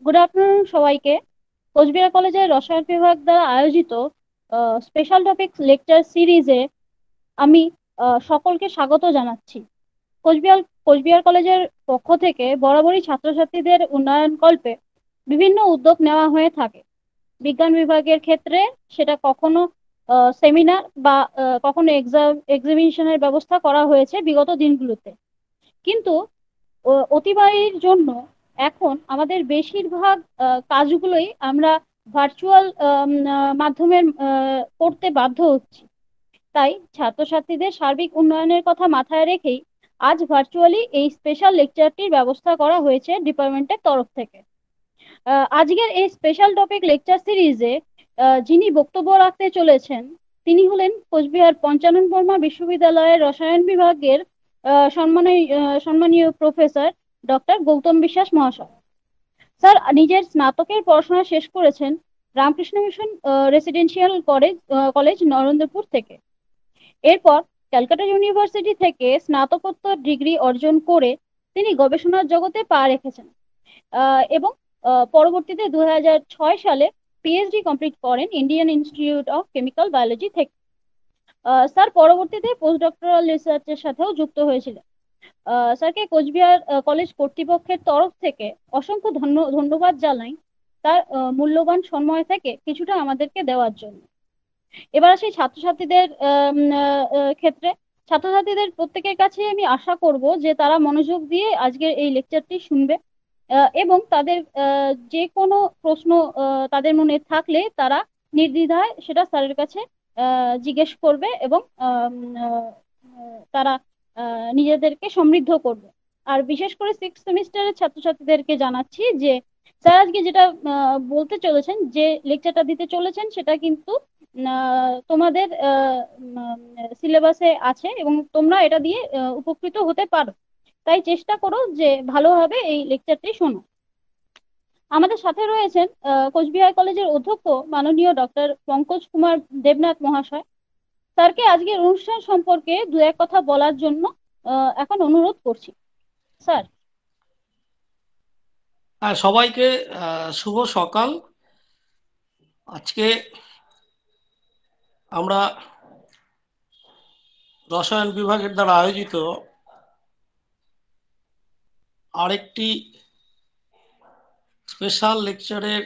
Good afternoon সবাইকে। কোচবিহার কলেজের রসায়ন বিভাগ দ্বারা আয়োজিত স্পেশাল টপিক লেকচার সিরিজে আমি সকলকে স্বাগত জানাচ্ছি। কোচবিহার কোচবিহার কলেজের পক্ষ থেকে বরাবরই ছাত্রছাত্রীদের উন্নয়ন কল্পে বিভিন্ন উদ্যোগ নেওয়া হয়ে থাকে। বিজ্ঞান বিভাগের ক্ষেত্রে সেটা কখনো সেমিনার বা কখনো এক্সিবিশনের ব্যবস্থা করা হয়েছে বিগত দিনগুলোতে। কিন্তু অতিবাহীর জন্য এখন আমাদের বেশিরভাগ কাজগুলোই আমরা ভার্চুয়াল মাধ্যমে করতে বাধ্য হচ্ছি। তাই ছাত্রছাত্রীদের সার্বিক উন্নয়নের কথা মাথায় রেখেই আজ ভার্চুয়ালি এই স্পেশাল লেকচারটির ব্যবস্থা করা হয়েছে ডিপার্টমেন্টের তরফ থেকে। আজকের এই স্পেশাল টপিক লেকচার সিরিজে যিনি বক্তব্য রাখতে চলেছেন তিনি হলেন কোচবিহার পঞ্চানন বর্মা বিশ্ববিদ্যালয়ের রসায়ন বিভাগের সম্মানীয় প্রফেসর ডক্টর গৌতম বিশ্বাস মহাশয়। স্যার নিজের স্নাতকের পড়াশোনা শেষ করেছেন Ramakrishna mission residential college Narendrapur থেকে। এরপর ক্যালকাটা ইউনিভার্সিটি থেকে স্নাতকোত্তর ডিগ্রি অর্জন করে তিনি গবেষণার জগতে পা রেখেছেন এবং পরবর্তীতে 2006 সালে পিএইচডি কমপ্লিট করেন Indian institute of chemical biology থেকে। স্যার পরবর্তীতে পোস্ট ডক্টরাল রিসার্চের সাথেও যুক্ত হয়েছিলেন। স্যারকে কোচবিহার কলেজ কর্তৃপক্ষের তরফ থেকে অসংখ্য ধন্যবাদ জানাই তার মূল্যবান সময় থেকে কিছুটা আমাদেরকে দেওয়ার জন্য। এবার আসি ছাত্রছাত্রীদের ক্ষেত্রে। ছাত্রছাত্রীদের প্রত্যেকের কাছে আমি আশা করব যে তারা মনোযোগ দিয়ে আজকের এই লেকচারটি শুনবে এবং তাদের যে কোনো প্রশ্ন তাদের মনে থাকলে তারা নির্দ্বিধায় সেটা স্যারের কাছে জিজ্ঞেস করবে এবং তারা নিজেদেরকে সমৃদ্ধ করবে। আর বিশেষ করে সিক্স সেমিস্টারের ছাত্রছাত্রীদেরকে জানাচ্ছি যে স্যার আজকে যেটা বলতে চলেছেন, যে লেকচারটা দিতে চলেছেন, সেটা কিন্তু তোমাদের সিলেবাসে আছে এবং তোমরা এটা দিয়ে উপকৃত হতে পারো। তাই চেষ্টা করো যে ভালোভাবে এই লেকচারটি শোনো। আমাদের সাথে রয়েছেন কোচবিহার কলেজের অধ্যক্ষ মাননীয় ডক্টর পঙ্কজ কুমার দেবনাথ মহাশয়। স্যারকে আজকের অনুষ্ঠান সম্পর্কে দু এক কথা বলার জন্য এখন অনুরোধ করছি। স্যার। সবাইকে শুভ সকাল। আজকে আমরা রসায়ন বিভাগের দ্বারা আয়োজিত আরেকটি স্পেশাল লেকচারের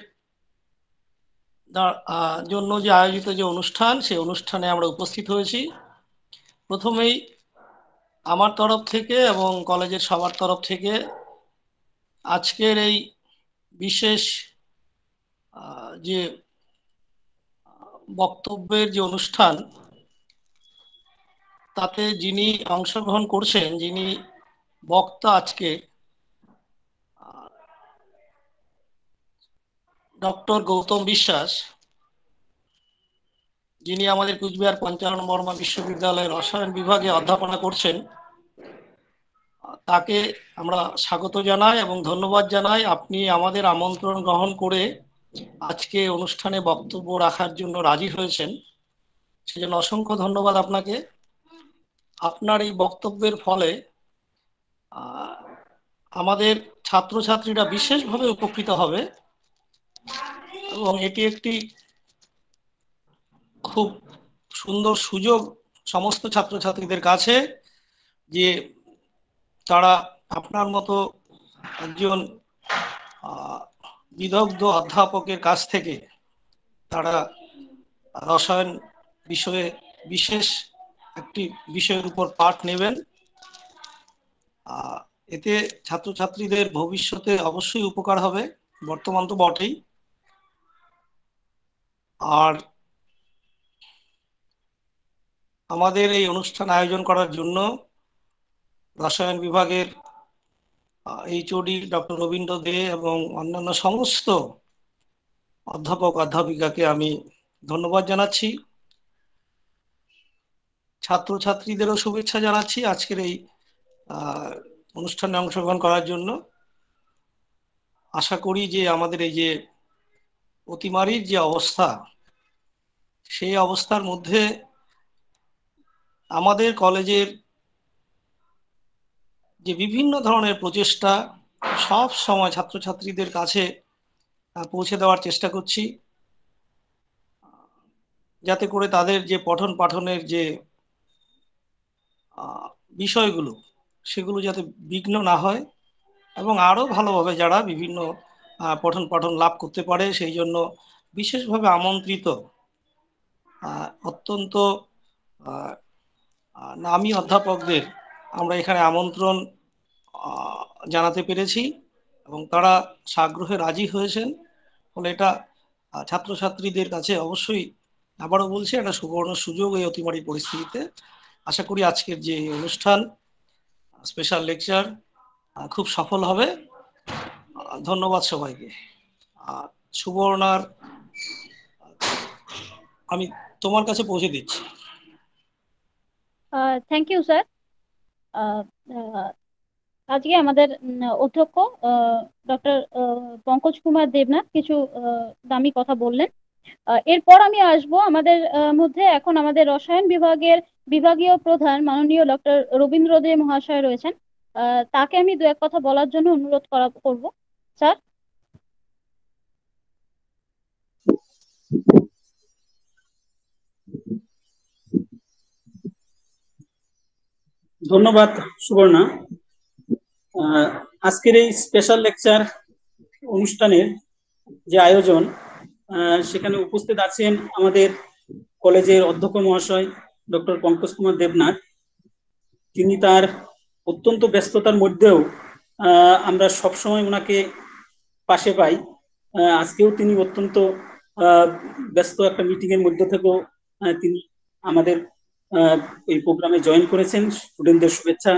জন্য যে আয়োজিত যে অনুষ্ঠান, সেই অনুষ্ঠানে আমরা উপস্থিত হয়েছি। প্রথমেই আমার তরফ থেকে এবং কলেজের সবার তরফ থেকে আজকের এই বিশেষ যে বক্তব্যের যে অনুষ্ঠান, তাতে যিনি অংশগ্রহণ করছেন, যিনি বক্তা আজকে, ডক্টর গৌতম বিশ্বাস, যিনি আমাদের কুচবিহার পঞ্চানন বর্মা বিশ্ববিদ্যালয়ের রসায়ন বিভাগে অধ্যাপনা করছেন, তাকে আমরা স্বাগত জানাই এবং ধন্যবাদ জানাই। আপনি আমাদের আমন্ত্রণ গ্রহণ করে আজকে অনুষ্ঠানে বক্তব্য রাখার জন্য রাজি হয়েছেন, সেজন্য অসংখ্য ধন্যবাদ আপনাকে। আপনার এই বক্তব্যের ফলে আমাদের ছাত্রছাত্রীরা বিশেষভাবে উপকৃত হবে এবং এটি একটি খুব সুন্দর সুযোগ সমস্ত ছাত্রছাত্রীদের কাছে যে তারা আপনার মতো একজন বিদগ্ধ অধ্যাপকের কাছ থেকে তারা রসায়ন বিষয়ে বিশেষ একটি বিষয়ের উপর পাঠ নেবেন। এতে ছাত্রছাত্রীদের ভবিষ্যতে অবশ্যই উপকার হবে, বর্তমান তো বটেই। আর আমাদের এই অনুষ্ঠান আয়োজন করার জন্য রসায়ন বিভাগের এইচওডি ডক্টর রবীন্দ্র দে এবং অন্যান্য সমস্ত অধ্যাপক অধ্যাপিকাকে আমি ধন্যবাদ জানাচ্ছি। ছাত্রছাত্রীদেরও শুভেচ্ছা জানাচ্ছি আজকের এই অনুষ্ঠানে অংশগ্রহণ করার জন্য। আশা করি যে আমাদের এই যে অতিমারীর যে অবস্থা, সেই অবস্থার মধ্যে আমাদের কলেজের যে বিভিন্ন ধরনের প্রচেষ্টা সব সময় ছাত্রছাত্রীদের কাছে পৌঁছে দেওয়ার চেষ্টা করছি, যাতে করে তাদের যে পঠন পাঠনের যে বিষয়গুলো সেগুলো যাতে বিঘ্ন না হয় এবং আরও ভালোভাবে যারা বিভিন্ন পঠন পাঠন লাভ করতে পারে, সেই জন্য বিশেষভাবে আমন্ত্রিত অত্যন্ত নামী অধ্যাপকদের আমরা এখানে আমন্ত্রণ জানাতে পেরেছি এবং তারা সাগ্রহে রাজি হয়েছেন। ফলে এটা ছাত্রছাত্রীদের কাছে অবশ্যই, আবারও বলছি, একটা সুবর্ণ সুযোগ এই অতিমারী পরিস্থিতিতে। আশা করি আজকের যে অনুষ্ঠান, স্পেশাল লেকচার, খুব সফল হবে। ধন্যবাদ সবাইকে। সুবর্ণার আমি তোমার কাছে পৌঁছে দিচ্ছি। Thank you sir. আজকে আমাদের অধ্যক্ষ ডক্টর পঙ্কজ কুমার দেবনাথ কিছু দামি কথা বললেন। এরপর আমি আসব আমাদের মধ্যে এখন আমাদের রসায়ন বিভাগের বিভাগীয় প্রধান মাননীয় ডক্টর রবীন্দ্র দে মহাশয় রয়েছেন। তাকে আমি দু এক কথা বলার জন্য অনুরোধ করব। স্যার। ধন্যবাদ সুবর্ণা। আজকের এই স্পেশাল লেকচার অনুষ্ঠানের যে আয়োজন, সেখানে উপস্থিত আছেন আমাদের কলেজের অধ্যক্ষ মহাশয় ডক্টর পঙ্কজ কুমার দেবনাথ। তিনি তার অত্যন্ত ব্যস্ততার মধ্যেও আমরা সবসময় ওনাকে পাশে পাই। আজকেও তিনি অত্যন্ত ব্যস্ত একটা মিটিং এর মধ্যে থেকেও তিনি আমাদের এই প্রোগ্রামে জয়েন করেছেন, স্টুডেন্টদের শুভেচ্ছা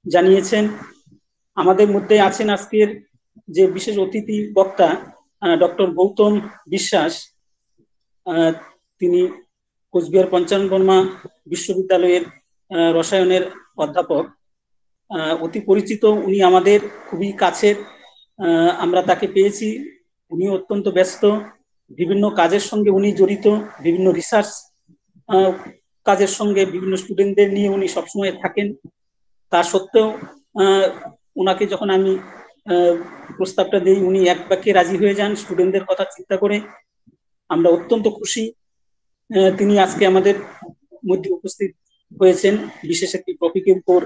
জানিয়েছেন। আমাদের মধ্যে আছেন আজকের যে বিশেষ অতিথি বক্তা ডক্টর গৌতম বিশ্বাস। তিনি কোচবিহার পঞ্চানন বর্মা বিশ্ববিদ্যালয়ের রসায়নের অধ্যাপক, অতি পরিচিত। উনি আমাদের খুবই কাছের, আমরা তাকে পেয়েছি। উনি অত্যন্ত ব্যস্ত, বিভিন্ন কাজের সঙ্গে উনি জড়িত, বিভিন্ন রিসার্চ কাজের সঙ্গে বিভিন্ন স্টুডেন্টদের নিয়ে উনি সবসময় থাকেন। তা সত্ত্বেও ওনাকে যখন আমি প্রস্তাবটা দিই, উনি এক বাক্যে রাজি হয়ে যান স্টুডেন্টদের কথা চিন্তা করে। আমরা অত্যন্ত খুশি তিনি আজকে আমাদের মধ্যে উপস্থিত হয়েছেন বিশেষ একটি টপিকের উপর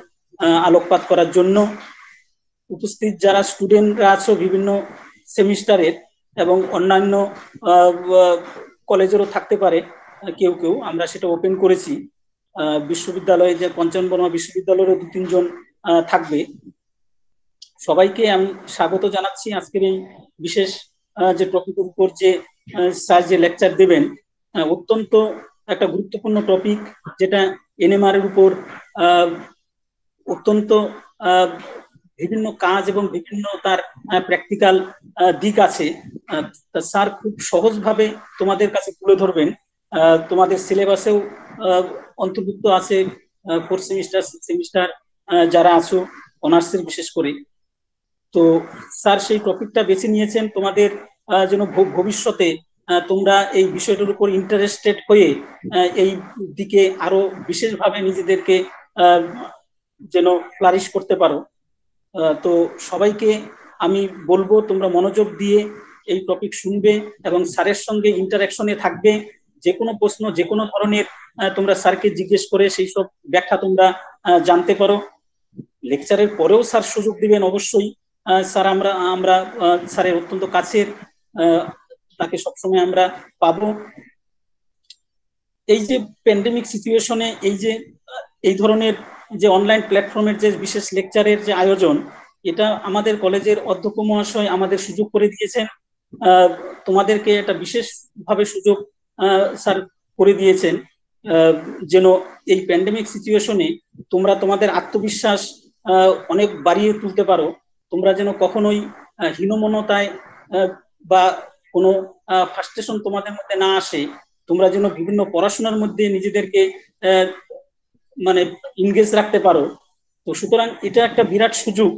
আলোকপাত করার জন্য। উপস্থিত যারা স্টুডেন্টরা আছো বিভিন্ন সেমিস্টারের এবং অন্যান্য কলেজেরও থাকতে পারে কেউ কেউ, আমরা সেটা ওপেন করেছি। বিশ্ববিদ্যালয়ে যে পঞ্চানন বর্মা বিশ্ববিদ্যালয়েরও 2-3 জন থাকবে। সবাইকে আমি স্বাগত জানাচ্ছি আজকের এই বিশেষ যে টপিকের উপর যে স্যার যে লেকচার দেবেন। অত্যন্ত একটা গুরুত্বপূর্ণ টপিক, যেটা এনএমআর এর উপর অত্যন্ত বিভিন্ন কাজ এবং বিভিন্ন তার প্র্যাকটিক্যাল দিক আছে। স্যার খুব সহজভাবে তোমাদের কাছে তুলে ধরবেন। তোমাদের সিলেবাসেও অন্তর্ভুক্ত আছে 4 সেমিস্টার 6 সেমিস্টার যারা আছো অনার্সের বিশেষ করে। তো স্যার সেই টপিকটা বেছে নিয়েছেন তোমাদের যেন ভবিষ্যতে তোমরা এই বিষয়টার উপর ইন্টারেস্টেড হয়ে এই দিকে আরো বিশেষভাবে নিজেদেরকে যেন ফ্লারিশ করতে পারো। তো সবাইকে আমি বলবো তোমরা মনোযোগ দিয়ে এই টপিক শুনবে এবং স্যারের সঙ্গে ইন্টারাকশনে থাকবে। যে কোনো প্রশ্ন যে কোনো ধরনের তোমরা স্যারকে জিজ্ঞেস করে সেই সব ব্যাখ্যা তোমরা জানতে পারো। লেকচারের পরেও স্যার সুযোগ দিবেন অবশ্যই। স্যার আমরা স্যারের অত্যন্ত কাছের, তাকে সবসময় আমরা পাবো। এই যে প্যান্ডেমিক সিচুয়েশনে এই ধরনের যে অনলাইন প্ল্যাটফর্মের যে বিশেষ লেকচারের যে আয়োজন, এটা আমাদের কলেজের অধ্যক্ষ মহাশয় আমাদের সুযোগ করে দিয়েছেন। তোমাদেরকে এটা বিশেষভাবে সুযোগ স্যার করে দিয়েছেন যেন এই প্যান্ডেমিক সিচুয়েশনে তোমরা তোমাদের আত্মবিশ্বাস অনেক বাড়িয়ে তুলতে পারো। তোমরা যেন কখনোই হীনমন্যতায় বা কোনো ফ্রাস্ট্রেশন তোমাদের মধ্যে না আসে। তোমরা যেন বিভিন্ন পড়াশোনার মধ্যে নিজেদেরকে মানে ইনগেজ রাখতে পারো। তো সুতরাং এটা একটা বিরাট সুযোগ।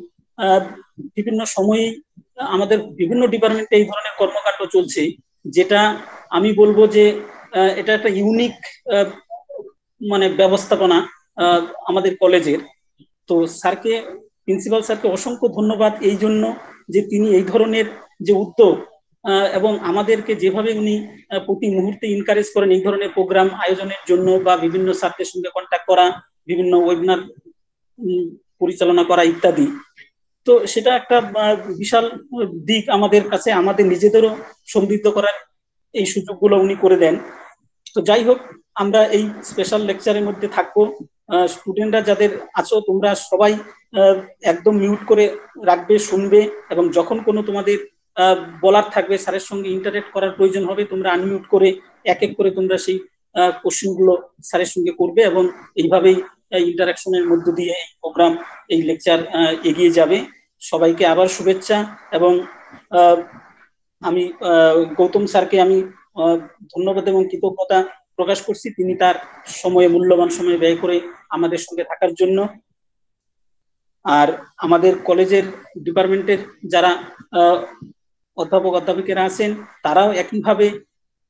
বিভিন্ন সময়ে আমাদের বিভিন্ন ডিপার্টমেন্টে এই ধরনের কর্মকাণ্ড চলছে, যেটা আমি বলবো যে এটা একটা ইউনিক মানে ব্যবস্থাপনা আমাদের কলেজের। তো স্যারকে প্রিন্সিপাল স্যারকে অসংখ্য ধন্যবাদ এই জন্য যে তিনি এই ধরনের যে উদ্যোগ এবং আমাদেরকে যেভাবে উনি প্রতি মুহূর্তে এনকারেজ করেন এই ধরনের প্রোগ্রাম আয়োজনের জন্য, বা বিভিন্ন ছাত্রের সঙ্গে কন্ট্যাক্ট করা, বিভিন্ন ওয়েবিনার পরিচালনা করা ইত্যাদি। তো সেটা একটা বিশাল দিক আমাদের কাছে, আমাদের নিজেদেরও সমৃদ্ধ করার এই সুযোগগুলো উনি করে দেন। তো যাই হোক, আমরা এই স্পেশাল লেকচারের মধ্যে থাকবো। স্টুডেন্টরা যাদের আছো তোমরা সবাই একদম মিউট করে রাখবে, শুনবে, এবং যখন কোনো তোমাদের বলার থাকবে, স্যারের সঙ্গে ইন্টারেক্ট করার প্রয়োজন হবে, তোমরা আনমিউট করে এক এক করে তোমরা সেই কোশ্চেন গুলো স্যারের সঙ্গে করবে, এবং এইভাবেই ইন্টারাকশনের মধ্য দিয়ে এই প্রোগ্রাম, এই লেকচার এগিয়ে যাবে। সবাইকে আবার শুভেচ্ছা, এবং আমি গৌতম স্যারকে আমি ধন্যবাদ এবং কৃতজ্ঞতা প্রকাশ করছি, তিনি তার সময়ে, মূল্যবান সময় ব্যয় করে আমাদের সঙ্গে থাকার জন্য। আর আমাদের কলেজের ডিপার্টমেন্টের যারা অধ্যাপক অধ্যাপিকারা আছেন তারাও একইভাবে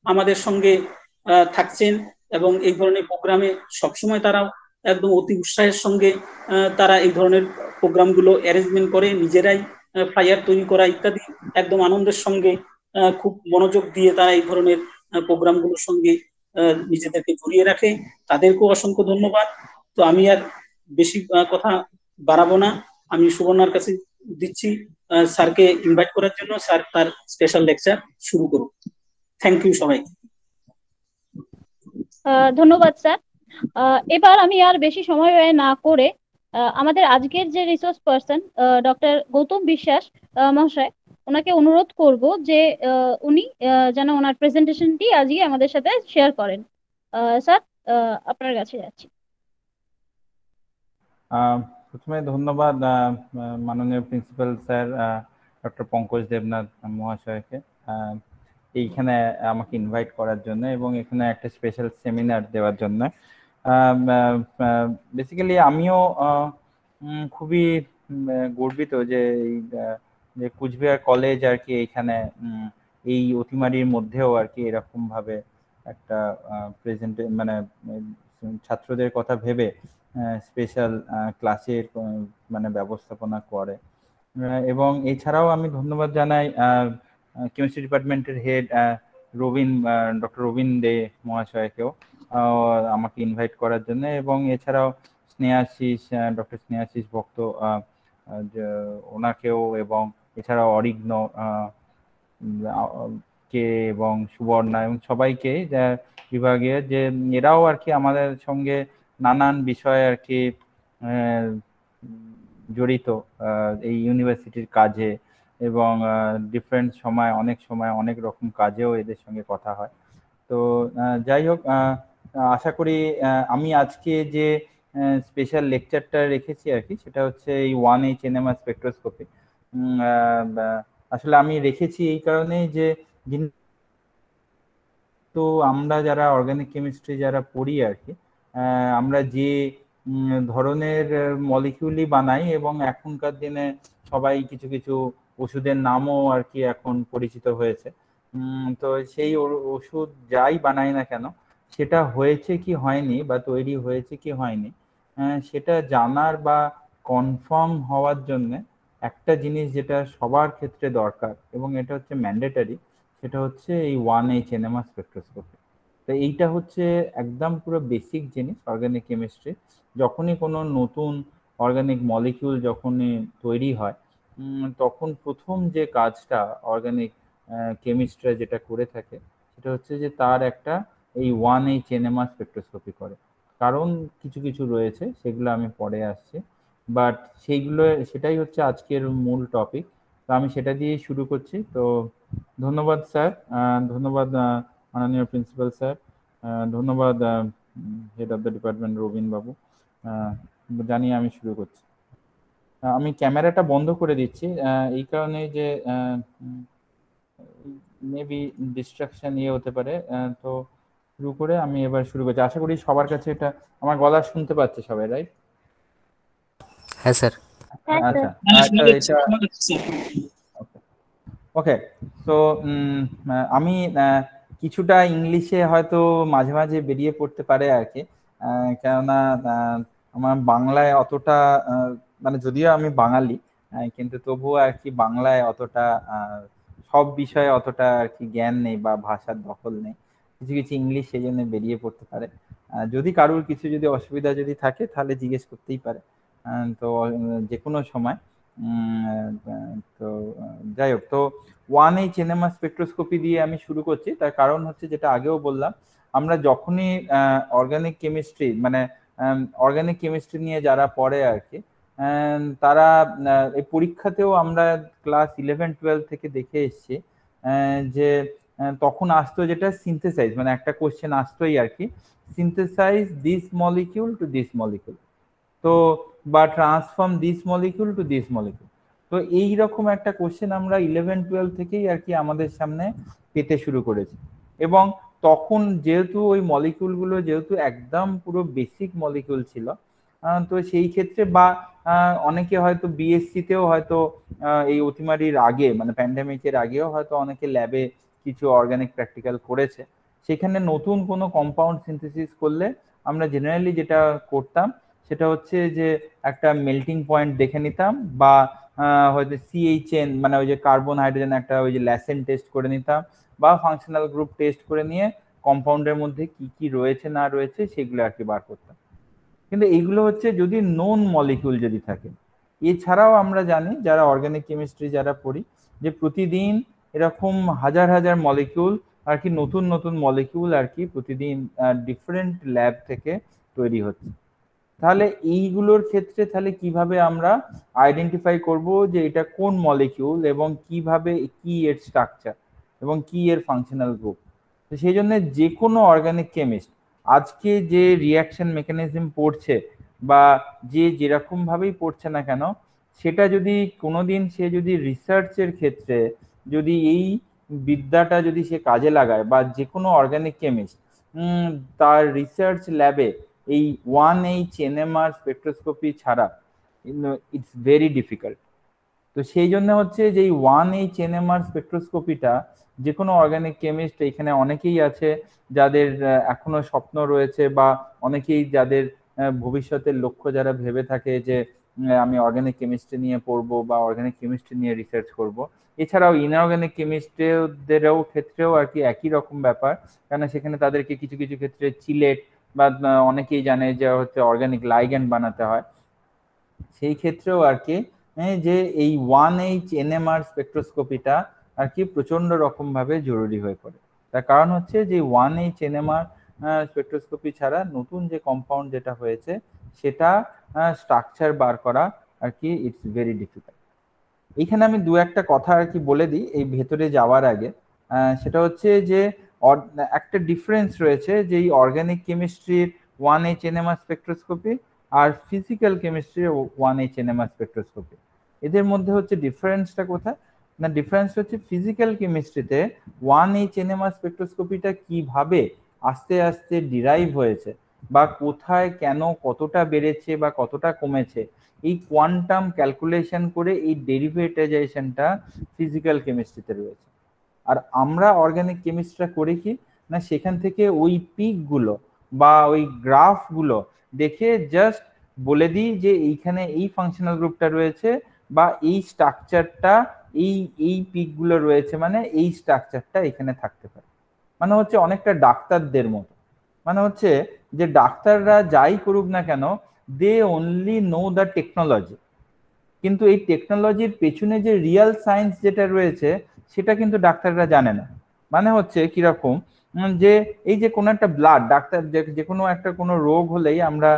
আমাদের সঙ্গে থাকছেন, এবং এই ধরনের প্রোগ্রামে সবসময় তারাও একদম অতি উৎসাহের সঙ্গে তারা এই ধরনের প্রোগ্রামগুলো অ্যারেঞ্জমেন্ট করে, নিজেরাই ফ্লায়ার তৈরি করা ইত্যাদি একদম আনন্দের সঙ্গে খুব মনোযোগ দিয়ে তারা এই ধরনের প্রোগ্রামগুলোর সঙ্গে নিজেদেরকে জড়িয়ে রাখে। তাদেরকেও অসংখ্য ধন্যবাদ। তো আমি আর বেশি কথা বাড়াবো না, আমি সুবর্ণার কাছে দিচ্ছি স্যারকে ইনভাইট করার জন্য। স্যার তার স্পেশাল লেকচার শুরু করুন। থ্যাংক ইউ সবাই। ধন্যবাদ স্যার। এবার আমি আর বেশি সময় ব্যয় না করে আমাদের আজকের যে রিসোর্স পার্সন ডক্টর গৌতম বিশ্বাস মহাশয়, ওনাকে অনুরোধ করব যে উনি যেন ওনার প্রেজেন্টেশনটি আজকে আমাদের সাথে শেয়ার করেন। স্যার, আপনার কাছে যাচ্ছি। প্রথমে ধন্যবাদ মাননীয় principal sir doctor Pankaj Debnath মহাশয়কে এইখানে আমাকে ইনভাইট করার জন্য এবং এখানে একটা স্পেশাল সেমিনার দেওয়ার জন্য। বেসিক্যালি আমিও খুবই গর্বিত যে যে কুচবিহার কলেজ আর কি এইখানে এই অতিমারির মধ্যেও আর কি এরকম ভাবে একটা প্রেজেন্ট মানে ছাত্রদের কথা ভেবে স্পেশাল ক্লাসের মানে ব্যবস্থাপনা করে। এবং এছাড়াও আমি ধন্যবাদ জানাই কেমিস্ট্রি ডিপার্টমেন্টের হেড রবিন, ডক্টর রবিন দে মহাশয়কেও আমাকে ইনভাইট করার জন্য, এবং এছাড়াও স্নেহাশিস, ডক্টর স্নেহাশিস ভক্ত ওনাকেও, এবং এছাড়াও অরিঘ্ন কে এবং সুবর্ণা এবং সবাইকে বিভাগীয় যে এরাও আর কি আমাদের সঙ্গে নানান বিষয়ে আর কি জড়িত এই ইউনিভার্সিটির কাজে, এবং ডিফারেন্ট সময় অনেক রকম কাজেও এদের সঙ্গে কথা হয়। তো যাই হোক, আশা করি আমি আজকে যে স্পেশাল লেকচারটা রেখেছি আর কি সেটা হচ্ছে এই 1H NMR স্পেকট্রোস্কোপি। আসলে আমি রেখেছি এই কারণে যে তো আমরা যারা অর্গানিক কেমিস্ট্রি যারা পড়ি আর কি, আমরা যে ধরনের মলিকিউলই বানাই, এবং এখনকার দিনে সবাই কিছু কিছু ওষুধের নামও আর কি এখন পরিচিত হয়েছে। তো সেই ওষুধ যাই বানাই না কেন সেটা হয়েছে কি হয়নি বা তৈরি হয়েছে কি হয়নি সেটা জানার বা কনফার্ম হওয়ার জন্য একটা জিনিস যেটা সবার ক্ষেত্রে দরকার এবং এটা হচ্ছে ম্যান্ডেটারি, সেটা হচ্ছে এই 1H NMR স্পেকট্রোস্কোপি। তো এইটা হচ্ছে একদম পুরো বেসিক জিনিস অর্গানিক কেমিস্ট্রি। যখনই কোনো নতুন অর্গানিক মলিকিউল যখনই তৈরি হয় তখন প্রথম যে কাজটা অর্গানিক কেমিস্ট্রি যেটা করে থাকে সেটা হচ্ছে যে তার একটা এই 1H NMR স্পেকট্রোস্কোপি করে। কারণ কিছু কিছু রয়েছে সেগুলো আমি পরে আসছি, বাট সেটাই হচ্ছে আজকের মূল টপিক। তো আমি সেটা দিয়ে শুরু করছি। তো ধন্যবাদ স্যার, ধন্যবাদ মাননীয় প্রিন্সিপাল স্যার, ধন্যবাদ head of the department Robin বাবু। জানিয়ে আমি শুরু করছি। আমি ক্যামেরাটা বন্ধ করে দিচ্ছি এই কারণে যে মেবি ডিস্ট্রাকশন হতে পারে। তো শুরু করে আমি এবার শুরু করছি। আশা করি সবার কাছে এটা আমার গলা শুনতে পাচ্ছে সবাই, রাইট? হ্যাঁ স্যার। আচ্ছা, ওকে। তো আমি কিছুটা ইংলিশে হয়তো মাঝে মাঝে বেরিয়ে পড়তে পারে আর কি, কেননা আমার বাংলায় অতটা মানে যদিও আমি বাঙালি, কিন্তু তবুও আর কি বাংলায় অতটা সব বিষয়ে অতটা আর কি জ্ঞান নেই বা ভাষার দখল নেই। কিছু কিছু ইংলিশ সেই জন্য বেরিয়ে পড়তে পারে। যদি কারোর কিছু যদি অসুবিধা যদি থাকে তাহলে জিজ্ঞেস করতেই পারে। তো যে কোনো সময়। তো যাই হোক, তো 1H NMR স্পেকট্রোস্কোপি দিয়ে আমি শুরু করছি। তার কারণ হচ্ছে, যেটা আগেও বললাম, আমরা যখনই অর্গানিক কেমিস্ট্রি মানে অর্গানিক কেমিস্ট্রি নিয়ে যারা পড়ে আর কি, তারা এই পরীক্ষাতেও আমরা ক্লাস 11-12 থেকে দেখে এসেছি যে তখন আসতো যেটা সিনথেসাইজ, মানে একটা কোশ্চেন আসতোই আর কি, synthesise this molecule to this molecule, তো বা transform this molecule to this molecule. তো এই রকম একটা কোশ্চেন আমরা 11-12 থেকেই আর কি আমাদের সামনে পেতে শুরু করেছি। এবং তখন যেহেতু ওই মলিকিউলগুলো যেহেতু একদম পুরো বেসিক মলিকিউল ছিল, তো সেই ক্ষেত্রে বা অনেকে হয়তো বিএসসিতেও হয়তো এই অতিমারির আগে মানে প্যান্ডেমিকের আগেও হয়তো অনেকে ল্যাবে কিছু অর্গানিক প্র্যাকটিক্যাল করেছে। সেখানে নতুন কোনো কম্পাউন্ড সিনথেসিস করলে আমরা জেনারেলি যেটা করতাম সেটা হচ্ছে যে একটা মেল্টিং পয়েন্ট দেখে নিতাম, বা হয়তো সিএইচএন মানে ওই যে কার্বন হাইড্রোজেন একটা ওই যে ল্যাসেন টেস্ট করে নিতাম, বা ফাংশনাল গ্রুপ টেস্ট করে নিয়ে কম্পাউন্ডের মধ্যে কি কি রয়েছে না রয়েছে সেগুলো আর কি বার করতাম। কিন্তু এইগুলো হচ্ছে যদি নোন মলিকিউল যদি থাকে। এছাড়াও আমরা জানি যারা অর্গানিক কেমিস্ট্রি যারা পড়ি, যে প্রতিদিন এরকম হাজার হাজার মলিকিউল আর কি, নতুন নতুন মলিকিউল আর কি প্রতিদিন ডিফারেন্ট ল্যাব থেকে তৈরি হচ্ছে। তাহলে এইগুলোর ক্ষেত্রে তাহলে কিভাবে আমরা আইডেন্টিফাই করব যে এটা কোন মলিকিউল এবং কিভাবে কি এর স্ট্রাকচার এবং কি এর ফাংশনাল গ্রুপ। তো সেই জন্য যে কোনো অর্গানিক কেমিস্ট আজকে যে রিয়াকশন মেকানিজম পড়ছে বা যে যেরকম ভাবেই পড়ছে না কেন, সেটা যদি কোনোদিন সে যদি রিসার্চের ক্ষেত্রে যদি এই বিদ্যাটা যদি সে কাজে লাগায়, বা যে কোনো অর্গানিক কেমিস্ট তার রিসার্চ ল্যাবে এই 1H NMR স্পেকট্রোস্কোপি ছাড়া ইটস ভেরি ডিফিকাল্ট। তো সেই জন্য হচ্ছে যে এই 1H NMR স্পেকট্রোস্কোপিটা যে কোনো অর্গানিক কেমিস্ট, এখানে অনেকেই আছে যাদের এখনো স্বপ্ন রয়েছে, বা অনেকেই যাদের ভবিষ্যতের লক্ষ্য যারা ভেবে থাকে যে আমি অর্গানিক কেমিস্ট্রি নিয়ে পড়বো বা অর্গানিক কেমিস্ট্রি নিয়ে রিসার্চ করব। এছাড়াও ইনঅর্গানিক কেমিস্ট্রিদেরও ক্ষেত্রেও আর কি একই রকম ব্যাপার, কেন সেখানে তাদেরকে কিছু কিছু ক্ষেত্রে চিলেট বা অনেকেই জানে যে হচ্ছে অর্গানিক লাইগ্যান্ড বানাতে হয়। সেই ক্ষেত্রেও আর কি যে এই 1H NMR স্পেকট্রোস্কোপিটা আর কি প্রচন্ড রকম ভাবে জরুরি হয়ে পড়ে। তার কারণ হচ্ছে যে 1H NMR স্পেকট্রোস্কোপি ছাড়া নতুন যে কম্পাউন্ড যেটা হয়েছে সেটা স্ট্রাকচার বার করা আর কি ইটস ভেরি ডিফিকাল্ট। এইখানে আমি দু একটা কথা আর কি বলে দিই এই ভেতরে যাওয়ার আগে। সেটা হচ্ছে যে একটা ডিফারেন্স রয়েছে যে এই অর্গানিক কেমিস্ট্রির 1H NMR স্পেকট্রোস্কোপি আর ফিজিক্যাল কেমিস্ট্রির 1H NMR স্পেকট্রোস্কোপি। এদের মধ্যে হচ্ছে ডিফারেন্সটা কোথায় না, ডিফারেন্স হচ্ছে ফিজিক্যাল কেমিস্ট্রিতে 1H NMR স্পেকট্রোস্কোপিটা কিভাবে আস্তে আস্তে ডিরাইভ হয়েছে, বা কোথায় কেন কতটা বেড়েছে বা কতটা কমেছে, এই কোয়ান্টাম ক্যালকুলেশন করে এই ডেরিভেটাইজেশনটা ফিজিক্যাল কেমিস্ট্রিতে রয়েছে। আর আমরা অর্গানিক কেমিস্ট্রিটা করি কি না, সেখান থেকে ওই পিকগুলো বা ওই গ্রাফগুলো দেখে জাস্ট বলে দিই যে এইখানে এই ফাংশনাল গ্রুপটা রয়েছে বা এই স্ট্রাকচারটা এই এই পিকগুলো রয়েছে, মানে এই স্ট্রাকচারটা এখানে থাকতে পারে। মানে হচ্ছে অনেকটা ডাক্তারদের মতো, মানে হচ্ছে যে ডাক্তাররা যাই করুক না কেন, they only know the technology, কিন্তু এই টেকনোলজির পেছনে যে রিয়েল সায়েন্স যেটা রয়েছে সেটা কিন্তু ডাক্তাররা জানে না। মানে হচ্ছে কিরকম, যে এই যে কোনো একটা ব্লাড ডাক্তার যে কোনো একটা কোনো রোগ হলেই আমরা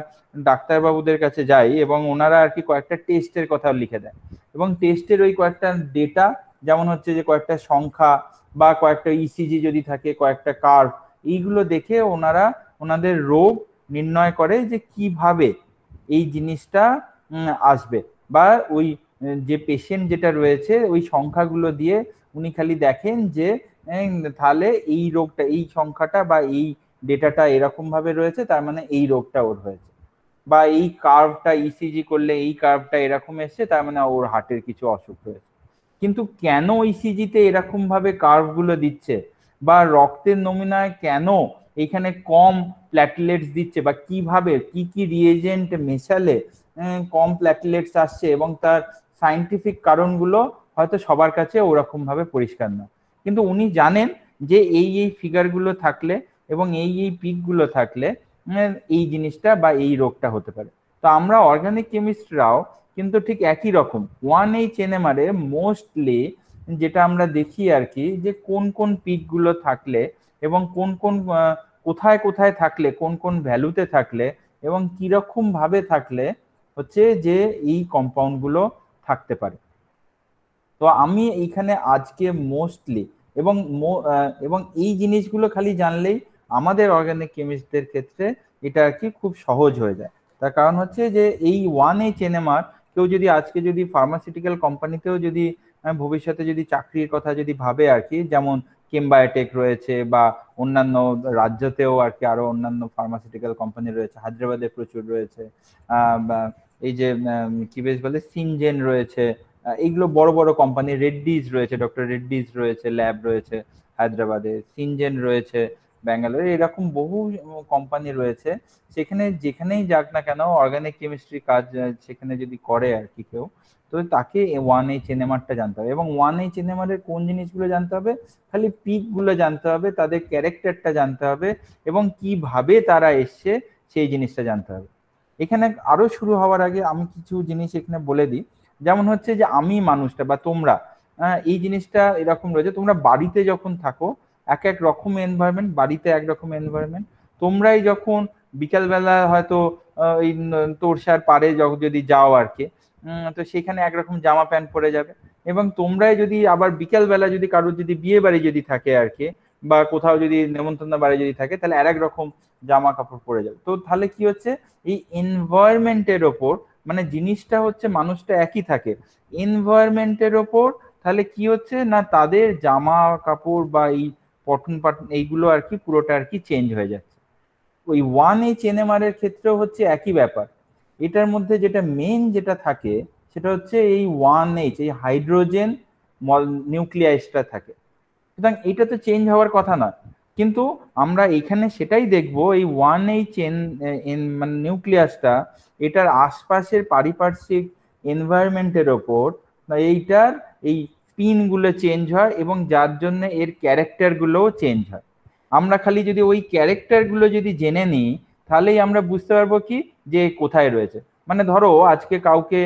ডাক্তারবাবুদের কাছে যাই এবং ওনারা আর কি কয়েকটা টেস্টের কথা লিখে দেয়, এবং টেস্টের ওই কয়েকটা ডেটা, যেমন হচ্ছে যে কয়েকটা সংখ্যা বা কয়েকটা ইসিজি যদি থাকে, কয়েকটা কার্ভ, এইগুলো দেখে ওনারা ওনাদের রোগ নির্ণয় করে যে কিভাবে এই জিনিসটা আসবে, বা ওই যে পেশেন্ট যেটা রয়েছে ওই সংখ্যাগুলো দিয়ে উনি খালি দেখেন যে তাহলে এই রোগটা এই সংখ্যাটা বা এই ডেটাটা এরকম ভাবে রয়েছে, তার মানে এই রোগটা ওর হয়েছে, বা এই কার্ভটা ইসিজি করলে এই কার্ভটা এরকম এসছে, তার মানে ওর হার্টের কিছু অসুখ হয়েছে। কিন্তু কেন ইসিজিতে এরকম ভাবে কার্ভগুলো দিচ্ছে, বা রক্তের নমুনায় কেন এইখানে কম প্ল্যাটলেটস দিচ্ছে বা কিভাবে কি কি রিয়েজেন্ট মেশালে কম প্ল্যাটলেটস আসছে, এবং তার সায়েন্টিফিক কারণগুলো হয়তো সবার কাছে ওরকম ভাবে পরিষ্কার না। কিন্তু উনি জানেন যে এই ফিগারগুলো থাকলে এবং এই পিকগুলো থাকলে এই জিনিসটা বা এই রোগটা হতে পারে। তো আমরা অর্গানিক কেমিস্টরাও কিন্তু ঠিক একই রকম 1H NMR এ মোস্টলি যেটা আমরা দেখি আর কি, যে কোন কোন পিকগুলো থাকলে এবং কোন কোন কোথায় কোথায় থাকলে, কোন কোন ভ্যালুতে থাকলে এবং কিরকম ভাবে থাকলে হচ্ছে যে এই কম্পাউন্ডগুলো থাকতে পারে। তো আমি এইখানে আজকে মোস্টলি এবং এই জিনিসগুলো খালি জানলেই আমাদের অর্গানিক কেমিস্টদের ক্ষেত্রে এটা আর কি খুব সহজ হয়ে যায়। তার কারণ হচ্ছে যে এই 1H NMR কেউ যদি আজকে যদি ফার্মাসিউটিক্যাল কোম্পানিতেও যদি ভবিষ্যতে যদি চাকরির কথা যদি ভাবে আর কি, যেমন কেমবায়োটেক রয়েছে বা অন্যান্য রাজ্যতেও আর কি আরো অন্যান্য ফার্মাসিউটিক্যাল কোম্পানি রয়েছে, হায়দ্রাবাদে প্রচুর রয়েছে, এই যে কি বেশ বলে সিনজেন রয়েছে, এইগুলো বড় বড় কোম্পানি, রেড্ডিজ রয়েছে, ডক্টর রেড্ডিজ রয়েছে, ল্যাব রয়েছে হায়দ্রাবাদে, সিনজেন রয়েছে ব্যাঙ্গালোরে, এরকম বহু কোম্পানি রয়েছে। সেখানে যেখানেই যাক না কেন অর্গানিক কেমিস্ট্রি কাজ সেখানে যদি করে আর কি কেউ, তো তাকে 1H NMR-টা জানতে হবে। এবং 1H NMR এর কোন জিনিসগুলো জানতে হবে? খালি পিক গুলো জানতে হবে, তাদের ক্যারেক্টারটা জানতে হবে এবং কিভাবে তারা এসছে সেই জিনিসটা জানতে হবে। এখানে আরো শুরু হওয়ার আগে আমি কিছু জিনিস এখানে বলে দিই। যেমন হচ্ছে যে আমি মানুষটা বা তোমরা এই জিনিসটা এরকম রয়েছে, তোমরা বাড়িতে যখন থাকো এক এক রকম এনভায়রনমেন্ট, বাড়িতে একরকম এনভায়রনমেন্ট। তোমরাই যখন বিকালবেলা হয়তো এই তোরসার পারে যদি যাও আর কি, তো সেখানে একরকম জামা প্যান্ট পরে যাবে। এবং তোমরাই যদি আবার বিকালবেলা যদি কারোর যদি বিয়ে বাড়ি যদি থাকে আর কি, বা কোথাও যদি নেমন্তন্ন বাড়ি যদি থাকে, তাহলে আর এক রকম জামা কাপড় পরে যাবে। তো তাহলে কি হচ্ছে, এই এনভায়রনমেন্টের ওপর, মানে জিনিসটা হচ্ছে মানুষটা একই থাকে, এনভায়রনমেন্টের ওপর তাহলে কি হচ্ছে না, তাদের জামা কাপড় বা এই পঠন পাঠন এইগুলো আর কি পুরোটা আর কি চেঞ্জ হয়ে যাচ্ছে। ওই 1H NMR এর ক্ষেত্রেও হচ্ছে একই ব্যাপার। এটার মধ্যে যেটা মেন যেটা থাকে সেটা হচ্ছে এই 1H, এই হাইড্রোজেন নিউক্লিয়াসটা থাকে। সুতরাং এটা তো চেঞ্জ হওয়ার কথা না, কিন্তু আমরা এখানে সেটাই দেখবো, এই 1H মানে নিউক্লিয়াসটা এটার আশপাশের পারিপার্শ্বিক এনভায়রনমেন্টের ওপর এইটার এই স্পিন গুলো চেঞ্জ হয় এবং যার জন্য এর ক্যারেক্টার গুলোও চেঞ্জ হয়। আমরা খালি যদি ওই ক্যারেক্টার গুলো যদি জেনে নিই, তাহলেই আমরা বুঝতে পারবো কি যে কোথায় রয়েছে। মানে ধরো আজকে কাউকে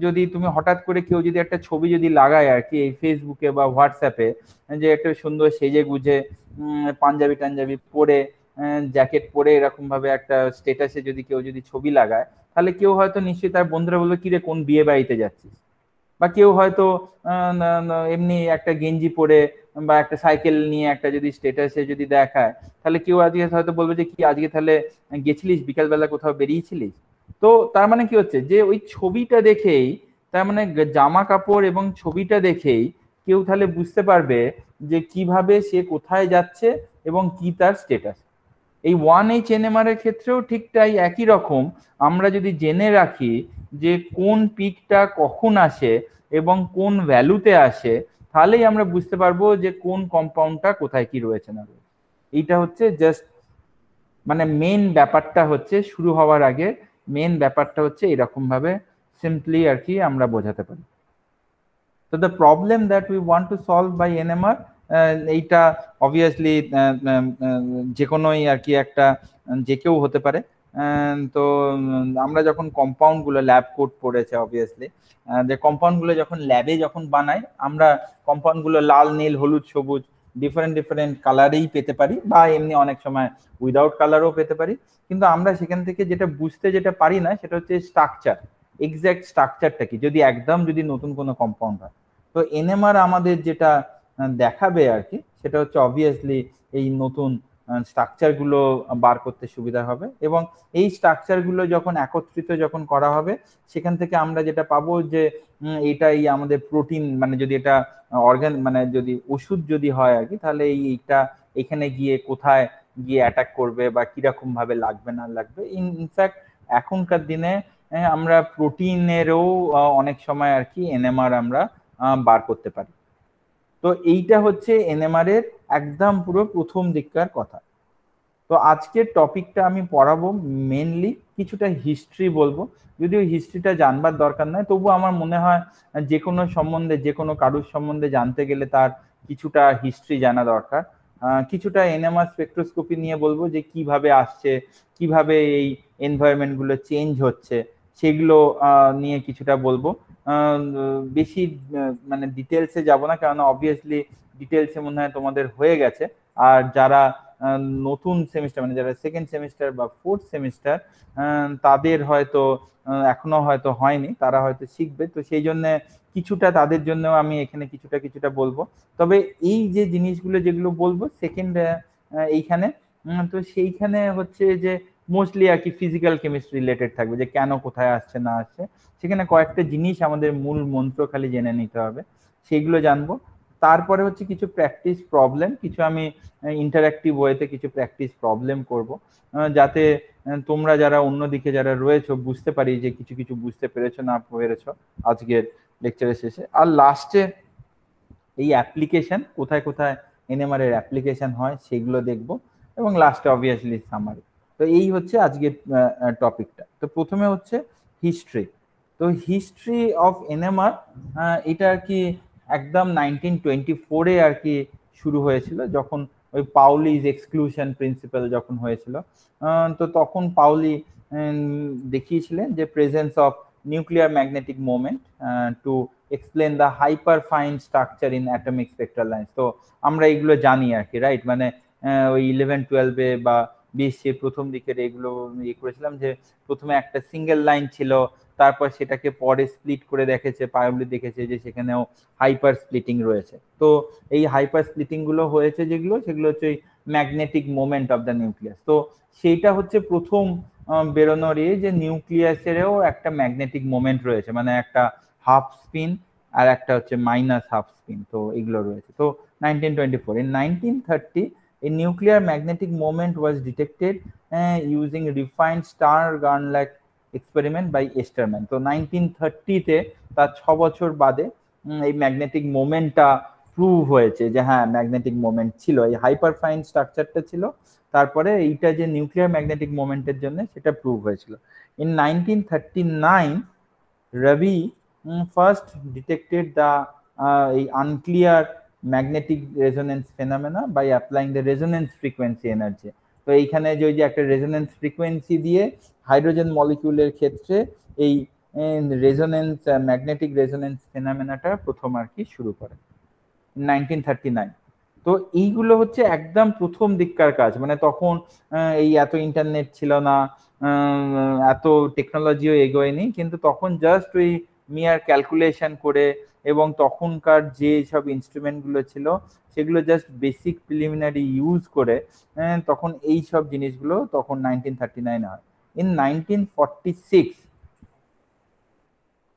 যদি তুমি হঠাৎ করে কেউ যদি একটা ছবি যদি লাগায় আর কি এই ফেসবুকে বা হোয়াটসঅ্যাপে, যে একটা সুন্দর সেজে গুজে পাঞ্জাবি টাঞ্জাবি পরে জ্যাকেট পরে এরকম ভাবে একটা স্টেটাসে যদি কেউ যদি ছবি লাগায়, তাহলে কেউ হয়তো নিশ্চয়ই তার বন্ধুরা বলবে কিরে কোন বিয়ে বাড়িতে যাচ্ছিস। বা কেউ হয়তো এমনি একটা গেঞ্জি পরে বা একটা সাইকেল নিয়ে একটা যদি স্টেটাসে যদি দেখায়, তাহলে কেউ আজকে হয়তো বলবে যে কি আজকে তাহলে গেছিলিস, বিকালবেলা কোথাও বেরিয়েছিলিস। তো তার মানে কি হচ্ছে যে ওই ছবিটা দেখেই, তার মানে জামা কাপড় এবং ছবিটা দেখেই কেউ তাহলে বুঝতে পারবে যে কিভাবে সে কোথায় যাচ্ছে এবং কি তার স্টেটাস। এই 1H NMR এর ক্ষেত্রেও ঠিক তাই একই রকম। আমরা যদি জেনে রাখি যে কোন পিকটা কখন আসে এবং কোন ভ্যালুতে আসে, তাহলেই আমরা বুঝতে পারবো যে কোন কম্পাউন্ডটা কোথায় কি রয়েছে না রয়েছে। এইটা হচ্ছে জাস্ট মানে মেন ব্যাপারটা হচ্ছে, শুরু হওয়ার আগে মেন ব্যাপারটা হচ্ছে এরকম ভাবে সিম্পলি আর কি আমরা বোঝাতে পারি। তো the problem that we want to solve by NMR, এইটা অবভিয়াসলি যে কোনোই আর কি একটা যে কেউ হতে পারে। তো আমরা যখন কম্পাউন্ড গুলো ল্যাব কোড পড়েছে অবভিয়াসলি, যে কম্পাউন্ড গুলো যখন ল্যাবে যখন বানাই, আমরা কম্পাউন্ড গুলো লাল নীল হলুদ সবুজ ডিফারেন্ট ডিফারেন্ট কালারেই পেতে পারি, বা এমনি অনেক সময় উইদাউট কালারও পেতে পারি। কিন্তু আমরা সেখান থেকে যেটা বুঝতে যেটা পারি না সেটা হচ্ছে স্ট্রাকচার, এক্সাক্ট স্ট্রাকচারটা কি, যদি একদম যদি নতুন কোনো কম্পাউন্ড হয়। তো এনএমআর আমাদের যেটা দেখাবে আর কি, সেটা হচ্ছে অবভিয়াসলি এই নতুন স্ট্রাকচার গুলো বার করতে সুবিধা হবে। এবং এই স্ট্রাকচার গুলো যখন একত্রিত যখন করা হবে, সেখান থেকে আমরা যেটা পাবো যে এটাই আমাদের প্রোটিন, মানে যদি এটা অর্গান মানে যদি ওষুধ যদি হয় আর কি, তাহলে এইটা এখানে গিয়ে কোথায় গিয়ে অ্যাটাক করবে বা কিরকম ভাবে লাগবে না লাগবে। ইনফ্যাক্ট এখনকার দিনে আমরা প্রোটিনেরও অনেক সময় আর কি এনএমআর আমরা বার করতে পারি। তো এইটা হচ্ছে এনএমআর এর একদম পুরো প্রথম দিককার কথা। তো আজকের টপিকটা আমি পড়াবো মেনলি কিছুটা হিস্ট্রি বলবো, যদিও হিস্ট্রিটা জানবার দরকার নয়, তবু আমার মনে হয় যে কোনো সম্বন্ধে, যে কোনো কারুর সম্বন্ধে জানতে গেলে তার কিছুটা হিস্ট্রি জানা দরকার। কিছুটা এনএমআর স্পেকট্রোস্কোপি নিয়ে বলবো, যে কিভাবে আসছে, কিভাবে এই এনভায়রনমেন্ট গুলো চেঞ্জ হচ্ছে, সেগুলো নিয়ে কিছুটা বলবো। বেশি মানে ডিটেলসে যাব না, কারণ অবভিয়াসলি ডিটেলসে মনে হয় তোমাদের হয়ে গেছে। আর যারা নতুন সেমিস্টার, মানে যারা সেকেন্ড সেমিস্টার বা ফোর্থ সেমিস্টার, তাদের হয়তো এখনো হয়তো হয়নি, তারা হয়তো শিখবে। তো সেই জন্য কিছুটা তাদের জন্য আমি এখানে কিছুটা কিছুটা বলবো। তবে এই যে জিনিসগুলো যেগুলো বলবো সেকেন্ড এইখানে, তো সেইখানে হচ্ছে যে মোস্টলি আর কি ফিজিক্যাল কেমিস্ট্রি রিলেটেড থাকবে, যে কেন কোথায় আসছে না আসছে, সেখানে কয়েকটা জিনিস আমাদের মূল মন্ত্র খালি জেনে নিতে হবে, সেগুলো জানবো। তারপরে হচ্ছে কিছু প্র্যাকটিস প্রবলেম, কিছু আমি ইন্টারঅ্যাক্টিভ ওয়েতে কিছু প্র্যাকটিস প্রবলেম করব, যাতে তোমরা যারা অন্যদিকে যারা রয়েছো বুঝতে পারি যে কিছু কিছু বুঝতে পেরেছো না পেরেছো আজকের লেকচারের শেষে। আর লাস্টে এই অ্যাপ্লিকেশন কোথায় কোথায় এনএমআর এর অ্যাপ্লিকেশন হয় সেগুলো দেখবো, এবং লাস্টে অবভিয়াসলি সামারি। তো এই হচ্ছে আজকের টপিকটা। তো প্রথমে হচ্ছে হিস্ট্রি। তো হিস্ট্রি অফ এনএমআর এটা আর কি একদম 1924-এ আর কি শুরু হয়েছিল, যখন ওই পাউলি's এক্সক্লুশন প্রিন্সিপাল যখন হয়েছিল। তো তখন পাউলি দেখিয়েছিলেন যে presence of nuclear magnetic moment to explain the hyperfine structure in atomic spectral lines. তো আমরা এগুলো জানি আর কি, রাইট? মানে ওই 11-12-এ বা বিএসসির প্রথম দিকের এগুলো ইয়ে করেছিলাম, যে প্রথমে একটা সিঙ্গেল লাইন ছিল, তারপর সেটাকে পরে স্প্লিট করে দেখেছে, পাউলি দেখেছে যে সেখানেও হাইপার স্প্লিটিং রয়েছে। তো এই হাইপার স্প্লিটিং গুলো হয়েছে যেগুলো, সেগুলো হচ্ছে ওই magnetic moment of the nucleus. তো সেইটা হচ্ছে প্রথম বেরোনোর যে নিউক্লিয়াসেরও একটা ম্যাগনেটিক মোমেন্ট রয়েছে, মানে একটা হাফ স্পিন আর একটা হচ্ছে মাইনাস হাফ স্পিন, তো এগুলো রয়েছে। তো 1924, in 1930 a nuclear magnetic moment was detected using refined Star-Garnlach experiment by Esterman। তো 1930-তে তার 6 বছর বাদে এই ম্যাগনেটিক মোমেন্টটা প্রুভ হয়েছে, যে হ্যাঁ ম্যাগনেটিক মোমেন্ট ছিল, এই হাইপার ফাইন স্ট্রাকচারটা ছিল, তারপরে এইটা যে নিউক্লিয়ার ম্যাগনেটিক মোমেন্টের জন্য সেটা প্রুভ হয়েছিল। In 1939 Rabi first detected the unclear magnetic resonance phenomena by applying the resonance frequency energy। তো এইখানে যে ওই যে একটা রেজোনেন্স ফ্রিকোয়েন্সি দিয়ে হাইড্রোজেন মলিকিউলের ক্ষেত্রে এই রেজোনেন্স ম্যাগনেটিক রেজোনেন্স ফেনোমেনাটা প্রথম আর কি শুরু করে 1939। তো এইগুলো হচ্ছে একদম প্রথম দিককার কাজ, মানে তখন এই এত ইন্টারনেট ছিল না, এত টেকনোলজিও এগোয়নি, কিন্তু তখন জাস্ট ওই মিয়ার ক্যালকুলেশন করে, এবং তখনকার যে সব ইনস্ট্রুমেন্ট গুলো ছিল সেগুলো জাস্ট বেসিক প্রিলিমিনারি ইউজ করে তখন এই সব জিনিসগুলো তখন 1939 হয়। ইন 1946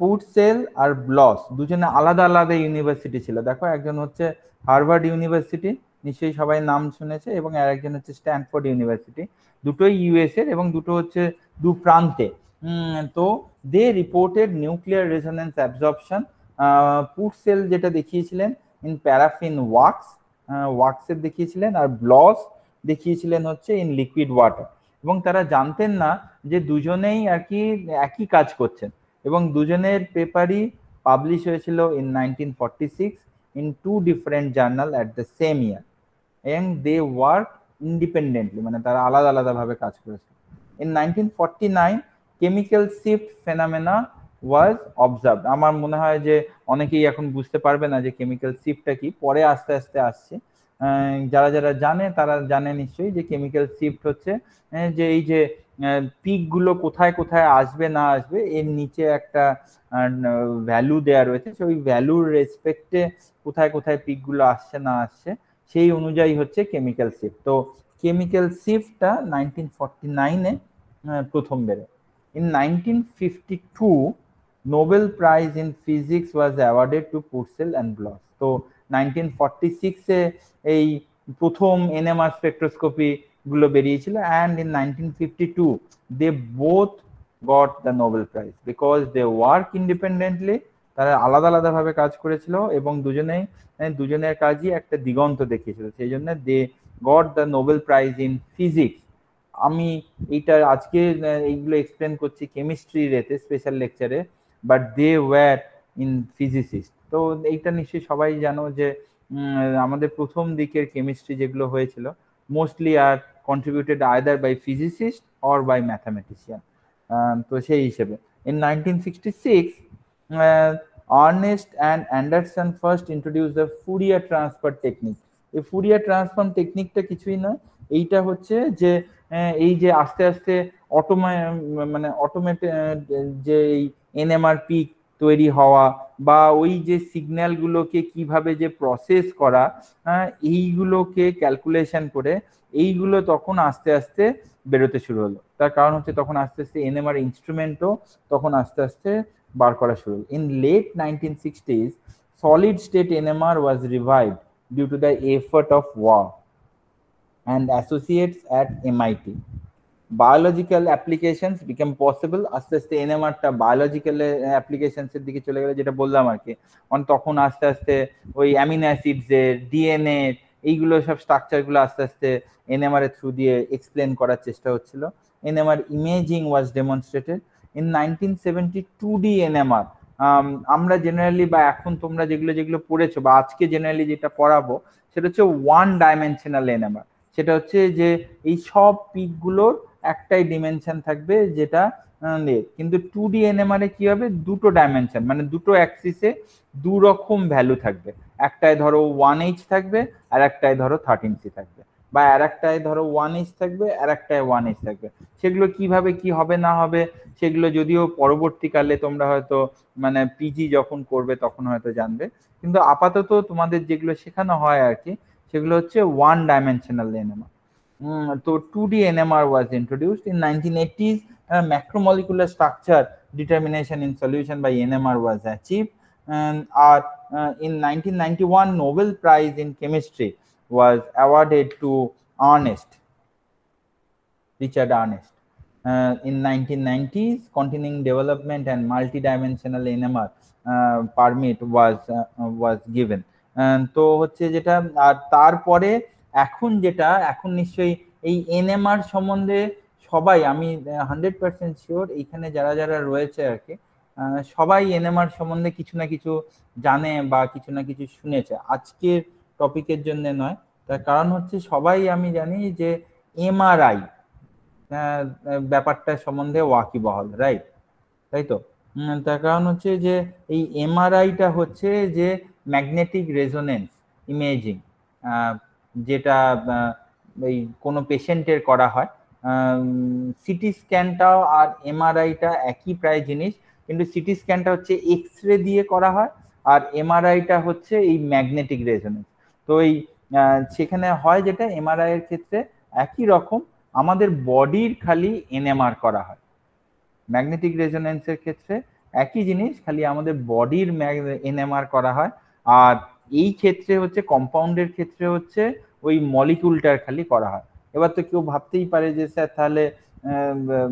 পুরসেল আর ব্লস দুজনে আলাদা আলাদা ইউনিভার্সিটি ছিল। দেখো, একজন হচ্ছে হার্ভার্ড ইউনিভার্সিটি, নিশ্চয়ই সবাই নাম শুনেছে, এবং আর একজন হচ্ছে স্ট্যানফোর্ড ইউনিভার্সিটি। দুটোই ইউএস এর, এবং দুটো হচ্ছে দু প্রান্তে। তো দে রিপোর্টেড নিউক্লিয়ার রেজোনেন্স অ্যাবজর্পশন। পুরসেল যেটা দেখিয়েছিলেন ইন প্যারাফিন ওয়াক্সের দেখিয়েছিলেন, আর ব্লস দেখিয়েছিলেন হচ্ছে ইন লিকুইড ওয়াটার। এবং তারা জানতেন না যে দুজনেই আর কি একই কাজ করছেন, এবং দুজনের পেপারই পাবলিশ হয়েছিল in 1946 in 2 different journal at the same ইয়ার, এবং দে ওয়ার্ক ইন্ডিপেন্ডেন্টলি, মানে তারা আলাদা আলাদা ভাবে কাজ করেছে। In 1949 chemical shift phenomena was observed. আমার মনে হয় যে অনেকেই এখন বুঝতে পারবে না যে কেমিক্যাল শিফটটা কি, পরে আস্তে আস্তে আসছে। যারা যারা জানে তারা জানে নিশ্চয়ই যে কেমিক্যাল শিফট হচ্ছে যে এই যে পিক গুলো কোথায় কোথায় আসবে না আসবে, এর নিচে একটা ভ্যালু দেয়া রয়েছে, সেই ভ্যালুর রেসপেক্টে কোথায় কোথায় পিক গুলো আসছে না আসছে, সেই অনুযায়ী হচ্ছে কেমিক্যাল শিফট। তো কেমিক্যাল শিফটটা 1949-এ প্রথম বেরোয়। In 1952 Nobel prize in physics was awarded to Purcell and Bloch. তো 1946-এ এই প্রথম এনএমআর স্পেকট্রোস্কোপি গুলো বেরিয়েছিল, and in 1952 they both got the Nobel prize because they work independently. তারা আলাদা আলাদা ভাবে কাজ করেছিল, এবং দুজনের কাজই একটা দিগন্ত দেখিয়েছিল, সেই জন্য দে got the Nobel Prize in Physics. আমি এইটা আজকে এইগুলো এক্সপ্লেন করছি কেমিস্ট্রির এতে স্পেশাল লেকচারে, but they were in physicist. তো এইটা নিশ্চয়ই সবাই জানো যে আমাদের প্রথম দিকের কেমিস্ট্রি যেগুলো হয়েছিল mostly are contributed either by physicist or by mathematician. তো সেই হিসেবে in 1966 Ernst and Anderson first introduced the Fourier transfer technique. এই ফুরিয়ার ট্রান্সফর্ম টেকনিকটা কিছুই নয়, এইটা হচ্ছে যে এই যে আস্তে আস্তে মানে অটোমেটেড যে এই এনএমআর পিক তৈরি হওয়া বা ওই যে সিগন্যাল গুলোকে কিভাবে যে প্রসেস করা, এইগুলোকে ক্যালকুলেশন করে এইগুলো তখন আস্তে আস্তে বেরোতে শুরু হলো। তার কারণ হচ্ছে তখন আস্তে আস্তে এনএমআর ইনস্ট্রুমেন্টও তখন আস্তে আস্তে বার করা শুরু হলো। In late 1960s solid state NMR was revived due to the effort of Waugh and associates at MIT. Biological applications became possible. আস্তে আস্তে এনএমআরটা বায়োলজিক্যাল অ্যাপ্লিকেশনস এর দিকে চলে গেল, যেটা বললাম আর কি। তখন আস্তে আস্তে ওই অ্যামিনো অ্যাসিডস এর, ডিএনএ, এইগুলো সব স্ট্রাকচার গুলো আস্তে আস্তে এনএমআর এর থ্রু দিয়ে এক্সপ্লেন করার চেষ্টা হচ্ছিল। NMR imaging was demonstrated in 1970। 2D NMR আমরা জেনারেলি বা এখন তোমরা যেগুলো পড়েছো বা আজকে জেনারেলি যেটা পড়াবো সেটা হচ্ছে 1 ডাইমেনশনাল এনএমআর। সেটা হচ্ছে যে এই সব পিকগুলোর একটাই ডিমেনশন থাকবে যেটা, কিন্তু 2D এনএমআর এ কি হবে, দুটো ডাইমেনশন মানে দুটো অ্যাক্সিসে দু রকম ভ্যালু থাকবে। একটায় ধরো 1H থাকবে আর একটায় ধরো 13C থাকবে, বা আর একটায় ধরো 1H থাকবে আর একটায় 1H থাকবে। সেগুলো কিভাবে কি হবে না হবে সেগুলো যদিও পরবর্তীকালে তোমরা হয়তো মানে পিজি যখন করবে তখন হয়তো জানবে, কিন্তু আপাতত তোমাদের যেগুলো শেখানো হয় আর কি সেগুলো হচ্ছে 1 ডাইমেনশনাল এনএমআর। তো 2D NMR was introduced in 1980s. Macromolecular structure determination in solution by NMR was achieved. In 1991 Nobel Prize in Chemistry was awarded to Richard Ernst. In 1990s continuing development and multidimensional NMR permit was given. তো হচ্ছে যেটা, আর তারপরে এখন নিশ্চয়ই এই NMR সম্বন্ধে সবাই, আমি 100% শিওর এইখানে যারা যারা রয়েছে আর কি সবাই এনএমআর সম্বন্ধে কিছু না কিছু জানে বা কিছু না কিছু শুনেছে। আজকের টপিকের জন্য নয়, তার কারণ হচ্ছে সবাই আমি জানি যে এমআরআই ব্যাপারটা সম্বন্ধে ওয়াকিবহাল, রাইট? তাই তো। তার কারণ হচ্ছে যে এই এমআরআইটা হচ্ছে যে ম্যাগনেটিক রেজোনেন্স ইমেজিং, যেটা এই কোনো পেশেন্টের করা হয়। সিটি স্ক্যানটাও আর এমআরআইটা একই প্রায় জিনিস, কিন্তু সিটি স্ক্যানটা হচ্ছে এক্স রে দিয়ে করা হয় আর এমআরআইটা হচ্ছে এই ম্যাগনেটিক রেজোনেন্স। তো এই সেখানে হয় যেটা এমআরআই এর ক্ষেত্রে একই রকম আমাদের বডির খালি এনএমআর করা হয়, ম্যাগনেটিক রেজোনেন্সের ক্ষেত্রে একই জিনিস, খালি আমাদের বডির এনএমআর করা হয়। আর এই ক্ষেত্রে হচ্ছে কম্পাউন্ডের ক্ষেত্রে হচ্ছে ওই মলিকিউলটার খালি করা হয়। এবার তো কেউ ভাবতেই পারে যে স্যার তাহলে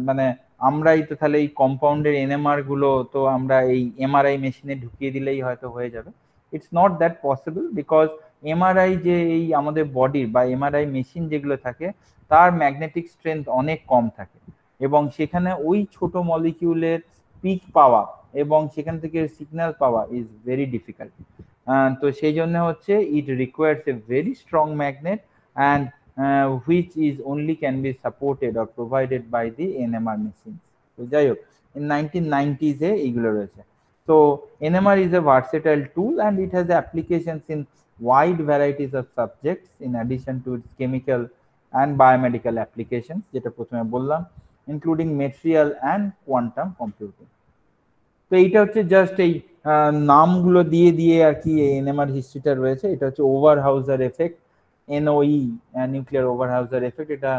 মানে আমরাই তো তাহলে এই কম্পাউন্ডের এনএমআর গুলো তো আমরা এই এমআরআই মেশিনে ঢুকিয়ে দিলেই হয়তো হয়ে যাবে। It's not that possible, because MRI যে এই আমাদের বডির বা এমআরআই মেশিন যেগুলো থাকে তার ম্যাগনেটিক স্ট্রেংথ অনেক কম থাকে, এবং সেখানে ওই ছোট মলিকিউলের পিক পাওয়া এবং সেখান থেকে সিগন্যাল পাওয়া ইজ ভেরি ডিফিকাল্ট। তো সেই জন্য হচ্ছে it requires a very strong magnet and which is only can be supported or provided by the NMR machines. তো যাই হোক, in 1990s এ এইগুলো রয়েছে। So NMR is a versatile tool and it has applications in wide varieties of subjects in addition to its chemical and biomedical applications, যেটা প্রথমে বললাম, including material and quantum computing. তো এইটা হচ্ছে জাস্ট এই নামগুলো দিয়ে দিয়ে আর কি এনএমআর হিস্ট্রিটা রয়েছে। এটা হচ্ছে Overhauser effect, NOE nuclear Overhauser effect, এটা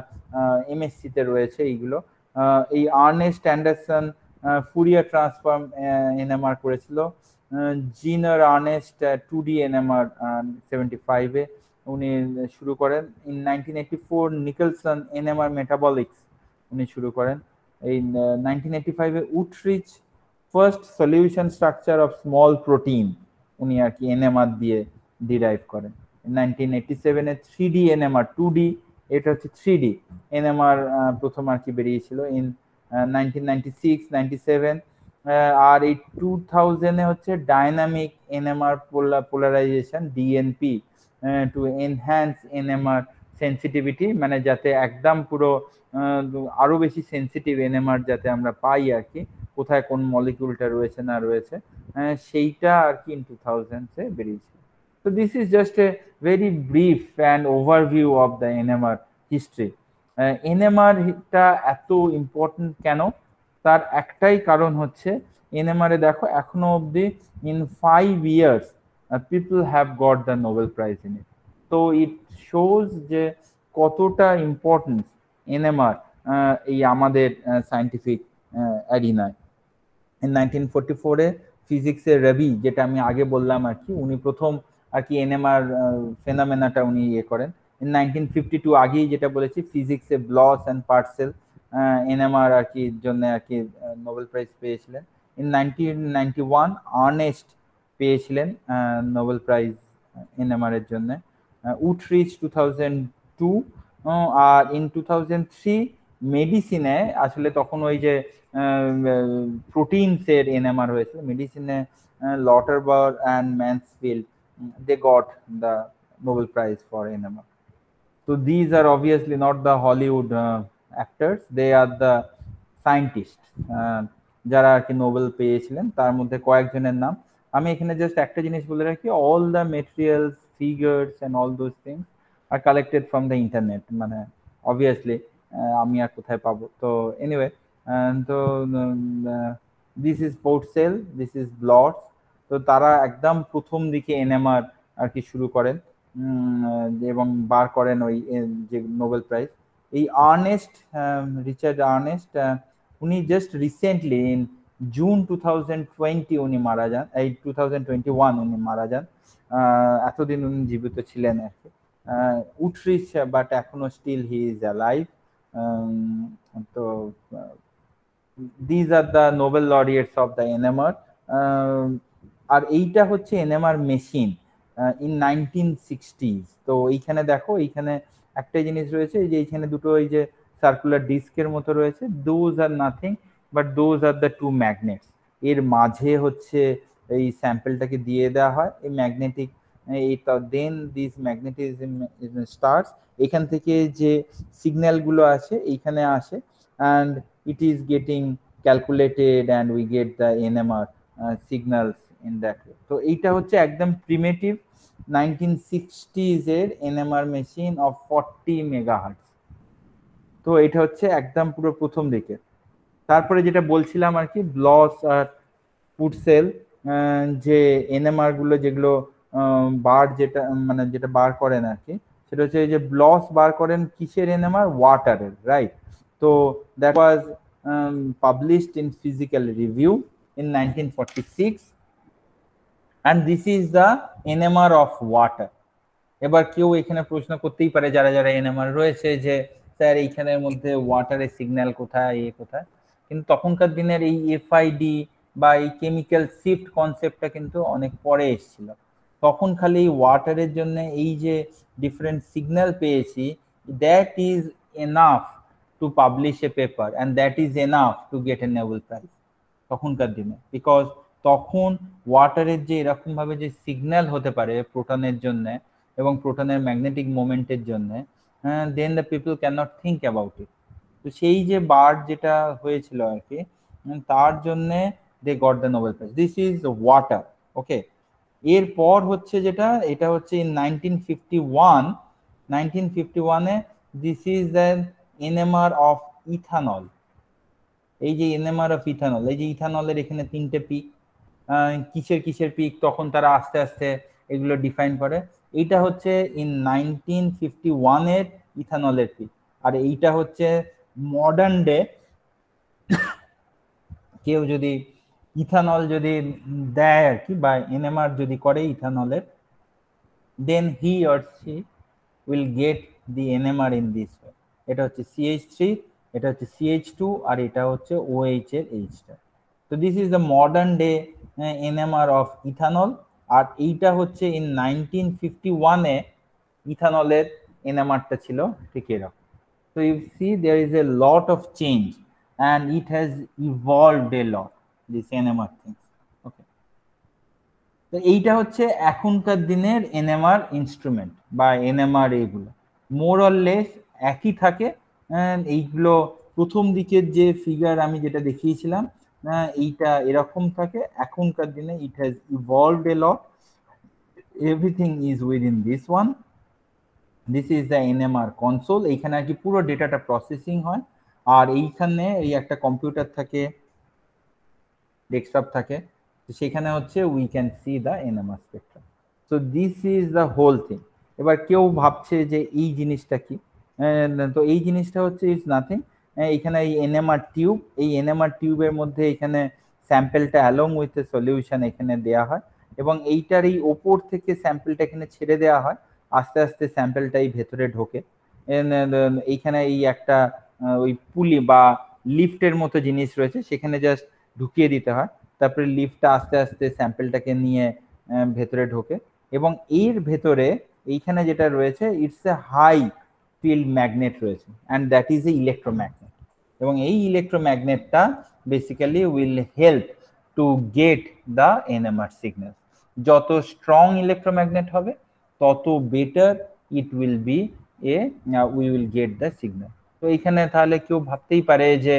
এমএসসি তে রয়েছে এইগুলো। এই Ernest Anderson Fourier transform NMR করেছিল। জিনার আর্নেস্ট 2D এনএমআর 75 এ উনি শুরু করেন। ইন 1984 নিকলসন এনএমআর মেটাবলিক্স উনি শুরু করেন। এই 1985 এ Wuthrich first solution structure of small protein উনি আর কি এনএমআর দিয়ে ডিরাইভ করেন। 1987 এ 3D NMR 2D, এটা হচ্ছে 3D NMR প্রথম আর কি বেরিয়েছিল ইন 1996 97। আর এই 2000 এ হচ্ছে dynamic NMR polarisation DNP to enhance NMR sensitivity, মানে যাতে একদম পুরো আরো বেশি সেন্সিটিভ NMR যাতে আমরা পাই আর কি, কোথায় কোন মলিকিউলটা রয়েছে না রয়েছে, সেইটা আর কি ইন 2000 এ বেরিয়েছিল। So this is just a very brief and overview of the NMR history. NMR টা এত ইম্পর্টেন্ট কেন, তার একটাই কারণ হচ্ছে NMR এ দেখো এখনো অবধি in 5 years people have got the Nobel Prize in it. So it shows যে কতটা ইম্পর্টেন্স NMR এই আমাদের সায়েন্টিফিক অ্যারিনায়। in 1944 এ ফিজিক্সের রবি, যেটা আমি আগে বললাম আর কি, উনি প্রথম আর কি NMR ফেনোমেনাটা উনি ইয়ে করেন। in 1952 আগেই যেটা বলেছি ফিজিক্সে ব্লস এন্ড পার্সেল NMR আর কি জন্য আর কি নোবেল প্রাইজ পেয়েছিলেন। in 1991 আর্নেস্ট পেয়েছিলেন নোবেল প্রাইজ NMR এর জন্য। উটরিচ 2002, আর in 2003 মেডিসিনে আসলে তখন ওই যে প্রোটিনসের NMR হয়েছিল মেডিসিনে, Lauterbur and Mansfield they got the Nobel Prize for NMR. So these are obviously not the Hollywood actors, they are the scientists যারা আর কি নোবেল পেয়েছিলেন। তার মধ্যে কয়েকজনের নাম আমি এখানে জাস্ট একটা জিনিস বলে রাখি, all the materials, figures and all those things are collected from the internet, মানে obviously আমি আর কোথায় পাবো। তো এনিওয়ে, তো দিস ইজ পোর্টসেল, দিস ইজ ব্লটস। তো তারা একদম প্রথম দিকে NMR আর কি শুরু করেন এবং বার করেন ওই যে নোবেল প্রাইজ। এই আর্নেস্ট, রিচার্ড আর্নেস্ট, উনি জাস্ট রিসেন্টলি ইন জুন 2020 উনি মারা যান, এই 2021 উনি মারা যান। এতদিন উনি জীবিত ছিলেন আর কি। উটরিচ বাট এখনো স্টিল হি ইজ অ্যালাইভ। তো these are the Nobel laureates of the NMR. আর এইটা হচ্ছে NMR মেশিন ইন 1960s। তো এইখানে দেখো, এইখানে একটা জিনিস রয়েছে যে এইখানে দুটো এই যে সার্কুলার ডিস্কের মতো রয়েছে, those are nothing but those are the two magnets. এর মাঝে হচ্ছে এই স্যাম্পলটাকে দিয়ে দেওয়া হয়, এই ম্যাগনেটিক এইটা, দেন দিস ম্যাগনেটিজম স্টার্টস, এখান থেকে যে সিগন্যালগুলো আছে এইখানে আসে and it is getting calculated and we get the NMR signals in that way. তো এইটা হচ্ছে একদম প্রিমিটিভ 1960s এর NMR মেশিন of 40 মেগাহার্টজ। তো এটা হচ্ছে একদম পুরো প্রথম দিকে। তারপরে যেটা বলছিলাম আর কি, ব্লস আর পুটসেল, যে NMR গুলো যেগুলো বার যেটা মানে যেটা বার করেন আর কি, সেটা হচ্ছে যে ব্লস বার করেন কিসের NMR, ওয়াটারের, right. So that was published in Physical Review in 1946 and this is the NMR of water. এবার কেউ এখানে প্রশ্ন করতেই পারে যারা যারা NMR রয়েছে যে স্যার এইখানের মধ্যে ওয়াটারের সিগন্যাল কোথায়, এ কোথায়, কিন্তু তখনকার দিনের এই FID বা এই কেমিক্যাল শিফট কনসেপ্টটা কিন্তু অনেক পরে এসেছিল। তখন খালি ওয়াটারের জন্য এই যে ডিফারেন্ট সিগন্যাল পেয়েছি, that is enough to publish a paper and that is enough to get a Nobel Prize তখনকার দিনে, বিকজ তখন ওয়াটারের যে এরকম ভাবে যে সিগন্যাল হতে পারে প্রোটনের জন্য এবং প্রোটনের ম্যাগনেটিক মোমেন্টের জন্য, then the people can not think about it. তো সেই যে বার্ড যেটা হয়েছিল আর কি, তার জন্য they got the Nobel prize. This is water, okay. এরপর হচ্ছে যেটা, এটা হচ্ছে ইন 1951 এ this is the NMR of ethanol. এই যে NMR of ইথানল, এই যে ইথানলের এখানে 3টে পিক, কিসের কিসের পিক তখন তারা আস্তে আস্তে এগুলো ডিফাইন করে। এইটা হচ্ছে ইন 1951 এর ইথানলের পিক, আর এইটা হচ্ছে মডার্ন ডে কেউ যদি ইথানল যদি দেয় আর কি, বা NMR যদি করে ইথানলের, then he or she will get the NMR in this way. এটা হচ্ছে CH3, এটা হচ্ছে CH2 আর এটা হচ্ছে OH এর H টা। তো this is the modern day NMR of ethanol. আর এইটা হচ্ছে ইন 1951 এ ইথানলের এনএমআরটা ছিল ঠিক এরকম। So you see there is a lot of change and it has evolved a lot, this NMR things. Okay. তো এইটা হচ্ছে এখনকার দিনের এনএমআর ইনস্ট্রুমেন্ট বা এনএমআর, এইগুলো মোর অর লেস একই থাকে। এইগুলো প্রথম দিকের যে ফিগার আমি যেটা দেখিয়েছিলাম এইটা এরকম থাকে। এখনকার দিনে it has evolved A lot, everything is within this one. This is the NMR console. এইখানে আর কি পুরো ডেটাটা প্রসেসিং হয়, আর এইখানে এই একটা কম্পিউটার থাকে, ডেস্কটপ থাকে, সেখানে হচ্ছে we can see the NMR spectrum. So this is the whole thing. এবার কেউ ভাবছে যে এই জিনিসটা কি, তো এই জিনিসটা হচ্ছে ইজ নাথিং। এখানে এই এনএমআর টিউব, এই এনএমআর টিউবের মধ্যে এখানে স্যাম্পেলটা অ্যালং উইথ এ সলিউশন এখানে দেওয়া হয়, এবং এইটার এই ওপর থেকে স্যাম্পেলটা এখানে ছেড়ে দেওয়া হয়, আস্তে আস্তে স্যাম্পেলটা এই ভেতরে ঢোকে। এইখানে এই একটা ওই পুলি বা লিফটের মতো জিনিস রয়েছে, সেখানে জাস্ট ঢুকিয়ে দিতে হয়, তারপরে লিফটটা আস্তে আস্তে স্যাম্পেলটাকে নিয়ে ভেতরে ঢোকে। এবং এর ভেতরে এইখানে যেটা রয়েছে it's a high field magnet রয়েছে, and that is a electromagnet. এবং এই ইলেকট্রোম্যাগনেটটা basically will help to get the NMR signal. যত স্ট্রং ইলেকট্রোম্যাগনেট হবে তত better it will be we will get the signal. তো এইখানে তাহলে কেউ ভাবতেই পারে যে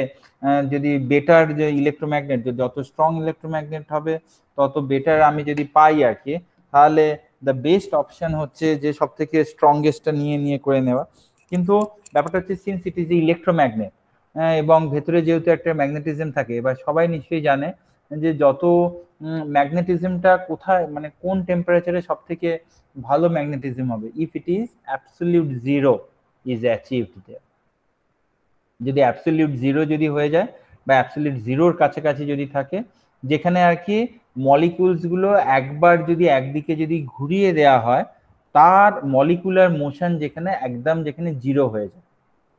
যদি বেটার যে ইলেকট্রোম্যাগনেট, যত স্ট্রং ইলেকট্রোম্যাগনেট হবে তত বেটার আমি যদি পাই আর কি, তাহলে দ্য বেস্ট অপশন হচ্ছে যে সব থেকে স্ট্রংগেস্টটা নিয়ে করে নেওয়া। কিন্তু ব্যাপারটা হচ্ছে সিন্স ইট ইজ ইলেকট্রোম্যাগনেট এবং ভেতরে যেহেতু একটা ম্যাগনেটিজম থাকে, এবার সবাই নিশ্চয়ই জানে যে যত ম্যাগনেটিজমটা কোথায়, মানে কোন টেম্পারেচারে সব থেকে ভালো ম্যাগনেটিজম হবে, if it is absolute zero is achieved there. যদি অ্যাবসলিউট জিরো যদি হয়ে যায় বা অ্যাবসলিউট জিরোর কাছাকাছি যদি থাকে, যেখানে আর কি মলিকিউলস গুলো একবার যদি একদিকে যদি ঘুরিয়ে দেওয়া হয়, তার মলিকুলার মোশন যেখানে একদম যেখানে জিরো হয়ে যায়।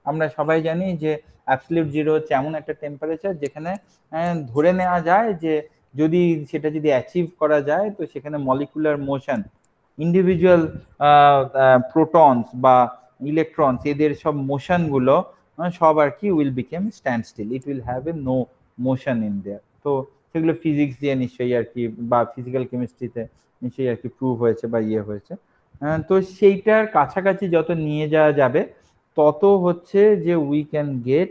আমরা সবাই জানি যে অ্যাবসলিউট জিরো হচ্ছে এমন একটা টেম্পারেচার যেখানে ধরে নেওয়া যায় যে যদি সেটা যদি অ্যাচিভ করা যায়, তো সেখানে মলিকুলার মোশন, ইন্ডিভিজুয়াল প্রোটনস বা ইলেকট্রনস, এদের সব মোশন গুলো সব আর কি will become stand still, it will have a no motion in there. তো সেগুলো ফিজিক্স দিয়ে নিশ্চয়ই আর কি বা ফিজিক্যাল কেমিস্ট্রিতে নিশ্চয়ই আর কি প্রুভ হয়েছে বা ইয়ে হয়েছে। তো সেইটার কাছাকাছি যত নিয়ে যাওয়া যাবে তত হচ্ছে যে we can get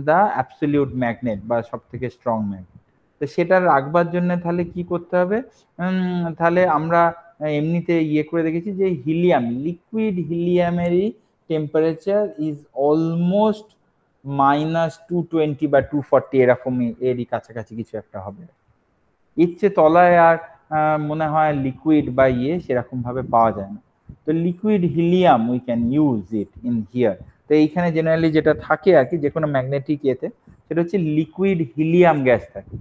the absolute magnet বা সব থেকে স্ট্রং ম্যাগনেট। তো সেটা রাখবার জন্য তাহলে কি করতে হবে, তাহলে আমরা এমনিতে ইয়ে করে দেখেছি যে হিলিয়াম, লিকুইড হিলিয়ামেরই টেম্পারেচার ইজ অলমোস্ট -220 বা 240 এরকমই, এরই কাছাকাছি কিছু একটা হবে। এর চেয়ে তলায় আর মনে হয় লিকুইড বা ইয়ে সেরকম ভাবে পাওয়া যায় না। তো liquid helium we can use it in here. তো এইখানে জেনারেলি যেটা থাকে আর কি যে কোনো ম্যাগনেটিক এতে, সেটা হচ্ছে লিকুইড হিলিয়াম গ্যাস থাকে।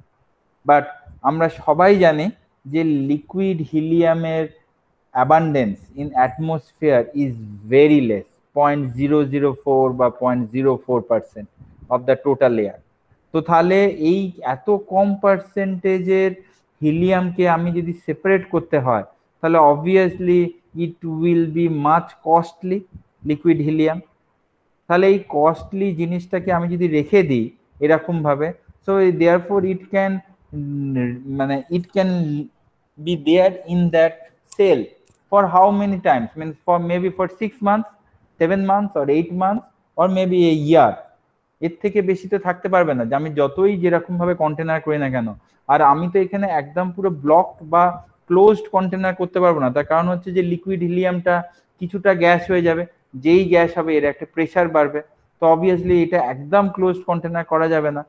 বাট আমরা সবাই জানি যে লিকুইড হিলিয়ামের abundance in atmosphere is very less, 0.004 বা 0.04% অফ দ্য টোটাল এয়ার। তো তাহলে এই এত কম পার্সেন্টেজের হিলিয়ামকে আমি যদি সেপারেট করতে হয়, তাহলে obviously it will B much costly, liquid helium. তাহলে এই কস্টলি জিনিসটাকে আমি যদি রেখে দিই এরকম ভাবে, সো দেয়ারফর ইট ক্যান মানে it can be there in that cell for how many times, means for maybe for 6 months, 7 months or 8 months or maybe a year। এর থেকে বেশি তো থাকতে পারবে না, যে আমি যতই যেরকম ভাবে কন্টেনার করি না কেন। আর আমি তো এখানে একদম পুরো ব্লক বা ক্লোজড কন্টেনার করতে পারবো না, তার কারণ হচ্ছে যে লিকুইড হিলিয়ামটা কিছুটা গ্যাস হয়ে যাবে, যেই গ্যাস হবে এর একটা প্রেসার বাড়বে, তো অবভিয়াসলি এটা একদম ক্লোজড কন্টেনার করা যাবে না।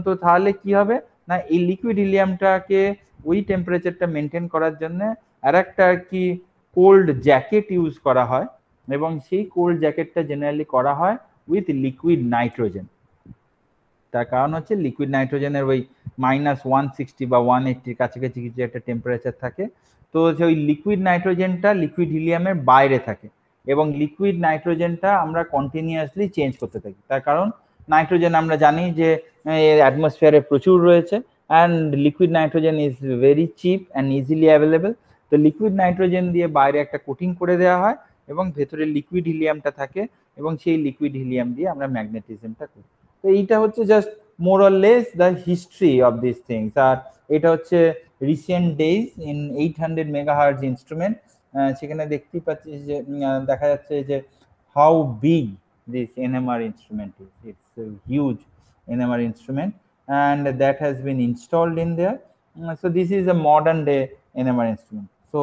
তো তাহলে কি হবে না, এই লিকুইড হিলিয়ামটাকে ওই টেম্পারেচারটা মেনটেন করার জন্য আর একটা আর কি কোল্ড জ্যাকেট ইউজ করা হয়, এবং সেই কোল্ড জ্যাকেটটা জেনারেলি করা হয় উইথ লিকুইড নাইট্রোজেন। তার কারণ হচ্ছে লিকুইড নাইট্রোজেনের ওই -160 বা 180 কাছাকাছি কিছু একটা টেম্পারেচার থাকে। তো ওই লিকুইড নাইট্রোজেনটা লিকুইড হিলিয়ামের বাইরে থাকে, এবং লিকুইড নাইট্রোজেনটা আমরা কন্টিনিউয়াসলি চেঞ্জ করতে থাকি। তার কারণ নাইট্রোজেন আমরা জানি যে অ্যাটমসফিয়ারে প্রচুর রয়েছে, and liquid nitrogen is very chip and easily available. তো লিকুইড নাইট্রোজেন দিয়ে বাইরে একটা কোটিং করে দেওয়া হয়, এবং ভেতরে লিকুইড হিলিয়ামটা থাকে এবং সেই লিকুইড হিলিয়াম দিয়ে আমরা ম্যাগনেটিজমটা করি। তো এইটা হচ্ছে just more or less the history of this things. আর এটা হচ্ছে recent days in 800 megahertz instrument. সেখানে দেখতেই পাচ্ছি যে দেখা যাচ্ছে যে how big this NMR instrument is. It's a huge NMR instrument and that has been installed in there. So this is a modern day NMR instrument. So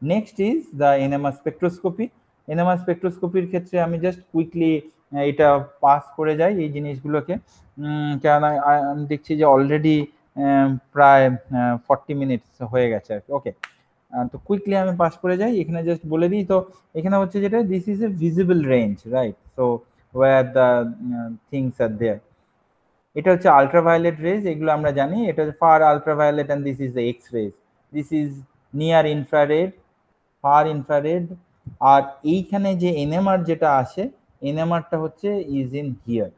next is the NMR spectroscopy. NMR spectroscopy এর ক্ষেত্রে আমি just quickly এটা pass করে যাই এই জিনিসগুলোকে, কারণ আমি দেখছি যে অলরেডি প্রায় 40 মিনিটস হয়ে গেছে আর কি। ওকে, তো কুইকলি আমি পাস করে যাই, এখানে জাস্ট বলে দিই। তো এখানে হচ্ছে যেটা, this is a visible range, right? So where the things are there. এটা হচ্ছে আলট্রাভায়োলেট রেজ, এগুলো আমরা জানি। এটা far ultraviolet and this is the X rays, this is near infrared, far infrared. আর এইখানে যে NMR যেটা আসে, NMRটা হচ্ছে ইজ ইন হিয়ার।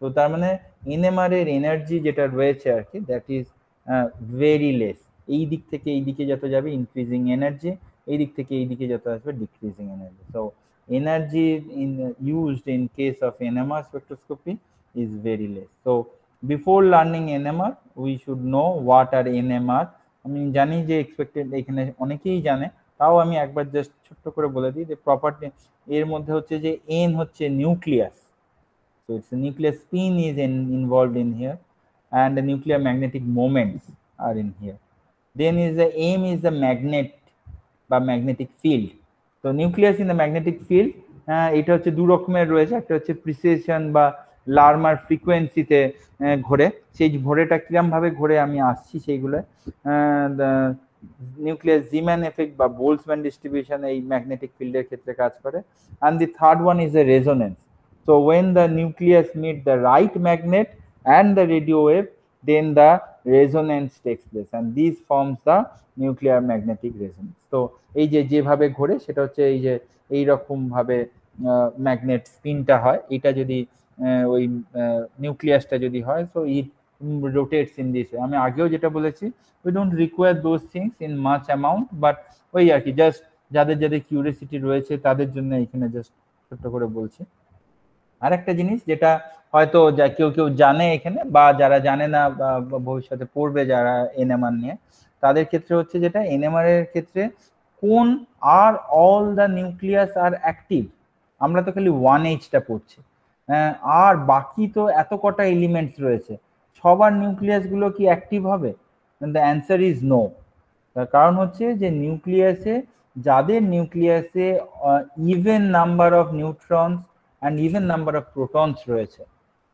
তো তার মানে NMR এর এনার্জি যেটা রয়েছে আর কি, দ্যাট ইজ ভেরি লেস। এই দিক থেকে এই দিকে যত যাবে ইনক্রিজিং এনার্জি, এই দিক থেকে এই দিকে যত আসবে decreasing energy. So energy in used in case of NMR spectroscopy is very less. So before learning NMR we should know what are NMR. আমি জানি যে এক্সপেক্টেড এখানে অনেকেই জানে, তাও আমি একবার জাস্ট ছোট্ট করে বলে দিই যে প্রপার্টি এর মধ্যে হচ্ছে যে N হচ্ছে nucleus, so its nuclear spin is involved in here and the nuclear magnetic moments are in here. Then is the M is the magnet বা magnetic field. তো nucleus in the magnetic field, এটা হচ্ছে দু রকমের রয়েছে, একটা হচ্ছে precision বা লার্মার ফ্রিকোয়েন্সিতে ঘোরে। সেই ঘোরেটা কিরম ভাবে ঘোরে আমি আসছি সেইগুলো। নিউক্লিয়াস জিম্যান এফেক্ট বা বোলসম্যান ডিস্ট্রিবিউশন এই ম্যাগনেটিক ফিল্ডের ক্ষেত্রে কাজ করে। And the third one is a resonance. So when the nucleus meet the right magnet and the radio wave, then the resonance takes place and this forms the nuclear magnetic resonance. তো এই যে যেভাবে ঘোরে সেটা হচ্ছে এই যে এই রকম ভাবে ম্যাগনেট স্পিনটা হয়। এটা যদি ওই নিউক্লিয়াসটা যদি হয়, so it rotates in this way. আমি আগেও যেটা বলেছি, we don't require those things in much amount, but ওই আর কি জাস্ট যাদের যাদের কিউরিওসিটি রয়েছে তাদের জন্য এখানে জাস্ট ছোট্ট করে বলছি। আরেকটা জিনিস যেটা হয়তো যা কেউ কেউ জানে এখানে, বা যারা জানে না বা ভবিষ্যতে পড়বে যারা NMR নিয়ে, তাদের ক্ষেত্রে হচ্ছে যেটা NMR এর ক্ষেত্রে কোন আর all the nucleus are active. আমরা তো খালি 1H-টা পড়ছি, আর বাকি তো এত কটা এলিমেন্টস রয়েছে, সবার নিউক্লিয়াসগুলো কি অ্যাক্টিভ হবে? The answer is no. তার কারণ হচ্ছে যে নিউক্লিয়াসে, যাদের নিউক্লিয়াসে even number of neutrons and even number of protons রয়েছে,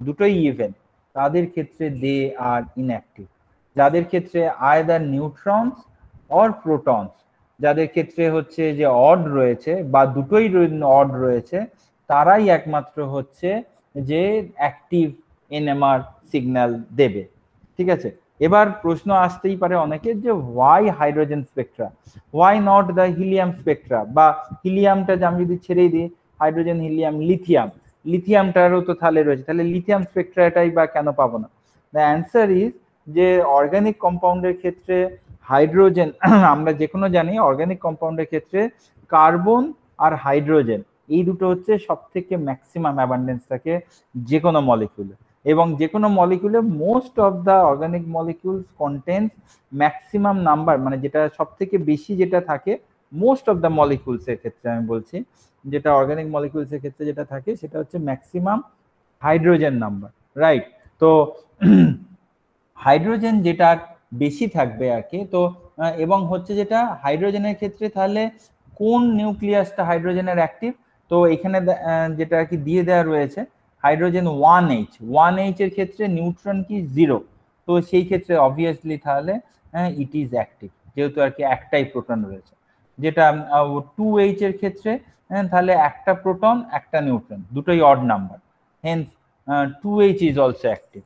দুটোই ইভেন, তাদের ক্ষেত্রে দে আর ইনঅ্যাক্টিভ। যাদের ক্ষেত্রে আইদার নিউট্রনস অর প্রোটনস, যাদের ক্ষেত্রে হচ্ছে যে অড রয়েছে বা দুটোই অড রয়েছে, তারাই একমাত্র হচ্ছে যে অ্যাক্টিভ NMR সিগন্যাল দেবে। ঠিক আছে, এবার প্রশ্ন আসতেই পারে অনেকের যে why hydrogen spectra, why not the helium spectra, বা হিলিয়ামটা যে আমি যদি ছেড়েই দিই, হাইড্রোজেন, হিলিয়াম, লিথিয়াম, লিথিয়ামটারও তো তাহলে রয়েছে, তাহলে লিথিয়াম স্পেকট্রাটাই বা কেন পাবো না? দ্য অ্যান্সার ইজ যে অর্গানিক কম্পাউন্ডের ক্ষেত্রে হাইড্রোজেন, আমরা যে কোনো জানি অর্গানিক কম্পাউন্ডের ক্ষেত্রে কার্বন আর হাইড্রোজেন এই দুটো হচ্ছে সব থেকে ম্যাক্সিমাম অ্যাবান্ডেন্স থাকে যে কোনো মলিকিউলে, এবং যে কোনো মলিকিউলে most of the organic molecules contains maximum number, মানে যেটা সব থেকে বেশি যেটা থাকে মোস্ট অফ দ্য মলিকিউলস এর ক্ষেত্রে আমি বলছি, যেটা অর্গানিক মলিকিউলস এর ক্ষেত্রে যেটা থাকে সেটা হচ্ছে ম্যাক্সিমাম হাইড্রোজেন নাম্বার, রাইট? তো হাইড্রোজেন যেটা বেশি থাকবে আর কি। তো এবং হচ্ছে যেটা হাইড্রোজেনের ক্ষেত্রে তাহলে কোন নিউক্লিয়াসটা হাইড্রোজেনের অ্যাক্টিভ, তো এখানে যেটা আর কি দিয়ে দেওয়া রয়েছে হাইড্রোজেন 1H এর ক্ষেত্রে নিউট্রন কি 0, তো সেই ক্ষেত্রে অবভিয়াসলি তাহলে ইট ইজ অ্যাক্টিভ, যেহেতু আর কি একটাই প্রোটন রয়েছে। যেটা 2H এর ক্ষেত্রে তাহলে একটা প্রোটন একটা নিউট্রন, দুটোই odd number, hence 2H is also active.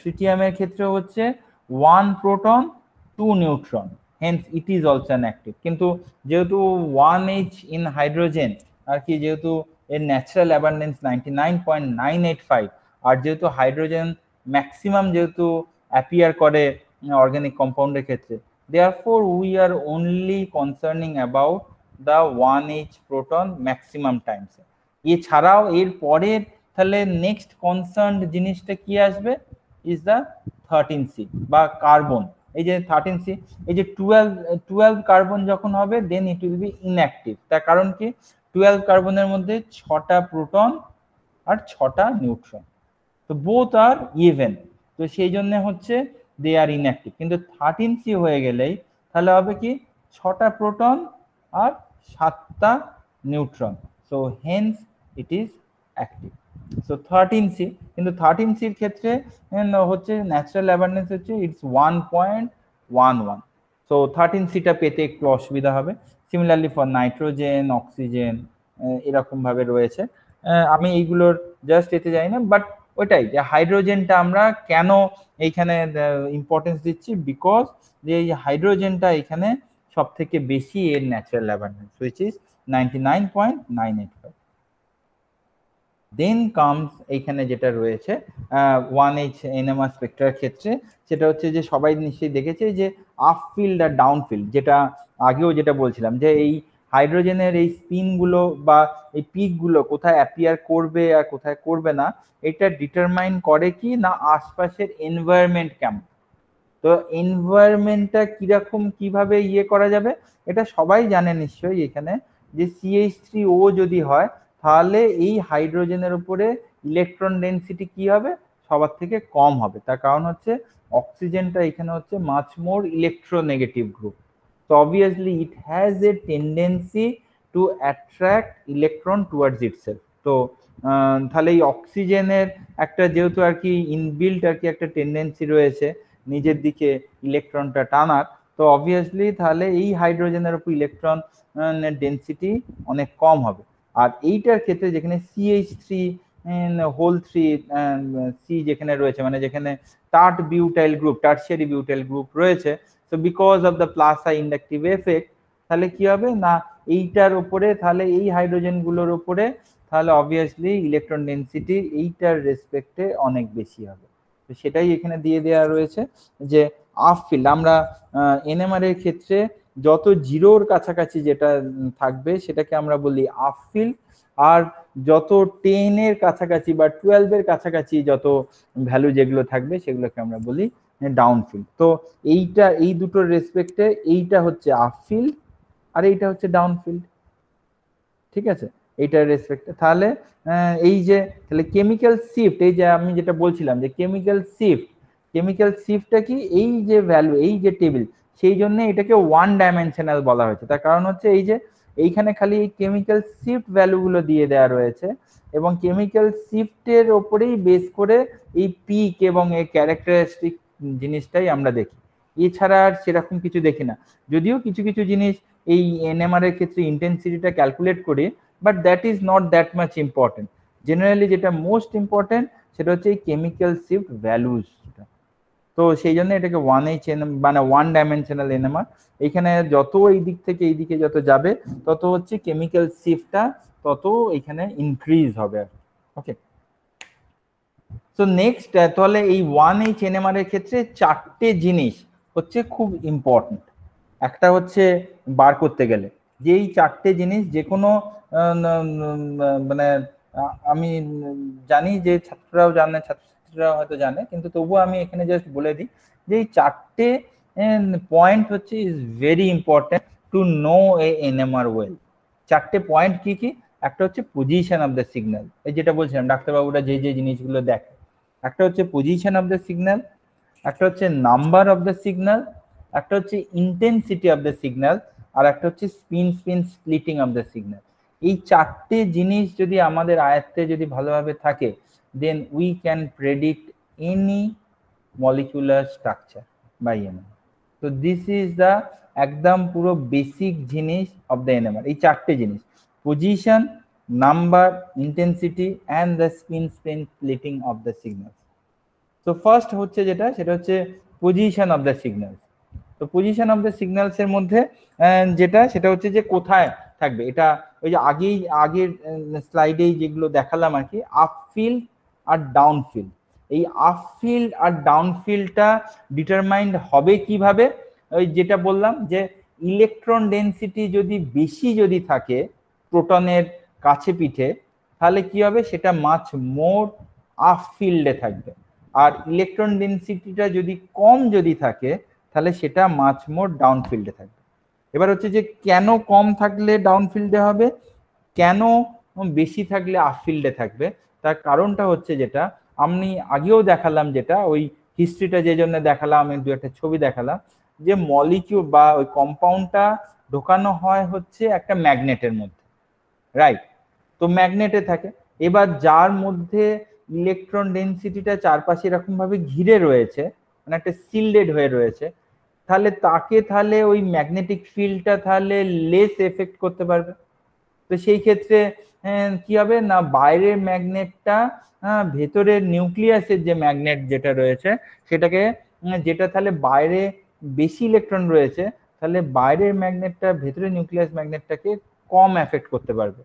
ট্রিটিয়ামের ক্ষেত্রে হচ্ছে 1 proton 2 neutron, hence it is also an active. কিন্তু যেহেতু 1H ইন হাইড্রোজেন আর কি, যেহেতু এর ন্যাচারাল অ্যাবান্ডেন্স 99.985, আর যেহেতু হাইড্রোজেন ম্যাক্সিমাম যেহেতু অ্যাপিয়ার করে অর্গানিক কম্পাউন্ডের ক্ষেত্রে, therefore we are only concerning about the 1H proton maximum Times. এছাড়াও এর পরের তাহলে নেক্সট কনসার্ন জিনিসটা কি আসবে, ইজ দ্য 13C বা কার্বন। এই যে 13C, এই যে 12 কার্বন যখন হবে দেন ইট উইল বি ইনঅ্যাক্টিভ। তার কারণ কি, 12 কার্বনের মধ্যে 6টা প্রোটন আর 6টা নিউট্রন, তো বোথ আর ইভেন, তো সেই জন্য হচ্ছে দে আর ইনঅ্যাক্টিভ। কিন্তু 13C হয়ে গেলেই তাহলে হবে কি 6টা প্রোটন আর 7টা neutron, so hence it is active. So 13C, কিন্তু 13Cর ক্ষেত্রে হচ্ছে ন্যাচারাল অ্যাবান্ডেন্স হচ্ছে ইটস 1.11, সো 13Cটা পেতে একটু অসুবিধা হবে। সিমিলারলি ফর নাইট্রোজেন, অক্সিজেন এরকম ভাবে রয়েছে। আমি এইগুলোর জাস্ট এতে যাই না, বাট ওইটাই যে হাইড্রোজেনটা আমরা কেন এইখানে ইম্পর্টেন্স দিচ্ছি, বিকজ যে এই হাইড্রোজেনটা এখানে সব থেকে বেশি এর natural abundance, which is 99.985। Then comes এইখানে যেটা রয়েছে 1H NMR স্পেকট্রার ক্ষেত্রে, সেটা হচ্ছে যে সবাই নিশ্চয়ই দেখেছে যে আপ ফিল্ড আর ডাউন ফিল্ড, যেটা আগেও যেটা বলছিলাম যে এই হাইড্রোজেনের এই স্পিনগুলো বা এই পিকগুলো কোথায় অ্যাপিয়ার করবে আর কোথায় করবে না, এটা ডিটারমাইন করে কি না আশপাশের এনভায়রনমেন্ট কেমন। তো এনভায়রনমেন্টটা কিরকম কিভাবে ইয়ে করা যাবে, এটা সবাই জানে নিশ্চয়ই এখানে, যে CH3O যদি হয় তাহলে এই হাইড্রোজেনের উপরে ইলেকট্রন ডেনসিটি কি হবে, সবার থেকে কম হবে। তার কারণ হচ্ছে অক্সিজেনটা এখানে হচ্ছে much more electronegative group, so obviously it has a tendency to attract electron towards itself। তো তাহলে এই অক্সিজেনের একটা যেহেতু আর কি ইনবিল্ট আর কি একটা টেন্ডেন্সি রয়েছে নিজের দিকে ইলেকট্রনটা টানার, তো অবভিয়াসলি তাহলে এই হাইড্রোজেনের উপর ইলেকট্রন ডেনসিটি অনেক কম হবে। আর এইটার ক্ষেত্রে যেখানে CH3 যেখানে রয়েছে, মানে যেখানে tart butyl group, tertiary butyl group রয়েছে, so because of the plus I inductive effect, তাহলে কি হবে না এইটার উপরে, তাহলে এই হাইড্রোজেন গুলোর উপরে তাহলে অবভিয়াসলি ইলেকট্রন ডেনসিটি এইটার রেসপেক্টে অনেক বেশি হবে। তো সেটাই এখানে দিয়ে দেওয়া রয়েছে যে আপ ফিল্ড আমরা NMR এর ক্ষেত্রে যত জিরোর কাছাকাছি যেটা থাকবে সেটাকে আমরা বলি আপ ফিল্ড, আর যত 10 এর কাছাকাছি বা 12 এর কাছাকাছি যত ভ্যালু যেগুলো থাকবে সেগুলোকে আমরা বলি ডাউন ফিল্ড। তো এইটা এই দুটোর রেসপেক্টে এইটা হচ্ছে আপ ফিল্ড আর এইটা হচ্ছে ডাউন ফিল্ড, ঠিক আছে, এইটার রেসপেক্টে। তাহলে এই যে তাহলে কেমিক্যাল শিফট, এই যে আমি যেটা বলছিলাম যে কেমিক্যাল শিফটটা কি, এই যে ভ্যালু, এই যে টেবিল, সেই জন্য এটাকে ওয়ান ডাইমেনশনাল বলা হয়েছে। তার কারণ হচ্ছে এই যে এইখানে খালি এই কেমিক্যাল শিফট ভ্যালুগুলো দিয়ে দেওয়া রয়েছে এবং কেমিক্যাল শিফটের ওপরেই বেস করে এই পিক এবং এই ক্যারেক্টারিস্টিক জিনিসটাই আমরা দেখি, এছাড়া আর সেরকম কিছু দেখি না। যদিও কিছু কিছু জিনিস এই NMR এর ক্ষেত্রে ইন্টেন্সিটিটা ক্যালকুলেট করি, but that is not that much important. Generally যেটা মোস্ট ইম্পর্টেন্ট সেটা হচ্ছে এই কেমিক্যাল শিফট ভ্যালুজ। তো সেই জন্য এটাকে 1H মানে ওয়ান ডাইমেনশনাল NMR। এখানে যত এই দিক থেকে এই দিকে যত যাবে তত হচ্ছে কেমিক্যাল শিফটটা তত এখানে ইনক্রিজ হবে। ওকে, সো নেক্সট, তাহলে এই 1H NMR এর ক্ষেত্রে চারটে জিনিস হচ্ছে খুব ইম্পর্টেন্ট। একটা হচ্ছে বার করতে গেলে যে এই চারটে জিনিস যে কোনো মানে আমি জানি যে ছাত্ররাও জানে, ছাত্রছাত্রীরাও হয়তো জানে, কিন্তু তবুও আমি এখানে জাস্ট বলে দিই যে এই চারটে পয়েন্ট হচ্ছে is very important to know A NMR well. চারটে পয়েন্ট কি কি? একটা হচ্ছে পজিশন অফ দ্য সিগন্যাল, এই যেটা বলছিলাম ডাক্তারবাবুরা যে যে জিনিসগুলো দেখে, একটা হচ্ছে পজিশন অফ দ্য সিগন্যাল, একটা হচ্ছে নাম্বার অফ দ্য সিগন্যাল, একটা হচ্ছে ইন্টেন্সিটি অফ দ্য সিগন্যাল, আর একটা হচ্ছে spin splitting of the signal. এই চারটে জিনিস যদি আমাদের আয়ত্তে যদি ভালোভাবে থাকে, then we can predict any molecular structure by NMR। তো দিস ইজ দ্য একদম পুরো বেসিক জিনিস অফ দ্য NMR, এই চারটে জিনিস, position, number, intensity and the spin splitting of the signal. তো ফার্স্ট হচ্ছে যেটা, সেটা হচ্ছে পজিশন অফ দ্য সিগন্যাল। তো পজিশন অফ দ্য সিগন্যালস এর মধ্যে যেটা, সেটা হচ্ছে যে কোথায় থাকবে। এটা ওই যে আগের স্লাইডেই যেগুলো দেখালাম আর কি, আপ ফিল্ড আর ডাউন ফিল্ড। এই আপ ফিল্ড আর ডাউন ফিল্ডটা ডিটারমাইন্ড হবে কিভাবে? ওই যেটা বললাম যে ইলেকট্রন ডেনসিটি যদি বেশি যদি থাকে প্রোটনের কাছে পিঠে, তাহলে কি হবে, সেটা মাছ মোর আপ ফিল্ডে থাকবে। আর ইলেকট্রন ডেনসিটিটা যদি কম যদি থাকে, তাহলে সেটা মাছ মোর ডাউন ফিল্ডে থাকবে। এবার হচ্ছে যে কেন কম থাকলে ডাউন ফিল্ডে হবে, কেন বেশি থাকলে আপ ফিল্ডে থাকবে, তার কারণটা হচ্ছে যেটা আমি আগেও দেখালাম, যেটা ওই হিস্ট্রিটা যে জন্য দেখালাম, আমি দু একটা ছবি দেখালাম, যে মলিকিউল বা ওই কম্পাউন্ডটা ঢোকানো হয় হচ্ছে একটা ম্যাগনেটের মধ্যে, রাইট? তো ম্যাগনেটে থাকে। এবার যার মধ্যে ইলেকট্রন ডেনসিটিটা চারপাশে এরকম ভাবে ঘিরে রয়েছে, মানে একটা সিল্ডেড হয়ে রয়েছে, তাহলে তাকে তাহলে ওই ম্যাগনেটিক ফিল্ডটা তাহলে লেস এফেক্ট করতে পারবে। তো সেই ক্ষেত্রে কি হবে না, বাইরের ম্যাগনেটটা ভেতরের নিউক্লিয়াসের যে ম্যাগনেট যেটা রয়েছে সেটাকে, যেটা তাহলে বাইরে বেশি ইলেকট্রন রয়েছে, তাহলে বাইরের ম্যাগনেটটা ভেতরের নিউক্লিয়াস ম্যাগনেটটাকে কম এফেক্ট করতে পারবে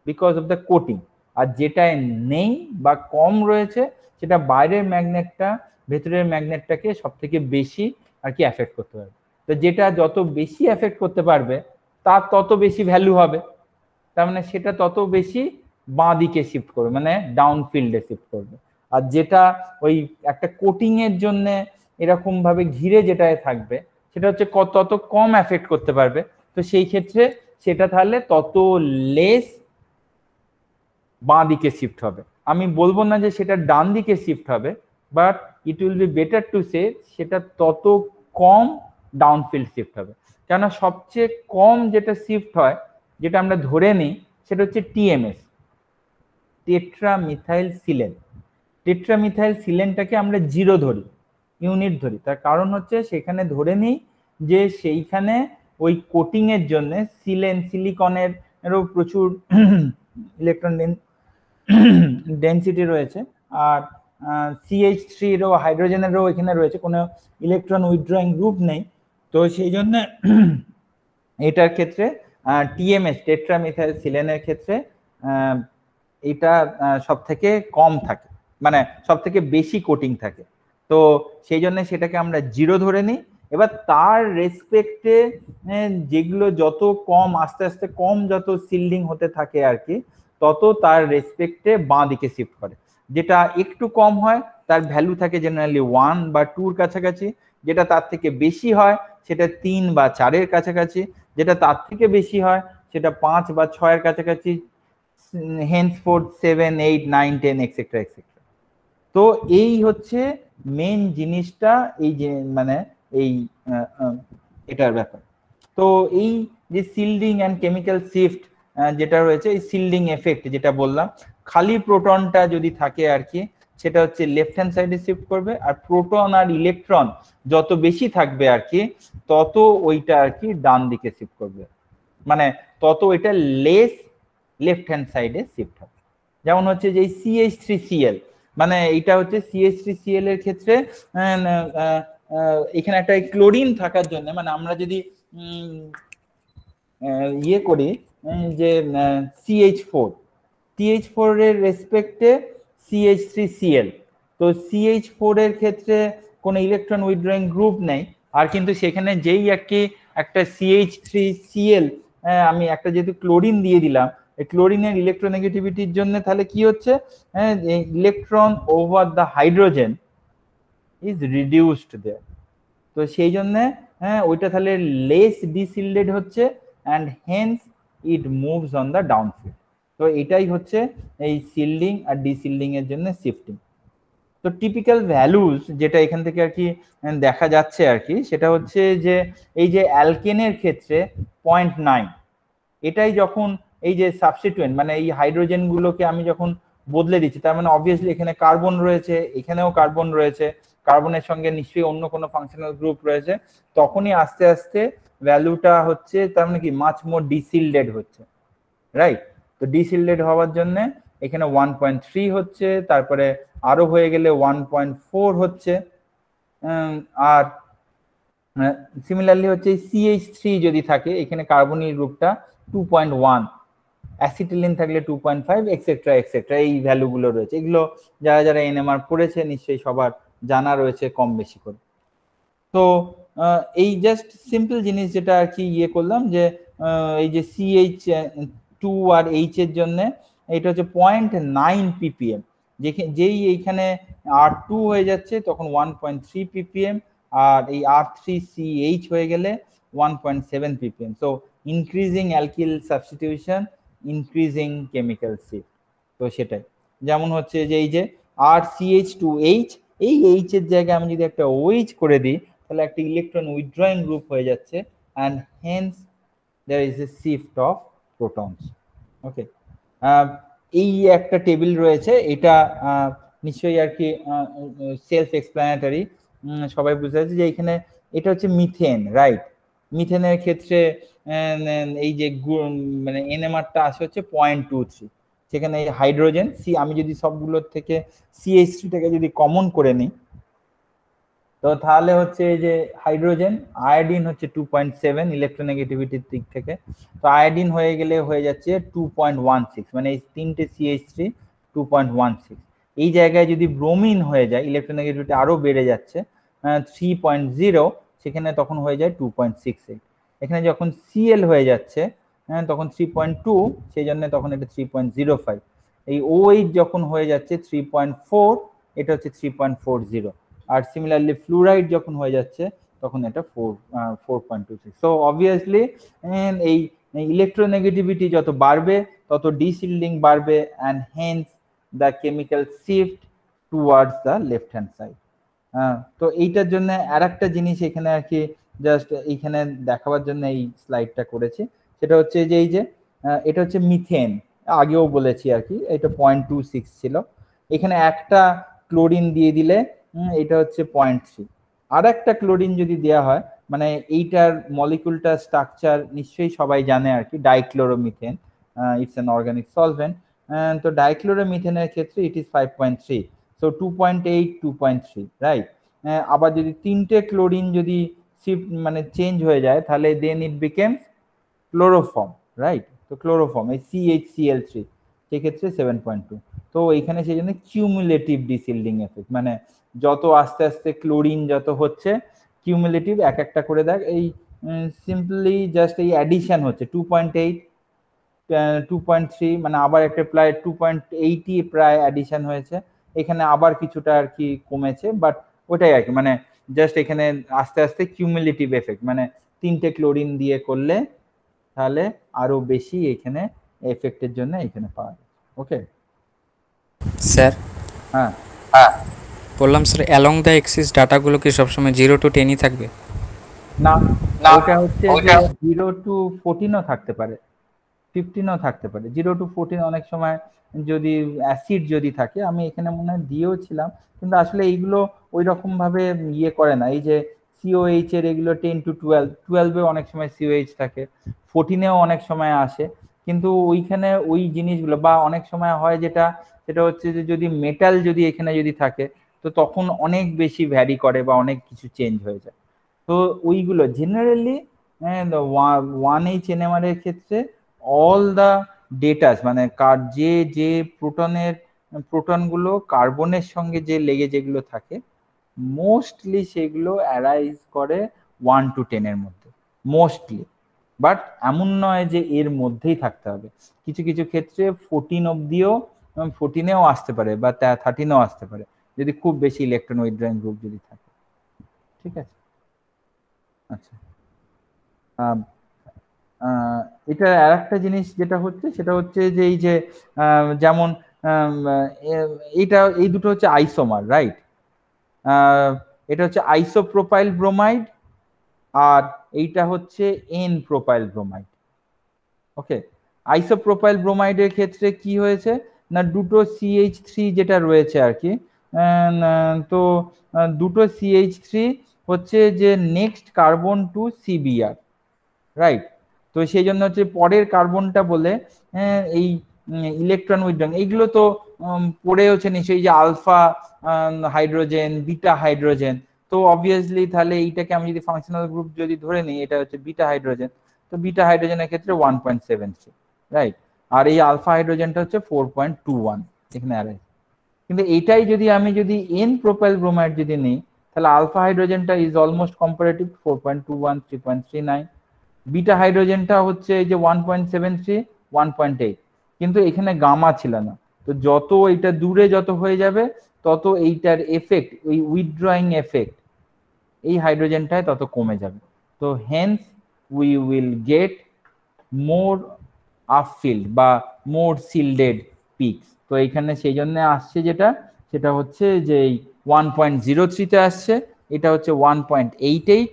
বিকজ অফ দ্য কোটিং। আর যেটায় নেই বা কম রয়েছে, সেটা বাইরের ম্যাগনেটটা ভেতরের ম্যাগনেটটাকে সব থেকে বেশি আর কি এফেক্ট করতে পারবে। তো যেটা যত বেশি এফেক্ট করতে পারবে তার তত বেশি ভ্যালু হবে, তার মানে সেটা তত বেশি বাঁ দিকে শিফট করবে, মানে ডাউন ফিল্ডে শিফট করবে। আর যেটা ওই একটা কোটিং এর জন্য এরকম ভাবে ঘিরে যেটায় থাকবে, সেটা হচ্ছে তত কম এফেক্ট করতে পারবে। তো সেই ক্ষেত্রে সেটা তাহলে তত লেস বাঁ দিকে শিফট হবে। আমি বলবো না যে সেটা ডান দিকে শিফট হবে, but it will be better to say সেটা তত কম ডাউন ফিল্ড শিফট হবে। কেন সবচেয়ে কম যেটা শিফট হয়, যেটা আমরা ধরে নিই, সেটা হচ্ছে টিএমএস, টেট্রামিথাইল সিলেন। টেট্রামিথাইল সিলেনটাকে আমরা 0 ধরি, ইউনিট ধরি। তার কারণ হচ্ছে সেখানে ধরে নিই যে সেইখানে ওই কোটিং এর জন্য সিলিকনের প্রচুর ইলেকট্রন ডেনসিটি রয়েছে, আর CH3 এরও হাইড্রোজেনেরও এখানে রয়েছে, কোনো ইলেকট্রন উইথড্রয়িং গ্রুপ নেই। তো সেই জন্য এটার ক্ষেত্রে টিএমএস, টেট্রামিথাইল সিলেনের ক্ষেত্রে এটা সব থেকে কম থাকে, মানে সব থেকে বেশি কোটিং থাকে। তো সেই জন্য সেটাকে আমরা 0 ধরে নিই। এবার তার রেসপেক্টে যেগুলো যত কম, আস্তে আস্তে কম যত সিল্ডিং হতে থাকে আর কি, তত তার রেসপেক্টে বাঁ দিকে শিফট করে। যেটা একটু কম হয় তার ভ্যালু থাকে জেনারেলি 1 বা 2 কাছাকাছি, যেটা তার থেকে বেশি হয় সেটা 3 বা 4 কাছাকাছি, যেটা তার থেকে বেশি হয় সেটা 5 বা 6 কাছাকাছি, henceforth 7, 8, 9, 10 এক্সেট্রা এক্সেট্রা। তো এই হচ্ছে মেন জিনিসটা, এই যে মানে এই এটার ব্যাপার। তো এই যে সিল্ডিং অ্যান্ড কেমিক্যাল শিফট যেটা রয়েছে, এই সিল্ডিং এফেক্ট যেটা বললাম, খালি প্রোটনটা যদি থাকে আর কি, সেটা হচ্ছে লেফট হ্যান্ড সাইডে শিফট করবে। আর প্রোটন আর ইলেকট্রন যত বেশি থাকবে আর কি, তত ওইটা আর কি ডান দিকে শিফট করবে, মানে তত ওইটা লেস লেফট হ্যান্ড সাইডে শিফট হবে। যেমন হচ্ছে যে CH3Cl, মানে এটা হচ্ছে CH3Cl এর ক্ষেত্রে এখানে একটা ক্লোরিন থাকার জন্য, মানে আমরা যদি ইয়ে করি যে CH4 এর রেসপেক্টে CH3Cl, তো CH4 এর ক্ষেত্রে কোনো ইলেকট্রন উইথড্রয়িং গ্রুপ নেই, আর কিন্তু সেখানে যেই একটা CH3Cl আমি একটা যেহেতু ক্লোরিন দিয়ে দিলাম, এই ক্লোরিনের ইলেকট্রোনেগেটিভিটির জন্য তাহলে কি হচ্ছে, electron over the hydrogen is reduced there. তো সেই জন্য ওইটা তাহলে লেস ডিসিল্ডেড হচ্ছে, and hence it moves on the downfield. তো এটাই হচ্ছে এই সিল্ডিং আর ডিসিল্ডিং এর জন্য শিফটিং। তো টিপিক্যাল ভ্যালুজ যেটা এখান থেকে আর কি দেখা যাচ্ছে আর কি, সেটা হচ্ছে যে এই যে অ্যালকেনের ক্ষেত্রে 0.9, এটাই যখন এই যে সাবস্টিটুয়েন্ট, মানে এই হাইড্রোজেন গুলোকে আমি যখন বদলে দিচ্ছি, তার মানে অবভিয়াসলি এখানে কার্বন রয়েছে, এখানেও কার্বন রয়েছে, কার্বনের সঙ্গে নিশ্চয়ই অন্য কোনো ফাংশনাল গ্রুপ রয়েছে, তখনই আস্তে আস্তে ভ্যালুটা হচ্ছে তার মানে কি মাচ মোর ডিসিল্ডেড হচ্ছে, রাইট? তো ডিসিল্ডেড হওয়ার জন্য এখানে 1.3 হচ্ছে, তারপরে আরো হয়ে গেলে 1.4 হচ্ছে, আর সিমিলারলি হচ্ছে CH3 যদি থাকে এখানে কার্বনিল গ্রুপটা 2.1, অ্যাসিটিলিন থাকলে 2.5, এক্সেট্রা এক্সেট্রা, এই ভ্যালুগুলো রয়েছে। এগুলো যারা যারা NMR পড়েছে নিশ্চয়ই সবার জানা রয়েছে কম বেশি করে। তো এই জাস্ট সিম্পল জিনিস যেটা আর কি ইয়ে করলাম যে এই যে CH2 আর H এর জন্য এটা হচ্ছে 0.9 ppm, যেই এইখানে R2 হয়ে যাচ্ছে তখন 1.3 ppm, আর এই R3CH হয়ে গেলে 1.7 ppm. So increasing alkyl substitution, increasing chemical shift. তো সেটাই যেমন হচ্ছে যে এই যে RCH2H, এই H এর জায়গায় আমি যদি একটা OH করে দিই তাহলে একটা ইলেকট্রন উইথড্রয়িং গ্রুপ হয়ে যাচ্ছে, and hence there is a shift of protons. ওকে, এই একটা টেবিল রয়েছে, এটা নিশ্চয়ই আর কি সেলফ এক্সপ্লানেটরি, সবাই বুঝতে পারছে যে এখানে এটা হচ্ছে মিথেন, রাইট? মিথেনের ক্ষেত্রে এই যে মানে এনএমআরটা আসে হচ্ছে 0.23, সেখানে এই হাইড্রোজেন আমি যদি সবগুলোর থেকে CH3টাকে যদি কমন করে নিই তো তাহলে হচ্ছে যে হাইড্রোজেন, আয়োডিন হচ্ছে 2.7 ইলেকট্রোনেগেটিভিটির দিক থেকে, তো আয়োডিন হয়ে গেলে হয়ে যাচ্ছে 2.16, মানে এই তিনটে CH3 2.16। এই জায়গায় যদি ব্রোমিন হয়ে যায় ইলেকট্রোনেগেটিভিটি আরো বেড়ে যাচ্ছে 3.0, সেখানে তখন হয়ে যায় 2.68। এখানে যখন Cl হয়ে যাচ্ছে তখন 3.2, সেই জন্য তখন এটা 3.05। এই OH যখন হয়ে যাচ্ছে 3.4, এটা হচ্ছে 3.40, আর সিমিলারলি ফ্লুরাইড যখন হয়ে যাচ্ছে তখন এটা 4.26। সো অবভিয়াসলি এই ইলেকট্রোনেগেটিভিটি যত বাড়বে তত ডিসিল্ডিং বাড়বে, and hence the chemical shift towards the left hand side. তো এইটার জন্য আর একটা জিনিস এখানে আর কি জাস্ট এইখানে দেখাবার জন্য এই স্লাইডটা করেছি, সেটা হচ্ছে যে এই যে এটা হচ্ছে মিথেন, আগেও বলেছি আর কি, এটা 0.26 ছিল, এখানে একটা ক্লোরিন দিয়ে দিলে এটা হচ্ছে 0.3, আর একটা ক্লোরিন যদি দেওয়া হয়, মানে এইটার মলিকুলটা স্ট্রাকচার নিশ্চয়ই সবাই জানে আর কি, dichloromethane, it's an organic solvent. তো ডাইক্লোরোমিথেনের ক্ষেত্রে ইট ইজ 5.3, সো 2.8 2.3, রাইট? আবার যদি তিনটে ক্লোরিন যদি শিফট মানে চেঞ্জ হয়ে যায় তাহলে দেন ইট বিকেমস ক্লোরোফর্ম, রাইট? তো ক্লোরোফর্ম এই CHCl3 সেক্ষেত্রে 7.2। তো এইখানে সেই জন্য কিউমুলেটিভ ডিসিল্ডিং এফেক্ট, মানে যত আস্তে আস্তে ক্লোরিন যত হচ্ছে কিউমুলেটিভ এক একটা করে দেখ, এই সিম্পলি জাস্ট এই অ্যাডিশন হচ্ছে 2.8 2.3, মানে আবার একটা প্রায় 2.80 প্রায় অ্যাডিশন হয়েছে, এখানে আবার কিছুটা আর কি কমেছে, বাট ওটাই আর কি, মানে জাস্ট এখানে আস্তে আস্তে কিউমুলেটিভ এফেক্ট, মানে তিনটে ক্লোরিন দিয়ে করলে তাহলে আরো বেশি এখানে এফেক্টের জন্য এখানে পাওয়া যায়। ওকে স্যার, হ্যাঁ বললাম স্যার অ্যালং দ্য এক্সিস ডাটাগুলো কি সবসময় 0 to 10ই থাকবে? না, ওটা হচ্ছে যে 0 to 14ও থাকতে পারে, 15ও থাকতে পারে। 0 to 14 অনেক সময় যদি অ্যাসিড যদি থাকে, আমি এখানে মনে হয় দিয়েও ছিলাম, কিন্তু আসলে এইগুলো ওই রকম ভাবে ইয়ে করে না, এই যে COH এর এগুলো 10 to 12 এ অনেক সময় COH থাকে, 14এও অনেক সময় আসে, কিন্তু ওইখানে ওই জিনিসগুলো বা অনেক সময় হয় যেটা সেটা হচ্ছে যে যদি মেটাল যদি এখানে যদি থাকে তো তখন অনেক বেশি ভ্যারি করে বা অনেক কিছু চেঞ্জ হয়ে যায়। তো ওইগুলো জেনারেলি 1H NMR এর ক্ষেত্রে অল দ্য ডেটাস, মানে যে যে প্রোটনগুলো কার্বনের সঙ্গে যে লেগে যেগুলো থাকে মোস্টলি সেগুলো অ্যারাইজ করে 1 to 10 এর মধ্যে মোস্টলি, বাট এমন নয় যে এর মধ্যেই থাকতে হবে, কিছু কিছু ক্ষেত্রে 14 অব্দিও 14এও আসতে পারে বা 13এও আসতে পারে যদি খুব বেশি ইলেকট্রন উইথড্রয়িং গ্রুপ যদি থাকে। ঠিক আছে, আচ্ছা। এটা আর একটা জিনিস যেটা হচ্ছে সেটা হচ্ছে যে এই যে যেমন এইটা এই দুটো হচ্ছে আইসোমার, রাইট? এটা হচ্ছে আইসোপ্রোপাইল ব্রোমাইড আর এইটা হচ্ছে এন প্রোপাইল ব্রোমাইড। ওকে, আইসোপ্রোপাইল ব্রোমাইডের ক্ষেত্রে কি হয়েছে না দুটো CH3 যেটা রয়েছে আর কি, তো দুটো CH3 হচ্ছে যে next carbon to CBr, right? তো সেই জন্য হচ্ছে পরের কার্বনটা বলে এই ইলেকট্রন উইথড্রয়িং এইগুলো তো পড়ে হচ্ছে নিশ্চয়ই যে আলফা হাইড্রোজেন বিটা হাইড্রোজেন, তো অবভিয়াসলি তাহলে এইটাকে আমি যদি ফাংশনাল গ্রুপ যদি ধরে নিই এটা হচ্ছে বিটা হাইড্রোজেন, তো বিটা হাইড্রোজেনের ক্ষেত্রে 1.73, রাইট? আর এই আলফা হাইড্রোজেনটা হচ্ছে 4.21 এখানে অ্যারাইজ। কিন্তু এইটাই যদি আমি যদি এন প্রোপাইল ব্রোমাইড যদি নিই তাহলে আলফা হাইড্রোজেনটা ইজ অলমোস্ট কম্পারেটিভ 4.21 3.39, বিটা হাইড্রোজেনটা হচ্ছে এই যে 1.73 1.8, কিন্তু এখানে গামা ছিল না। তো যত এটা দূরে যত হয়ে যাবে তত এইটার এফেক্ট, ওই উইথড্রয়িং এফেক্ট এই হাইড্রোজেনটায় তত কমে যাবে। তো hence we will get more upfield বা মোর শিল্ডেড পিকস। তো এইখানে সেই জন্য আসছে যেটা, সেটা হচ্ছে যে এই 1.03-তে আসছে, এটা হচ্ছে 1.88,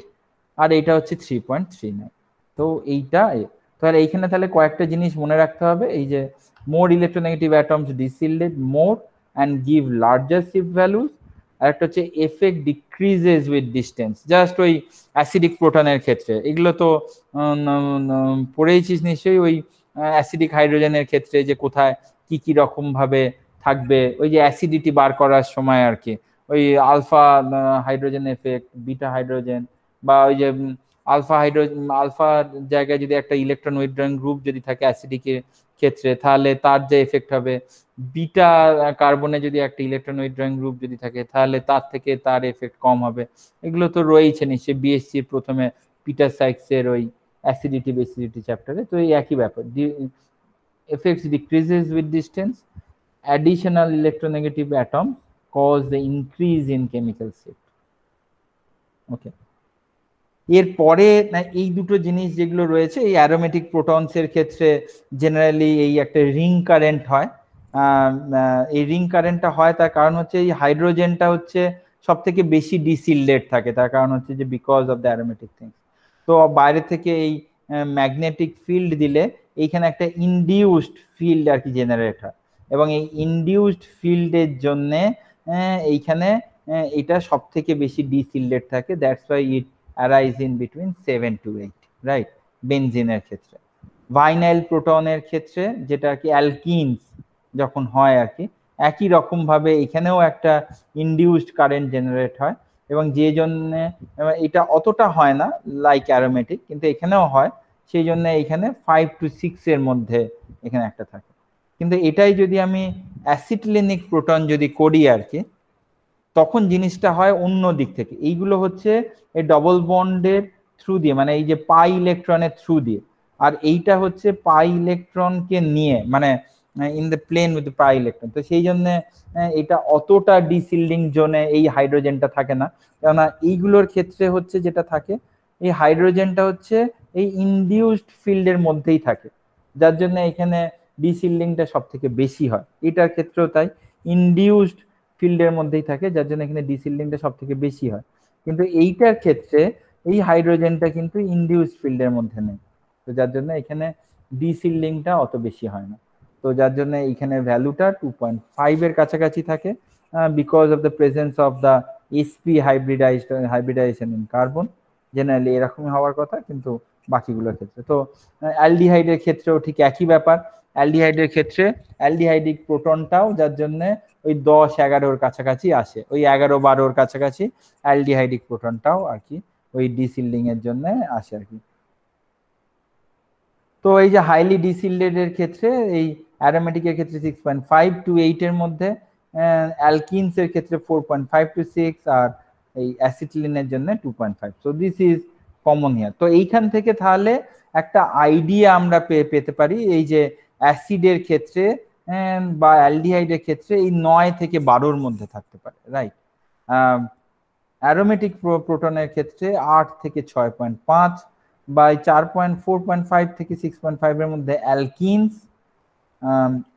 আর এটা হচ্ছে 3.39। তো এইটা তাহলে এইখানে তাহলে কয়েকটা জিনিস মনে রাখতে হবে, এই যে more electronegative atoms deshielded more and give larger shift values, আর একটা হচ্ছে effect decreases with distance, just ওই অ্যাসিডিক প্রোটনের ক্ষেত্রে। এগুলো তো পড়েইছিস নিশ্চয়ই ওই অ্যাসিডিক হাইড্রোজেনের ক্ষেত্রে, যে কোথায় কি কি রকম ভাবে থাকবে, ওই যে অ্যাসিডিটি বার করার সময় আর কি, ওই alpha hydrogen effect, beta hydrogen, বা ওই যে আলফা হাইড্রোজেন, আলফা জায়গায় যদি একটা ইলেকট্রন উইথড্রয়িং গ্রুপ যদি থাকে অ্যাসিডিকের ক্ষেত্রে, তাহলে তার যে এফেক্ট হবে, বিটা কার্বনে যদি একটা ইলেকট্রন উইথড্রয়িং গ্রুপ যদি থাকে তাহলে তার থেকে তার এফেক্ট কম হবে। এগুলো তো রয়েছে নিশ্চয়ই বিএসসি প্রথমে পিটার সাইক্সের ওই অ্যাসিডিটি বেসিডিটি চ্যাপ্টারে। তো এই একই ব্যাপার, effects decreases with distance, additional electronegative atoms cause the increase in chemical shift. ওকে, এরপরে এই দুটো জিনিস যেগুলো রয়েছে, এই অ্যারোমেটিক প্রোটনসের ক্ষেত্রে জেনারেলি এই একটা রিং কারেন্ট হয়। এই রিং কারেন্টটা হয় তার কারণ হচ্ছে এই হাইড্রোজেনটা হচ্ছে সব থেকে বেশি ডিসিল্ডেড থাকে, তার কারণ হচ্ছে যে because of the aromatic things. তো বাইরে থেকে এই ম্যাগনেটিক ফিল্ড দিলে এইখানে একটা ইনডিউসড ফিল্ড আর কি জেনারেট হয়, এবং এই ইনডিউসড ফিল্ডের জন্যে এইখানে এটা সব থেকে বেশি ডিসিল্ডেড থাকে, that's why it arise in between 7 to 8, right, বেনজিনের ক্ষেত্রে। ভাইনাইল প্রোটনের ক্ষেত্রে যেটা কি অ্যালকিনস যখন হয় আর কি, একই রকম ভাবে এখানেও একটা ইনডিউসড কারেন্ট জেনারেট হয়, এবং যে জন্য এটা অতটা হয় না লাইক অ্যারোমেটিক, কিন্তু এখানেও হয়, সেই জন্য এখানে 5 to 6 এর মধ্যে এখানে একটা থাকে। কিন্তু এটাই যদি আমি অ্যাসিটিলিনিক প্রোটন যদি করি আর কি, তখন জিনিসটা হয় অন্য দিক থেকে। এইগুলো হচ্ছে এই ডবল বন্ডের থ্রু দিয়ে, মানে এই যে পাই ইলেকট্রনের থ্রু দিয়ে, আর এইটা হচ্ছে পাই ইলেকট্রনকে নিয়ে, মানে in the plane with pi electron. তো সেই জন্য এটা অতটা ডিসিল্ডিং জোনে এই হাইড্রোজেনটা থাকে না, কেননা এইগুলোর ক্ষেত্রে হচ্ছে যেটা থাকে, এই হাইড্রোজেনটা হচ্ছে এই ইনডিউসড ফিল্ডের মধ্যেই থাকে, যার জন্য এখানে ডিসিল্ডিংটা সব থেকে বেশি হয়। এটার ক্ষেত্রেও তাই, ইনডিউসড ফিল্ডের মধ্যেই থাকে, যার জন্য এখানে ডিসিল্ডিংটা সব থেকে বেশি হয়। কিন্তু এইটার ক্ষেত্রে এই হাইড্রোজেনটা কিন্তু ইনডিউসড ফিল্ডের মধ্যে নেই, তো যার জন্য এখানে ডিসিল্ডিংটা অত বেশি হয় না। তো যার জন্য এখানে ভ্যালুটা 2.5 এর কাছাকাছি থাকে, because of the presence of the sp hybridization in carbon. Generally এরকমই হওয়ার কথা, কিন্তু বাকিগুলোর ক্ষেত্রে তো অ্যালডিহাইডের ক্ষেত্রেও ঠিক একই ব্যাপার। অ্যালডিহাইডের ক্ষেত্রে অ্যালডিহাইডিক প্রোটনটাও যার জন্য ওই 10-11 কাছাকাছি আসে, ওই 11-12 কাছাকাছি অ্যালডিহাইডিক প্রোটনটাও আর কি ওই ডিসিল্ডিং এর জন্য আসে আর কি। তো এই যে হাইলি ডিসিল্ডেড এর ক্ষেত্রে, এই অ্যারোমেটিকের ক্ষেত্রে 6.5 to 8 এর মধ্যে, অ্যালকিনস এর ক্ষেত্রে 4.5 to 6, আর এই অ্যাসিটিলিনের জন্য 2.5। So this is common here. তো এইখান থেকে তাহলে একটা আইডিয়া আমরা পেতে পারি, এই যে অ্যাসিডের ক্ষেত্রে বা অ্যালডিহাইডের ক্ষেত্রে এই 9 থেকে 12-র মধ্যে থাকতে পারে, রাইট। অ্যারোমেটিক প্রোটনের ক্ষেত্রে 8 থেকে 6.5, বা 4.4.5 থেকে 6.5 এর মধ্যে অ্যালকিনস।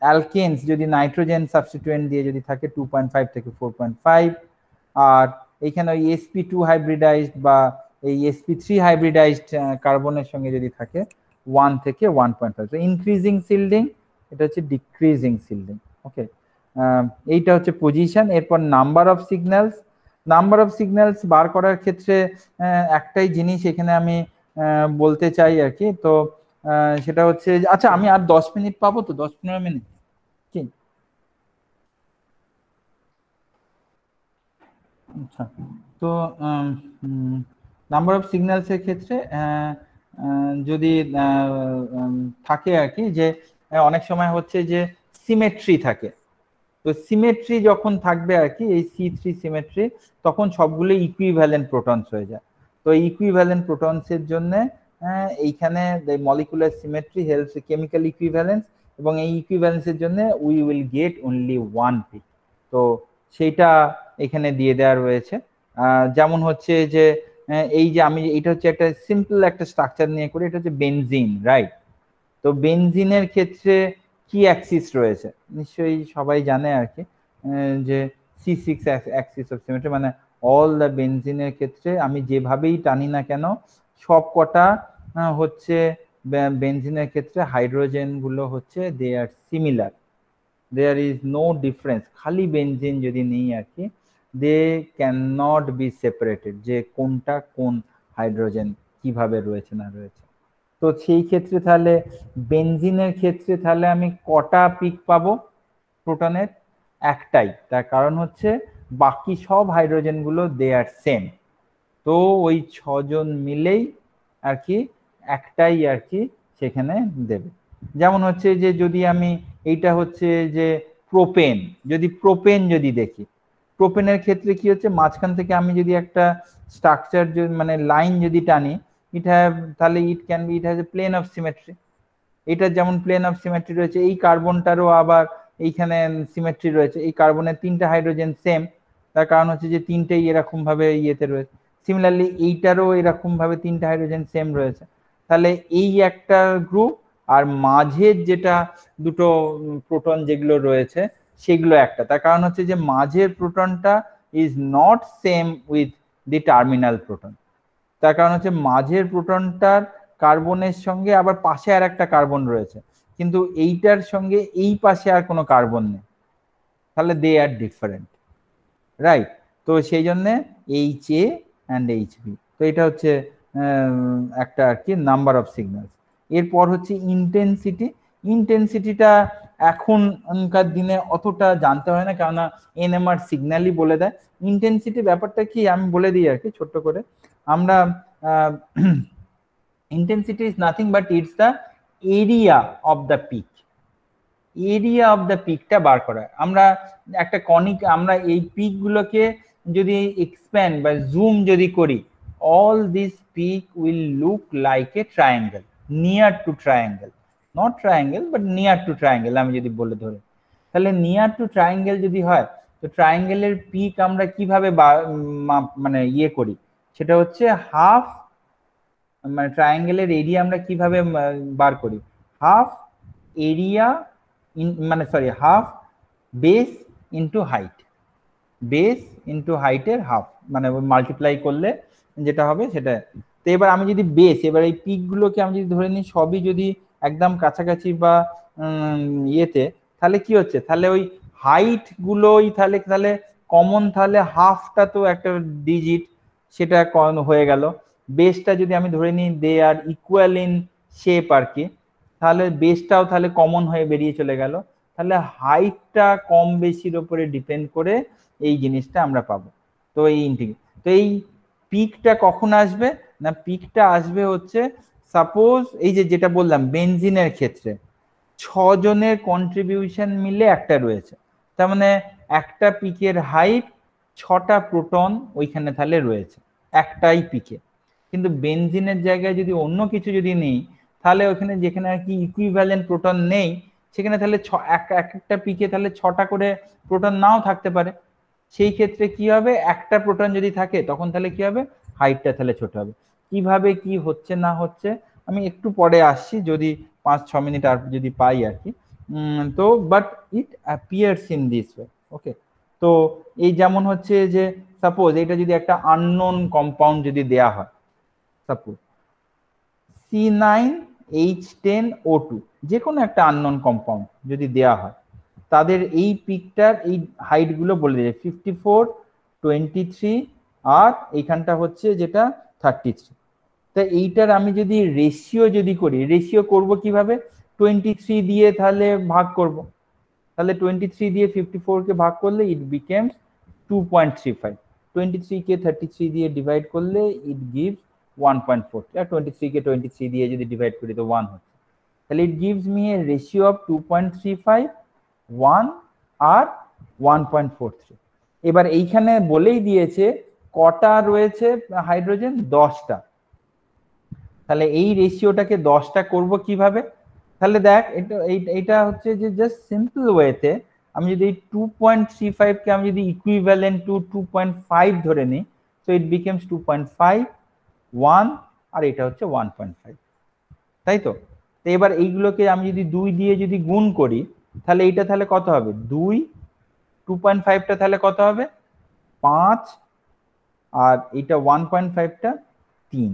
অ্যালকেনস যদি নাইট্রোজেন সাবস্টিটুয়েন্ট দিয়ে যদি থাকে 2.5 থেকে 4.5, আর এইখানে ওই sp2 হাইব্রিডাইজড বা এই sp3 হাইব্রিডাইজড কার্বনের সঙ্গে যদি থাকে 1 থেকে 1.5। তো ইনক্রিজিং শিল্ডিং, এটা হচ্ছে ডিক্রিজিং শিল্ডিং। ওকে, এইটা হচ্ছে পজিশন। এরপর number of signals, number of signals বার করার ক্ষেত্রে একটাই জিনিস এখানে আমি বলতে চাই আর কি। তো সেটা হচ্ছে, আচ্ছা আমি আর 10 মিনিট পাবো তো, 10-15 মিনিট কি? আচ্ছা, তো নাম্বার অফ সিগন্যালস এর ক্ষেত্রে যদি থাকে আর কি, যে অনেক সময় হচ্ছে যে সিমেট্রি থাকে। তো তো সিমেট্রি যখন থাকবে আর কি, এই C3 সিমেট্রি, তখন সবগুলো ইকুইভ্যালেন্ট প্রোটনস হয়ে যায়। তো ইকুইভ্যালেন্ট প্রোটনসের জন্য এইখানে molecular symmetry helps chemical equivalence, এবং এই ইকুইভ্যালেন্সের জন্য we will get only one peak. তো সেইটা এখানে দিয়ে দেওয়া রয়েছে। যেমন হচ্ছে যে এই যে আমি, এটা হচ্ছে একটা সিম্পল একটা স্ট্রাকচার নিয়ে করি, এটা হচ্ছে বেনজিন, রাইট? তো বেনজিনের ক্ষেত্রে কি অ্যাক্সিস রয়েছে নিশ্চয়ই সবাই জানে আর কি, যে C6 অ্যাক্সিস অফ সিমেট্রি, মানে অল দ্য বেনজিনের ক্ষেত্রে আমি যেভাবেই টানি না কেন সব কটা হচ্ছে বেনজিনের ক্ষেত্রে হাইড্রোজেন গুলো হচ্ছে they are similar, there is no difference. খালি বেনজিন যদি নেই আর কি, they can not be separated, যে কোনটা কোন হাইড্রোজেন কিভাবে রয়েছে না রয়েছে। তো সেই ক্ষেত্রে তাহলে বেনজিনের ক্ষেত্রে তাহলে আমি কটা পিক পাবো প্রোটনের? একটাই। তার কারণ হচ্ছে বাকি সব হাইড্রোজেন গুলো দে আর সেম, তো ওই 6 জন মিলেই আর কি একটাই আর কি সেখানে দেবে। যেমন হচ্ছে যে যদি আমি এইটা হচ্ছে যে প্রোপেন, যদি দেখি, প্রোপেনের ক্ষেত্রে কি হচ্ছে, মাঝখান থেকে আমি যদি একটা স্ট্রাকচার মানে লাইন যদি টানি, তাহলে it can be, it has a plane of symmetry. এটার যেমন প্লেন অফ সিমেট্রি রয়েছে, এই কার্বনটারও আবার এইখানে সিমেট্রি রয়েছে। এই কার্বনের 3টা হাইড্রোজেন সেম, তার কারণ হচ্ছে যে 3টেই এরকম ভাবে ইয়েতে রয়েছে। সিমিলারলি এইটারও এরকম ভাবে 3টা হাইড্রোজেন সেম রয়েছে। তাহলে এই একটা গ্রুপ, আর মাঝের যেটা দুটো প্রোটন যেগুলো রয়েছে সেগুলো একটা। তার কারণ হচ্ছে যে মাঝের প্রোটনটা is not same with the terminal proton. তার কারণ হচ্ছে মাঝের প্রোটনটার কার্বনের সঙ্গে আবার পাশে আর একটা কার্বন রয়েছে, কিন্তু এইটার সঙ্গে এই পাশে আর কোনো কার্বন নেই, তাহলে দে আর ডিফারেন্ট, রাইট? তো সেই জন্যে HA অ্যান্ড HB। তো এটা হচ্ছে একটা আর কি নাম্বার অফ সিগন্যালস। এরপর হচ্ছে ইন্টেন্সিটি। ইন্টেন্সিটিটা এখনকার দিনে অতটা জানতে হয় না, কেননা NMR সিগন্যালই বলে দেয়। ইন্টেন্সিটি ব্যাপারটা কি আমি বলে দিই আর কি ছোট্ট করে। আমরা intensity is nothing but it's the area of the peak, area of the পিকটা বার করা। আমরা একটা কনিক, আমরা এই পিক গুলোকে যদি এক্সপ্যান্ড বা জুম যদি করি, all this pic will look like a triangle, near to triangle, not triangle but near to triangle আমি যদি বলে ধরি। তাহলে নিয়ার টু ট্রায়াঙ্গেল যদি হয়, তো ট্রায়াঙ্গেলের পিক আমরা কিভাবে মানে ইয়ে করি, সেটা হচ্ছে হাফ, মানে ট্রায়াঙ্গেলের এরিয়া আমরা কিভাবে বার করি, হাফ এরিয়া মানে sorry half base into height, base into হাইটের হাফ, মানে মাল্টিপ্লাই করলে যেটা হবে সেটা। তো এবার আমি যদি বেস, এবার এই পিক গুলোকে আমি যদি ধরে নিই সবই যদি একদম কাছাকাছি বা ইয়েতে, তাহলে কি হচ্ছে, তাহলে ওই হাইট গুলোই তাহলে কমন, তাহলে হাফটা তো একটা ডিজিট, সেটা হয়ে গেল। বেসটা যদি আমি ধরে নিই দে আর ইকুয়াল ইন শেপ আর কি, তাহলে বেসটাও তাহলে কমন হয়ে বেরিয়ে চলে গেল। তাহলে হাইটটা কম বেশির উপরে ডিপেন্ড করে এই জিনিসটা আমরা পাবো। তো এই পিকটা কখন আসবে না, পিকটা আসবে হচ্ছে সাপোজ এই যেটা বললাম বেনজিনের ক্ষেত্রে 6 জনের কন্ট্রিবিউশন মিলে একটা রয়েছে, তার মানে একটা পিকের হাইট 6টা প্রোটন ওইখানে তাহলে রয়েছে একটাই পিকে। কিন্তু বেনজিনের জায়গায় যদি অন্য কিছু যদি নেই, তাহলে ওখানে যেখানে আর কি ইকুইভ্যালেন্ট প্রোটন নেই, সেখানে তাহলে একটা পিকে তাহলে 6টা করে প্রোটন নাও থাকতে পারে। সেই ক্ষেত্রে কি হবে, একটা প্রোটন যদি থাকে তখন তাহলে কি হবে, হাইটটা তাহলে ছোট হবে। কিভাবে কি হচ্ছে না হচ্ছে আমি একটু পরে আসছি, যদি 5-6 মিনিট আর যদি পাই আর কি। তো but it appears in this way, okay. তো এই যেমন হচ্ছে যে সাপোজ এটা যদি একটা আননোন কম্পাউন্ড যদি দেয়া হয়, সাপোজ C9H10O2, যে কোনো একটা আননোন কম্পাউন্ড যদি দেয়া হয়, তাদের এই পিকটার এই হাইট গুলো বলে দেয় 54, 23 আর এইখানটা হচ্ছে যেটা 33। তা এইটার আমি যদি রেশিও যদি করি, রেশিও করব কিভাবে, 23 দিয়ে তাহলে ভাগ করব, তাহলে 23 দিয়ে 54 কে ভাগ করলে ইট বিকেমস 2.35, 23 কে 33 দিয়ে ডিভাইড করলে ইট গিভস 1.4, আর 23 কে 23 দিয়ে যদি ডিভাইড করি তো 1 হচ্ছে, তাহলে it gives me a ratio of 2.35, 1 আর 1.43। এবার এইখানে বলেই দিয়েছে কটা রয়েছে হাইড্রোজেন, 10টা। তাহলে এই রেশিওটাকে 10টা করব কিভাবে? তাহলে দেখ, এটা হচ্ছে যে জাস্ট সিম্পল ওয়েতে আমি যদি 2.35 কে আমি যদি ইকুইভ্যালেন্ট টু 2.5 ধরে নিই, সো ইট বিকেমস 2.5, 1, আর এটা হচ্ছে 1.5, তাই তো? তো এবার এইগুলোকে আমি যদি 2 দিয়ে যদি গুণ করি, তাহলে এইটা তাহলে কত হবে? 2, 2.5টা তাহলে কত হবে? 5, আর এটা 1.5টা 3।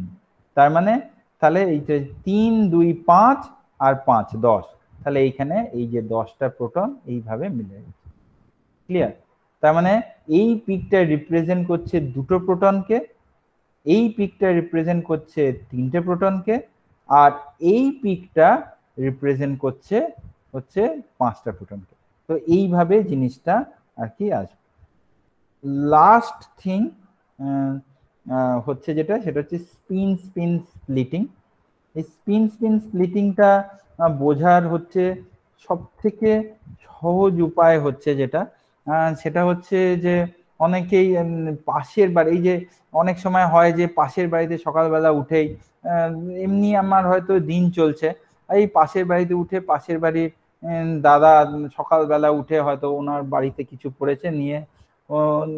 তার মানে তাহলে এই যে 3, 2, 5 আর 5, 10। তাহলে এইখানে এই যে 10টা প্রোটন এইভাবে মিলে গেছে। ক্লিয়ার? তার মানে এই পিকটা রিপ্রেজেন্ট করছে দুটো প্রোটনকে, এই পিকটা রিপ্রেজেন্ট করছে 3টে প্রোটনকে, আর এই পিকটা রিপ্রেজেন্ট করছে হচ্ছে 5টা প্রোটনকে। তো এইভাবে জিনিসটা আর কি আসবে। লাস্ট থিং হচ্ছে যেটা, সেটা হচ্ছে স্পিন স্প্লিটিং। এই স্পিন স্প্লিটিংটা বোঝার হচ্ছে সব থেকে সহজ উপায় হচ্ছে যেটা, সেটা হচ্ছে যে অনেকেই পাশের বাড়ি, এই যে অনেক সময় হয় যে পাশের বাড়িতে সকালবেলা উঠেই এমনি আমার হয়তো দিন চলছে, এই পাশের বাড়িতে উঠে পাশের বাড়ির দাদা সকালবেলা উঠে হয়তো ওনার বাড়িতে কিছু পড়েছে নিয়ে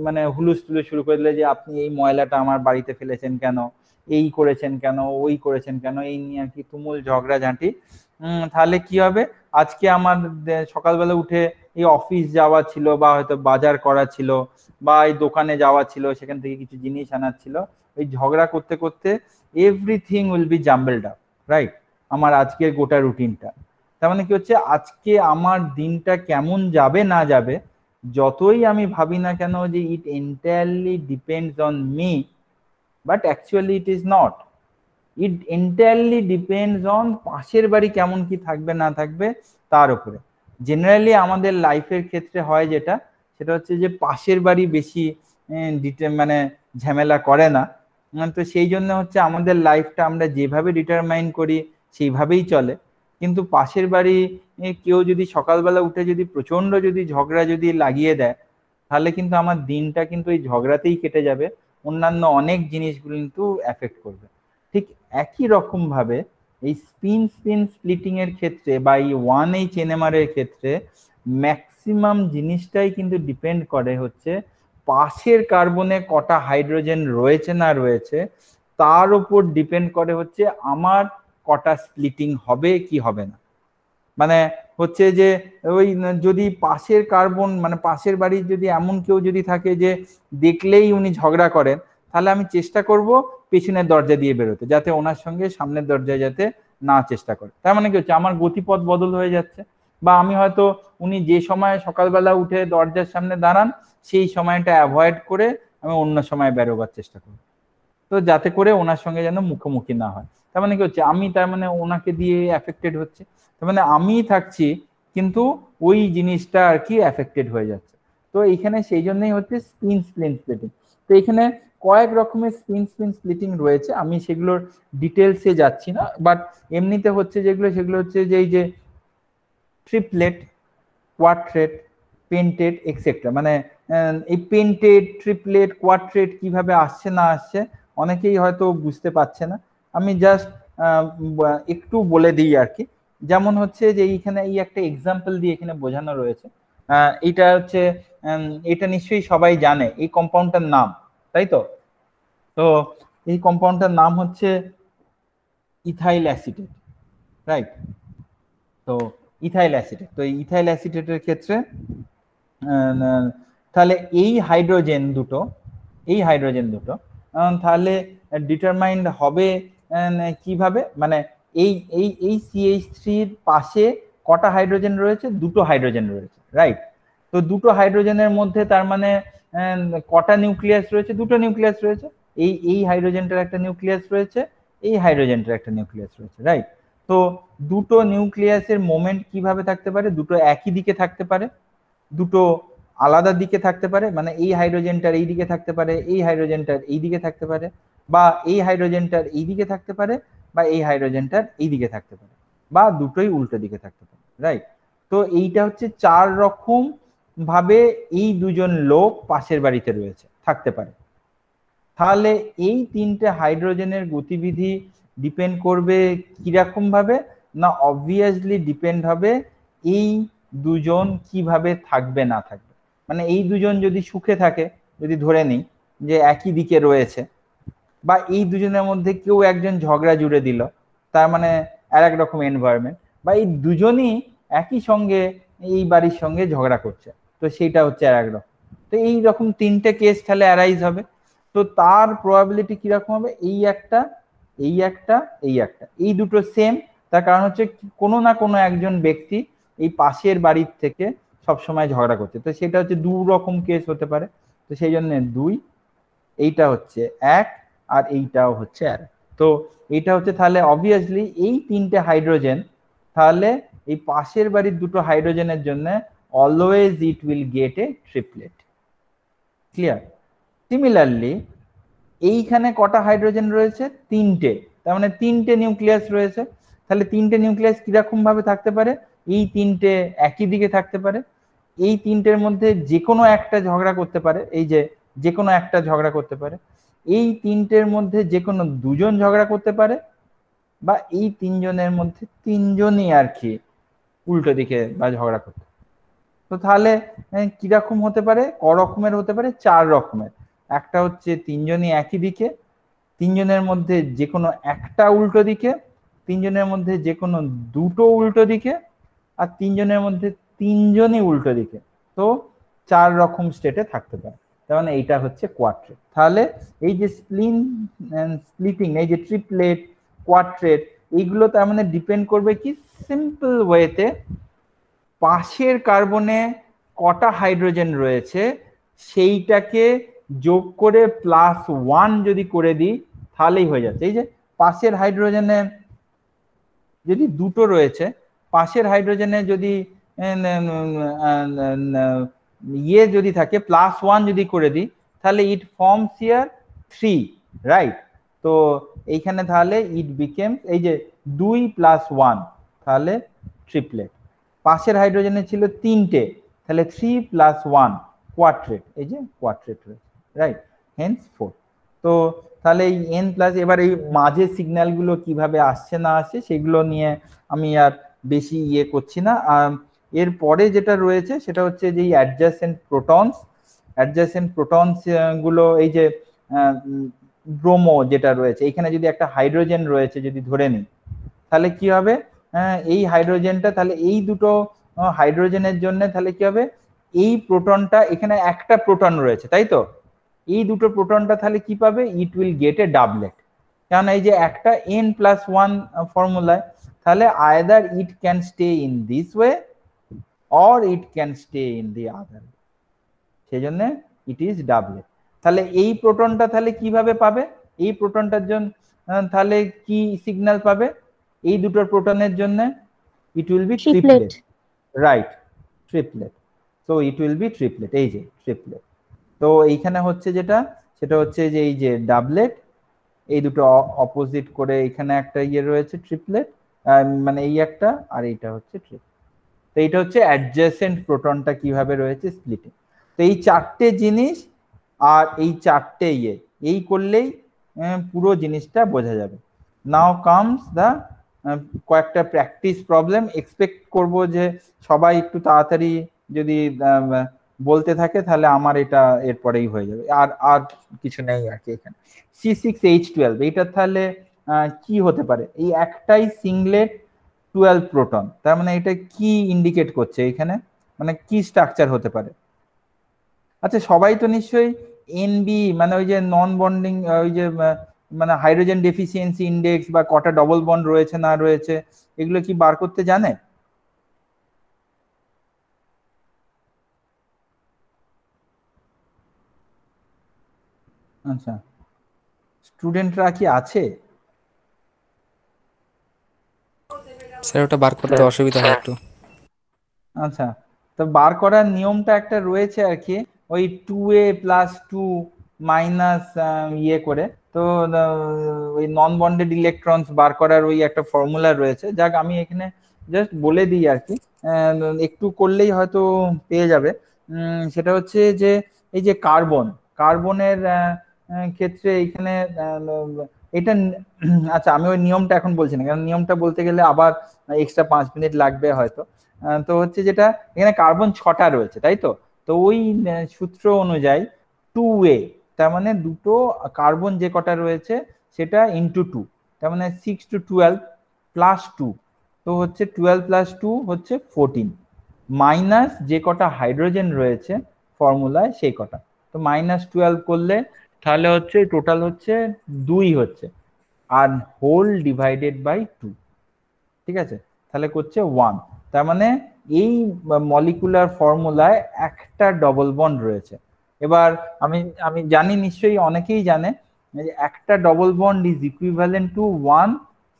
মানে হুলুস তুলুস শুরু করে দিলে যে আপনি এই ময়লাটা আমার বাড়িতে ফেলেছেন কেন, এই করেছেন কেন, ওই করেছেন কেন, এই নিয়ে আর কি তুমুল ঝগড়াঝাঁটি। তাহলে কি হবে, আজকে আমার সকালবেলা উঠে এই অফিস যাওয়া ছিল, বা হয়তো বাজার করা ছিল, বা এই দোকানে যাওয়া ছিল, সেখান থেকে কিছু জিনিস আনার ছিল, ওই ঝগড়া করতে করতে everything will be jumbled up, right? আমার আজকের গোটা রুটিনটা। তার মানে কি হচ্ছে, আজকে আমার দিনটা কেমন যাবে না যাবে, যতই আমি ভাবি না কেন যে it entirely depends on me, but actually it is not. It entirely depends on পাশের বাড়ি কেমন কি থাকবে না থাকবে তার উপরে। জেনারেলি আমাদের লাইফের ক্ষেত্রে হয় যেটা, সেটা হচ্ছে যে পাশের বাড়ি বেশি মানে ঝামেলা করে না। তো সেই জন্য হচ্ছে আমাদের লাইফটা আমরা যেভাবে ডিটারমাইন করি সেইভাবেই চলে। কিন্তু পাশের বাড়ি কেউ যদি সকালবেলা উঠে যদি প্রচন্ড যদি ঝগড়া যদি লাগিয়ে দেয়, তাহলে কিন্তু আমার দিনটা কিন্তু এই ঝগড়াতেই কেটে যাবে, অন্যান্য অনেক জিনিসগুলো কিন্তু এফেক্ট করবে। ঠিক একই রকম ভাবে এই স্পিন স্প্লিটিং এর ক্ষেত্রে বা এই 1H NMR এর ক্ষেত্রে ম্যাক্সিমাম জিনিসটাই কিন্তু ডিপেন্ড করে হচ্ছে পাশের কার্বনে কটা হাইড্রোজেন রয়েছে না রয়েছে, তার উপর ডিপেন্ড করে হচ্ছে আমার কটা স্প্লিটিং হবে কি হবে না। মানে হচ্ছে যে ওই যদি পাশের কার্বন মানে পাশের বাড়ির যদি এমন কেউ যদি থাকে যে দেখলেই উনি ঝগড়া করেন, তাহলে আমি চেষ্টা করব পেছনের দরজা দিয়ে বেরোতে, যাতে ওনার সঙ্গে সামনের দরজায় যাতে না চেষ্টা করে। তার মানে কি হচ্ছে, আমার গতিপথ বদল হয়ে যাচ্ছে, বা আমি হয়তো উনি যে সময় সকালবেলা উঠে দরজার সামনে দাঁড়ান সেই সময়টা অ্যাভয়েড করে আমি অন্য সময় বেরোবার চেষ্টা করব, তো যাতে করে ওনার সঙ্গে যেন মুখোমুখি না হয়। তার মানে কি হচ্ছে, আমি তার মানে ওনাকে দিয়ে এফেক্টেড হচ্ছে, তার মানে আমি থাকছি কিন্তু ওই জিনিসটা আর কি এফেক্টেড হয়ে যাচ্ছে। তো এইখানে সেই জন্যই হচ্ছে স্পিন স্প্লিটিং। তো এখানে কয়েক রকমের স্পিন স্প্লিটিং রয়েছে, আমি সেগুলোর ডিটেলসে যাচ্ছি না, বাট এমনিতে হচ্ছে যেগুলো সেগুলো হচ্ছে যে এই যে ট্রিপলেট, কোয়াড্রেট, পেন্টেড এক্সেট্রা। মানে এই পেন্টেড, ট্রিপলেট, কোয়াড্রেট কিভাবে আসছে না আসছে অনেকেই হয়তো বুঝতে পারছে না, আমি জাস্ট একটু বলে দিই আর কি। যেমন হচ্ছে যে এইখানে এই একটা এক্সাম্পল দিয়ে এখানে বোঝানো রয়েছে, এটা হচ্ছে এটা নিশ্চয়ই সবাই জানে এই কম্পাউন্ডটার নাম, তাই তো? তো এই কম্পাউন্ডটার নাম হচ্ছে ইথাইল অ্যাসিটেট, রাইট? তো ইথাইল অ্যাসিটেট, তো এই ইথাইল অ্যাসিটেটের ক্ষেত্রে তাহলে এই হাইড্রোজেন দুটো তাহলে ডিটারমাইন্ড হবে কিভাবে, মানে এই এই এই CH3-র পাশে কটা হাইড্রোজেন রয়েছে? দুটো হাইড্রোজেন রয়েছে, রাইট? তো দুটো হাইড্রোজেনের মধ্যে তার মানে কটা নিউক্লিয়াস রয়েছে? দুটো নিউক্লিয়াস রয়েছে, এই এই হাইড্রোজেনটার একটা নিউক্লিয়াস রয়েছে, এই হাইড্রোজেনটার একটা নিউক্লিয়াস রয়েছে, রাইট? তো দুটো নিউক্লিয়াসের মোমেন্ট কিভাবে থাকতে পারে? দুটো একই দিকে থাকতে পারে, দুটো আলাদা দিকে থাকতে পারে, মানে এই হাইড্রোজেনটার এই দিকে থাকতে পারে, এই হাইড্রোজেনটার এই দিকে থাকতে পারে, বা এই হাইড্রোজেনটার এই দিকে থাকতে পারে, বা এই হাইড্রোজেনটার এই দিকে থাকতে পারে, বা দুটোই উল্টো দিকে থাকতে পারে, রাইট? তো এইটা হচ্ছে 4 রকম ভাবে এই দুজন লোক পাশের বাড়িতে রয়েছে, থাকতে পারে। তাহলে এই তিনটে হাইড্রোজেনের গতিবিধি ডিপেন্ড করবে কিরকম ভাবে, না অবভিয়াসলি ডিপেন্ড হবে এই দুজন কিভাবে থাকবে না থাকবে। মানে এই দুজন যদি সুখে থাকে, যদি ধরে নিই যে একই দিকে রয়েছে, বা এই দুজনের মধ্যে কেউ একজন ঝগড়া জুড়ে দিল, তার মানে আর এক রকম এনভায়রনমেন্ট, বা এই দুজনই একই সঙ্গে এই বাড়ির সঙ্গে ঝগড়া করছে, তো সেইটা হচ্ছে আর এক রকম। তো এই রকম তিনটে কেস তাহলে অ্যারাইজ হবে। তো তার প্রবাবিলিটি কিরকম হবে, এই একটা, এই একটা, এই একটা, এই দুটো সেম। তার কারণ হচ্ছে কোনো না কোনো একজন ব্যক্তি এই পাশের বাড়ির থেকে সবসময় ঝগড়া করছে, তো সেটা হচ্ছে দু রকম কেস হতে পারে। তো সেই জন্য 2, এইটা হচ্ছে 1, আর এইটাও হচ্ছে 1। তো এইটা হচ্ছে তাহলে অবভিয়াসলি এই তিনটে হাইড্রোজেন, তাহলে এই পাশের বাড়ির দুটো হাইড্রোজেনের জন্য always it will get A triplet. Clear? Similarly এইখানে কটা হাইড্রোজেন রয়েছে? 3টে, তার মানে 3টে নিউক্লিয়াস রয়েছে। তাহলে 3টে নিউক্লিয়াস কিরকম ভাবে থাকতে পারে? এই 3টে একই দিকে থাকতে পারে, এই 3টের মধ্যে যে কোনো একটা ঝগড়া করতে পারে, এই যে কোনো একটা ঝগড়া করতে পারে, এই 3টের মধ্যে যে কোনো দুজন ঝগড়া করতে পারে, বা এই 3জনের মধ্যে 3জনই আর কি উল্টো দিকে বা ঝগড়া করতে। তো তাহলে কিরকম হতে পারে? ক রকমের হতে পারে? 4 রকমের। একটা হচ্ছে 3জনই একই দিকে, 3জনের মধ্যে যে কোনো একটা উল্টো দিকে, 3জনের মধ্যে যে কোনো দুটো উল্টো দিকে, আর 3জনের মধ্যে 3জনই উল্টো দিকে। তো 4 রকম স্টেটে থাকতে পারে। তার মানে এইটা হচ্ছে কোয়াড্রেট। তাহলে এই যে স্প্লিটিং, এই যে ট্রিপলেট, কোয়াড্রেট, এইগুলো তার মানে ডিপেন্ড করবে কি সিম্পল ওয়েতে পাশের কার্বনে কটা হাইড্রোজেন রয়েছে সেইটাকে যোগ করে +1 যদি করে দিই তাহলেই হয়ে যাচ্ছে। এই যে পাশের হাইড্রোজেনে যদি দুটো রয়েছে, পাশের হাইড্রোজেনে যদি ইয়ে যদি থাকে +1 যদি করে দিই, তাহলে ইট ফর্মস হিয়ার 3, রাইট? তো এইখানে তাহলে ইট বিকেম এই যে 2 + 1, তাহলে ট্রিপলেট। পাশের হাইড্রোজেনে ছিল 3টে, তাহলে 3 + 1 কোয়াড্রেট, এই যে কোয়াড্রেট রয়েছে, রাইট? হেন্স 4। তো তাহলে এই n প্লাস, এবার এই মাঝে সিগন্যালগুলো কিভাবে আসছে না আসছে সেগুলো নিয়ে আমি আর বেশি ইয়ে করছি না। এর পরে যেটা রয়েছে সেটা হচ্ছে যে অ্যাডজাসেন্ট প্রোটনস গুলো, এই যে ব্রোমো যেটা রয়েছে, এখানে যদি একটা হাইড্রোজেন রয়েছে যদি ধরে নিই, তাহলে কি হবে? এই হাইড্রোজেনটা, তাহলে এই দুটো হাইড্রোজেনের জন্য তাহলে কি হবে? এই প্রোটনটা, এখানে একটা প্রোটন রয়েছে তাই তো, এই দুটো প্রোটনটা তাহলে কি পাবে? It will get a doublet. কারণ এই যে একটা n+1 ফর্মুলায়, তাহলে either it can stay in this way or it can stay in the other, সেই জন্য ইট ইজ ডাবলেট। তাহলে এই প্রোটনটা তাহলে কিভাবে পাবে? এই প্রোটনটার জন্য তাহলে কি সিগন্যাল পাবে? এই দুটো প্রোটনের জন্য ইট will B triplet, right? Triplet. So it will B triplet, এই যে ট্রিপলেট। তো এইখানে হচ্ছে যেটা, সেটা হচ্ছে যে এই যে ডাবলেট, এই দুটো অপোজিট করে এখানে একটা ইয়ে রয়েছে ট্রিপলেট, মানে এই একটা আর এইটা হচ্ছে ট্রিপলেট। তো এইটা হচ্ছে অ্যাডজেসেন্ট প্রোটনটা কিভাবে রয়েছে স্প্লিটিং। তো এই 4টে জিনিস আর এই 4টে ইয়ে, এই করলেই পুরো জিনিসটা বোঝা যাবে। নাও কামস দা কয়েকটা প্র্যাকটিস প্রবলেম। এক্সপেক্ট করব যে সবাই একটু তাড়াতাড়ি যদি বলতে থাকে তাহলে আমার এটা এরপরেই হয়ে যাবে, আর কিছু নেই আর কি। এখানে C6H12, এইটা তাহলে কি হতে পারে? এই একটাই সিংলেট 12 প্রোটন, তার মানে এটা কি ইন্ডিকেট করছে এখানে, মানে কি স্ট্রাকচার হতে পারে? আচ্ছা, সবাই তো নিশ্চয়ই NB, মানে ওই যে নন বন্ডিং, ওই যে মানে হাইড্রোজেন ডেফিসিয়েন্সি ইন্ডেক্স বা কটা ডবল বন্ড রয়েছে না রয়েছে, এগুলো কি বার করতে জানে? আচ্ছা, স্টুডেন্টরা কি আছে? স্যার ওটা বার করতে অসুবিধা হয় একটু। আচ্ছা, তো বার করার নিয়মটা একটা রয়েছে আর কি, ওই 2a + 2 মাইনাস ইয়ে করে। তো ওই নন বন্ডেড ইলেকট্রনস বার করার ওই একটা ফর্মুলা রয়েছে। যাক, আমি এখানে জাস্ট বলে দিই আর কি, একটু করলেই হয়তো পেয়ে যাবে। সেটা হচ্ছে যে এই যে কার্বনের ক্ষেত্রে এখানে এটা আচ্ছা আমি ওই নিয়মটা এখন বলছি না, কারণ নিয়মটা বলতে গেলে আবার এক্সট্রা 5 মিনিট লাগবে হয়তো। তো হচ্ছে যেটা এখানে কার্বন 6টা রয়েছে, তাই তো। তো ওই সূত্র অনুযায়ী 2a, তার মানে দুটো কার্বন যে কটা রয়েছে সেটা ইন্টু 2, তার মানে 6 to 12 প্লাস 2, তো হচ্ছে 12 প্লাস 2 হচ্ছে 14, মাইনাস যে কটা হাইড্রোজেন রয়েছে ফর্মুলায় সেই কটা, তো -12 করলে তাহলে হচ্ছে টোটাল হচ্ছে 2 হচ্ছে, আর হোল ডিভাইডেড বাই 2, ঠিক আছে, তাহলে করছে 1। তার মানে এই মলিকুলার ফর্মুলায় একটা ডবল বন্ড রয়েছে। এবার আমি আমি জানি নিশ্চয়ই অনেকেই জানে যে একটা double bond is equivalent to 1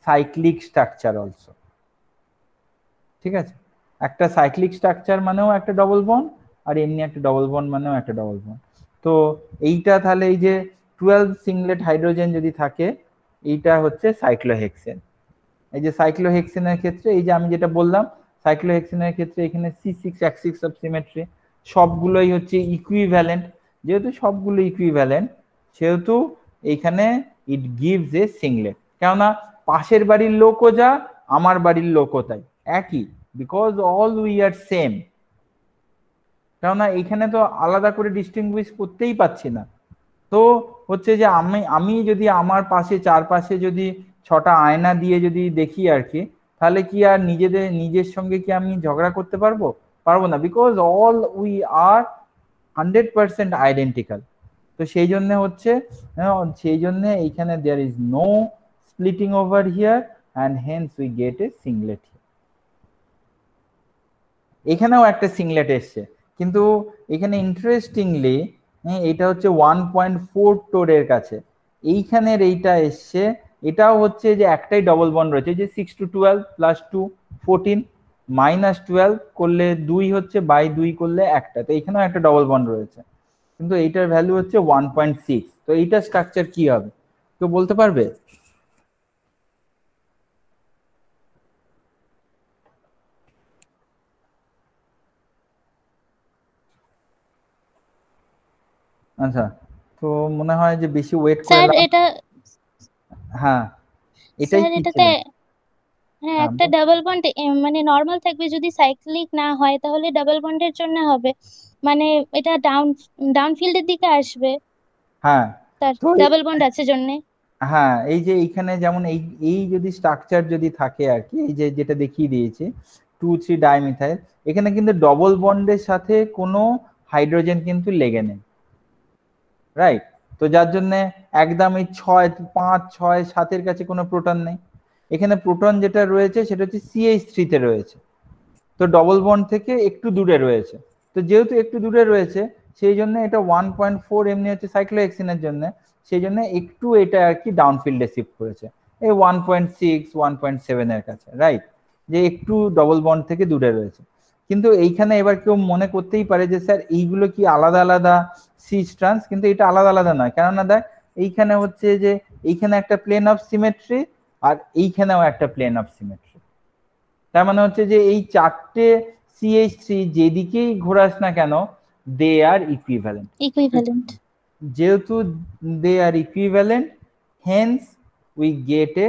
cyclic structure also, ঠিক আছে। একটা সাইক্লিক স্ট্রাকচার মানেও একটা ডবল বন্ড, আর এমনি একটা ডবল বন্ড মানেও একটা ডবল বন্ড। তো এইটা তাহলে এই যে 12 সিঙ্গলেট হাইড্রোজেন যদি থাকে, এইটা হচ্ছে সাইক্লোহেক্সেন। এই যে সাইক্লোহেক্সেনের ক্ষেত্রে এই যে আমি যেটা বললাম, সাইক্লোহেক্সেনের ক্ষেত্রে এখানে C6 অ্যাক্সিস অফ সিমেট্রি সবগুলোই হচ্ছে ইকুইভ্যালেন্ট। যেহেতু সবগুলো ইকুইভ্যালেন্ট সেহেতু এইখানে ইট গিভস এ সিংলেট। কেননা পাশের বাড়ির লোকও যা, আমার বাড়ির লোকও তাই, একই, because all we R same. কেননা এখানে তো আলাদা করে ডিস্টিংগুইশ করতেই পাচ্ছি না। তো হচ্ছে যে আমি যদি আমার পাশে চারপাশে যদি 6টা আয়না দিয়ে যদি দেখি আর কি, তাহলে কি আর নিজের সঙ্গে কি আমি ঝগড়া করতে পারবো? পারবো না, because all we are 100% identical. তো সেই জন্য হচ্ছে সেই জন্য এইখানে there is no splitting over here and hence we get a singlet. এখানেও একটা সিংলেট এসছে, কিন্তু এখানে ইন্টারেস্টিংলি এটা হচ্ছে 1.4 টোরের কাছে, এইখানের এইটা এসছে, এটাও হচ্ছে যে একটাই ডবল বন্ড রয়েছে, যে 6 to 12 প্লাস 2 14, -12 করলে 2 হচ্ছে, বাই 2 করলে একটা, তো এখানেও একটা ডবল বন্ড রয়েছে, কিন্তু এইটার ভ্যালু হচ্ছে 1.6। তো এইটার স্ট্রাকচার কি হবে কেউ বলতে পারবে? আচ্ছা, তো মনে হয় যে বেশি ওয়েট করে স্যার লাভ। এটা হ্যাঁ, এটাই স্যার কি এটাতে ছিল? হ্যাঁ হ্যাঁ একটা ডাবল বন্ড মানে নর্মাল থাকবে, যদি সাইক্লিক না হয় তাহলে ডাবল বন্ডের জন্য হবে, মানে এটা ডাউন ফিল্ডের দিকে আসবে, হ্যাঁ, তার তো ডাবল বন্ড আছে জন্য। হ্যাঁ এই যে এইখানে যেমন এই এই যদি স্ট্রাকচার যদি থাকে আর কি, এই যে যেটা দেখিয়ে দিয়েছি 2,3 ডাইমিথাইল, এখানে কিন্তু ডবল বন্ডের সাথে কোনো হাইড্রোজেন কিন্তু লেগে নেই, রাইট। তো যার জন্য একদম এই 6 5 6 7 কাছে কোনো প্রোটন নেই। এখানে প্রোটন যেটা রয়েছে সেটা হচ্ছে CH3 তে রয়েছে, তো ডবল বন্ড থেকে একটু দূরে রয়েছে। তো যেহেতু একটু দূরে রয়েছে সেই জন্য এটা 1.4 এমনি হচ্ছে সাইক্লোহেক্সিনের জন্য, সেই জন্য একটু এটা আর কি ডাউনফিল্ডে শিফট করেছে এই 1.6 1.7 এর কাছে, রাইট, যে একটু ডবল বন্ড থেকে দূরে রয়েছে। কিন্তু এইখানে এবার কেউ মনে করতেই পারে যে স্যার এইগুলো কি আলাদা আলাদা সি স্ট্রান্স, কিন্তু এটা আলাদা আলাদা নয়, কেননা দেখ এইখানে হচ্ছে যে এইখানে একটা প্লেন অফ সিমেট্রি আর এইখানেও একটা প্লেন অফ সিমেট্রি। তার মানে হচ্ছে যে এই চারটে CH3 যেদিকেই ঘোরাস না কেন দে আর ইকুইভ্যালেন্ট। ইকুইভ্যালেন্ট। যেহেতু they are equivalent hence we get a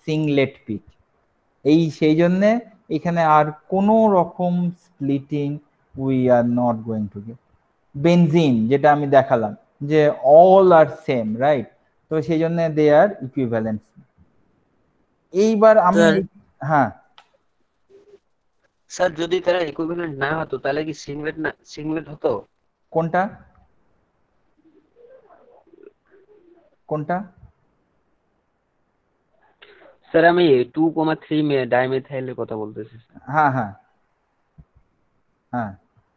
singlet peak. এই সেই জন্য এখানে আর কোনো রকম splitting we are not going to get. Benzene যেটা আমি দেখালাম যে অল আর সেম, রাইট, তো সেই জন্য দে আর ইকুইভ্যালেন্ট। এইবার আমি হ্যাঁ স্যার যদি তারা ইকুইভ্যালেন্ট না হতো তাহলে কি সিংলেট হতো? কোনটা কোনটা? স্যার আমি 2,3 ডাইমেথাইলের কথা বলতেছি। হ্যাঁ হ্যাঁ হ্যাঁ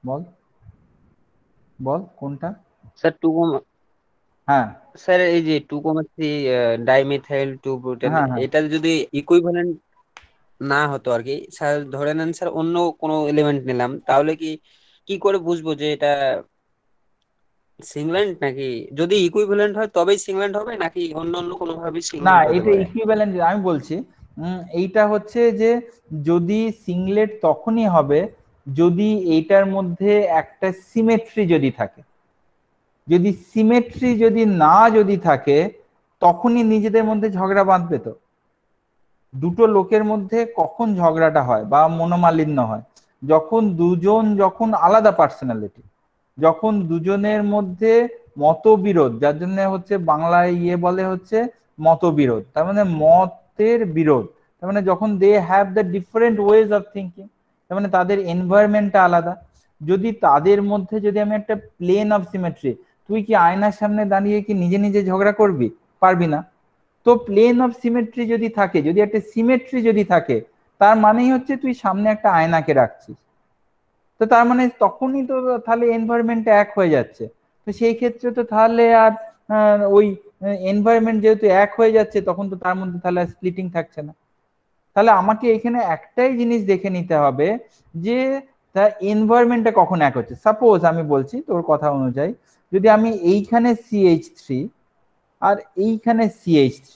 বল বল কোনটা? স্যার হ্যাঁ স্যার এই যে 2,3 ডাইমেথাইল 2 প্রোটেন, হ্যাঁ হ্যাঁ এটা যদি ইকুইভ্যালেন্ট না হতো আর কি, স্যার ধরে নেন স্যার অন্য কোনো এলিমেন্ট নিলাম, তাহলে কি কি করে বুঝবো যে এটা সিংল্যান্ড, নাকি যদি ইকুইভ্যালেন্ট হয় তবেই সিংল্যান্ড হবে, নাকি অন্য অন্য কোনো ভাবে না, সিংল্যান্ড হতে এটা পারে? ইকুইভ্যালেন্ট আমি বলছি। এইটা হচ্ছে যে যদি সিংলেট তখনই হবে যদি এইটার মধ্যে একটা সিমেট্রি যদি থাকে, যদি সিমেট্রি যদি থাকে তখনই নিজেদের মধ্যে ঝগড়া বাঁধবে। তো দুটো লোকের মধ্যে কখন ঝগড়াটা হয় বা মনোমালিন্য হয়, যখন আলাদা পার্সোনালিটি, যখন দুজনের মধ্যে মতবিরোধ, যার জন্য হচ্ছে বাংলায় বলে হচ্ছে মতবিরোধ, তার মানে মতের বিরোধ, তার মানে যখন they have the different ways of thinking, তার মানে তাদের এনভায়রনমেন্টটা আলাদা। যদি তাদের মধ্যে যদি আমি একটা প্লেন অফ সিমেট্রি, তুই কি আয়নার সামনে দাঁড়িয়ে কি নিজে নিজে ঝগড়া করবি? পারবি না। তো প্লেন অফ সিমেট্রি যদি থাকে, যদি একটা সিমেট্রি যদি থাকে, তার মানেই হচ্ছে তুই সামনে একটা আয়নাকে রাখছিস, তো তার মানে তখনই তো তাহলে এনভায়রনমেন্ট এক হয়ে যাচ্ছে। তো সেই ক্ষেত্রে তো তাহলে আর ওই এনভায়রনমেন্ট যেহেতু এক হয়ে যাচ্ছে, তখন তো তার মধ্যে তাহলে স্প্লিটিং থাকছে না। তাহলে আমাকে এখানে একটাই জিনিস দেখে নিতে হবে যে তার এনভায়রনমেন্টটা কখন এক হচ্ছে। সাপোজ আমি বলছি তোর কথা অনুযায়ী, যদি আমি এইখানে CH3 আর এইখানে CH3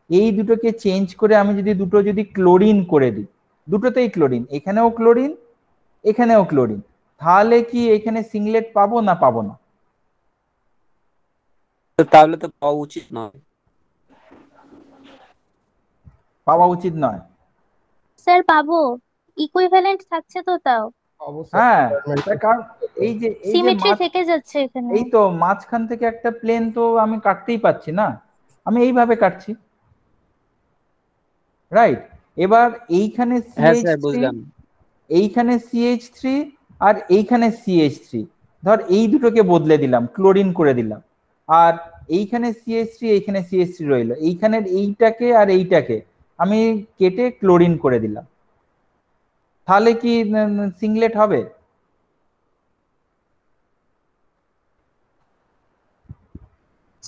এই দুটোকে চেঞ্জ করে আমি যদি ক্লোরিন করে দিই, দুটোতেই ক্লোরিন, এখানেও ক্লোরিন এখানেও ক্লোরিন, তাহলে কি এখানে সিংলেট পাবো না পাবো না? তাহলে তো পাওয়া উচিত নয়। পাওয়া উচিত নয়? স্যার পাবো, ইকুইভ্যালেন্ট থাকছে তো তাও। হ্যাঁ, তার কারণ এই যে সিমেট্রি থেকে যাচ্ছে এখানে। এই তো মাঝখান থেকে একটা প্লেন তো আমি কাটতেই পাচ্ছি না, আমি এইভাবে কাটছি, রাইট? এবার এইখানে হ্যাঁ স্যার, CH3, বুঝলাম। এইখানে CH3 আর এইখানে CH3, ধর এই দুটোকে বদলে দিলাম, ক্লোরিন করে দিলাম, আর এইখানে CH3 এইখানে CH3 রইলো, এইখানের এইটাকে আর এইটাকে আমি কেটে ক্লোরিন করে দিলাম, তাহলে কি সিংলেট হবে?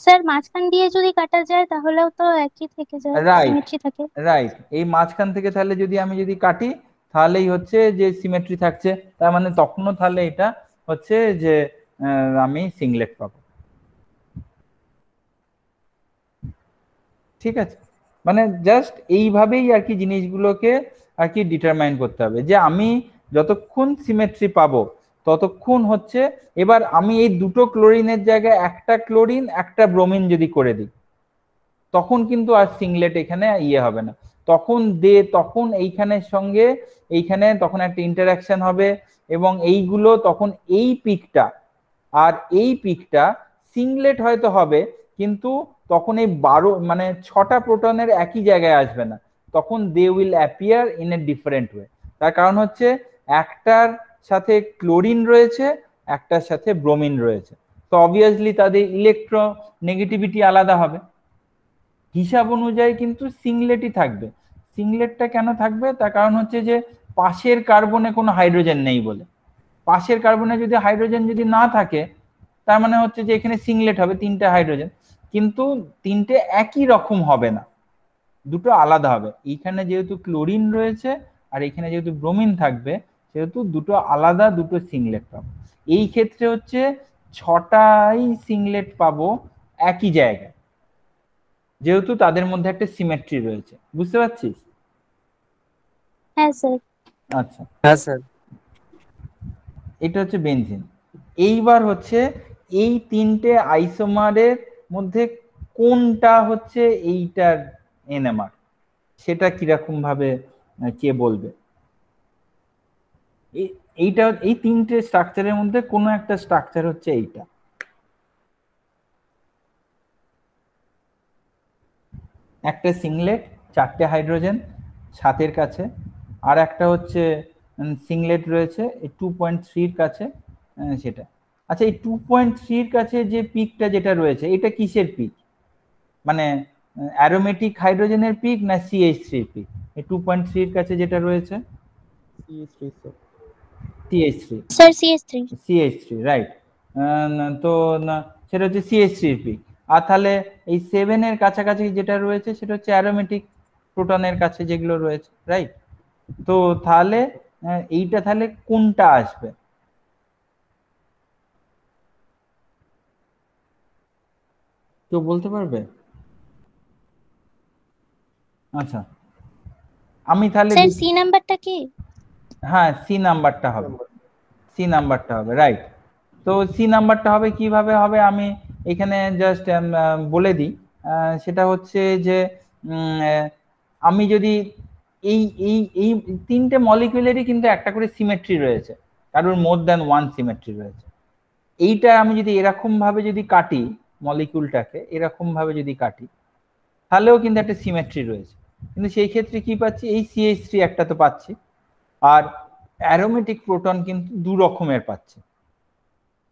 স্যার মাঝখান দিয়ে যদি কাটা যায় তাহলেও তো একই থেকে যায়, রাইট, সিমেট্রি থাকে। রাইট। এই মাঝখান থেকে তাহলে আমি যদি কাটি, তাহলেই হচ্ছে যে সিমেট্রি থাকছে, তার মানে তখনও তাহলে এটা হচ্ছে যে আমি সিংলেট পাবো। ঠিক আছে, মানে জাস্ট এইভাবেই আর কি জিনিসগুলোকে আর কি ডিটারমাইন করতে হবে, যে আমি যতক্ষণ সিমেট্রি পাবো ততক্ষণ হচ্ছে। এবার আমি এই দুটো ক্লোরিনের জায়গায় একটা ক্লোরিন একটা ব্রোমিন যদি করে দিই, তখন কিন্তু আর সিংলেট এখানে হবে না, তখন এইখানের সঙ্গে এইখানে তখন একটা ইন্টারাকশন হবে, এবং এইগুলো তখন এই পিকটা আর এই পিকটা সিংলেট হয়তো হবে, কিন্তু তখন এই 12 মানে 6টা প্রোটনের একই জায়গায় আসবে না, তখন they will appear in a different way. তার কারণ হচ্ছে একটার সাথে ক্লোরিন রয়েছে, একটার সাথে ব্রোমিন রয়েছে, তো অবভিয়াসলি তাদের ইলেকট্রোনেগেটিভিটি আলাদা হবে। হিসাব অনুযায়ী কিন্তু সিংলেটই থাকবে। সিংলেটটা কেন থাকবে? তার কারণ হচ্ছে যে পাশের কার্বনে কোনো হাইড্রোজেন নেই বলে। পাশের কার্বনে যদি হাইড্রোজেন যদি না থাকে, তার মানে হচ্ছে যে এখানে সিংলেট হবে, 3টে হাইড্রোজেন, কিন্তু 3টে একই রকম হবে না, দুটো আলাদা হবে। এইখানে যেহেতু ক্লোরিন রয়েছে আর এখানে যেহেতু ব্রোমিন থাকবে, সেহেতু দুটো আলাদা দুটো সিংলেট পাবো। এই ক্ষেত্রে হচ্ছে 6টাই সিংলেট পাবো একই জায়গায়, যেহেতু তাদের মধ্যে একটা সিমেট্রি রয়েছে। বুঝতে পারছিস? হ্যাঁ স্যার। আচ্ছা, হ্যাঁ স্যার। এটা হচ্ছে বেনজিন। এইবার হচ্ছে এই 3টে আইসোমারের মধ্যে কোনটা হচ্ছে এইটার এনএমআর, সেটা কিরকম ভাবে কে বলবে? এইটা এই 3টে স্ট্রাকচারের মধ্যে কোনো একটা স্ট্রাকচার হচ্ছে এইটা। একটা সিংলেট, 4টে হাইড্রোজেন 7-এর কাছে, আর একটা হচ্ছে সিংলেট রয়েছে এই 2.3-এর কাছে, সেটা। আচ্ছা, এই 2.3-এর কাছে যে পিকটা যেটা রয়েছে, এটা কিসের পিক? মানে অ্যারোমেটিক হাইড্রোজেনের পিক না CH3-এর পিক? এই 2.3-এর কাছে যেটা রয়েছে CH3, sir CH3। CH3, right. তো সেটা হচ্ছে CH3-এর পিক। আর তাহলে এই 7-এর কাছাকাছি যেটা রয়েছে সেটা হচ্ছে অ্যারোমেটিক প্রোটনের কাছে যেগুলো রয়েছে, রাইট? তো তাহলে এইটা তাহলে কোনটা আসবে? কেউ বলতে পারবে? আচ্ছা, আমি তাহলে স্যার সি নাম্বারটা কি? হ্যাঁ, সি নাম্বারটা হবে। সি নাম্বারটা হবে, রাইট। তো সি নাম্বারটা হবে কিভাবে হবে আমি এখানে জাস্ট বলে দিই। সেটা হচ্ছে যে আমি যদি এই এই এই তিনটে মলিকিউলেরই কিন্তু একটা করে সিমেট্রি রয়েছে, কারোর মোর দ্যান ওয়ান সিমেট্রি রয়েছে। এইটা আমি যদি এরকম ভাবে যদি কাটি, মলিকিউলটাকে এরকম ভাবে যদি কাটি, তাহলেও কিন্তু একটা সিমেট্রি রয়েছে। কিন্তু সেই ক্ষেত্রে কি পাচ্ছি, এই CH3 একটা তো পাচ্ছি, আর অ্যারোমেটিক প্রোটন কিন্তু দু রকমের পাচ্ছি।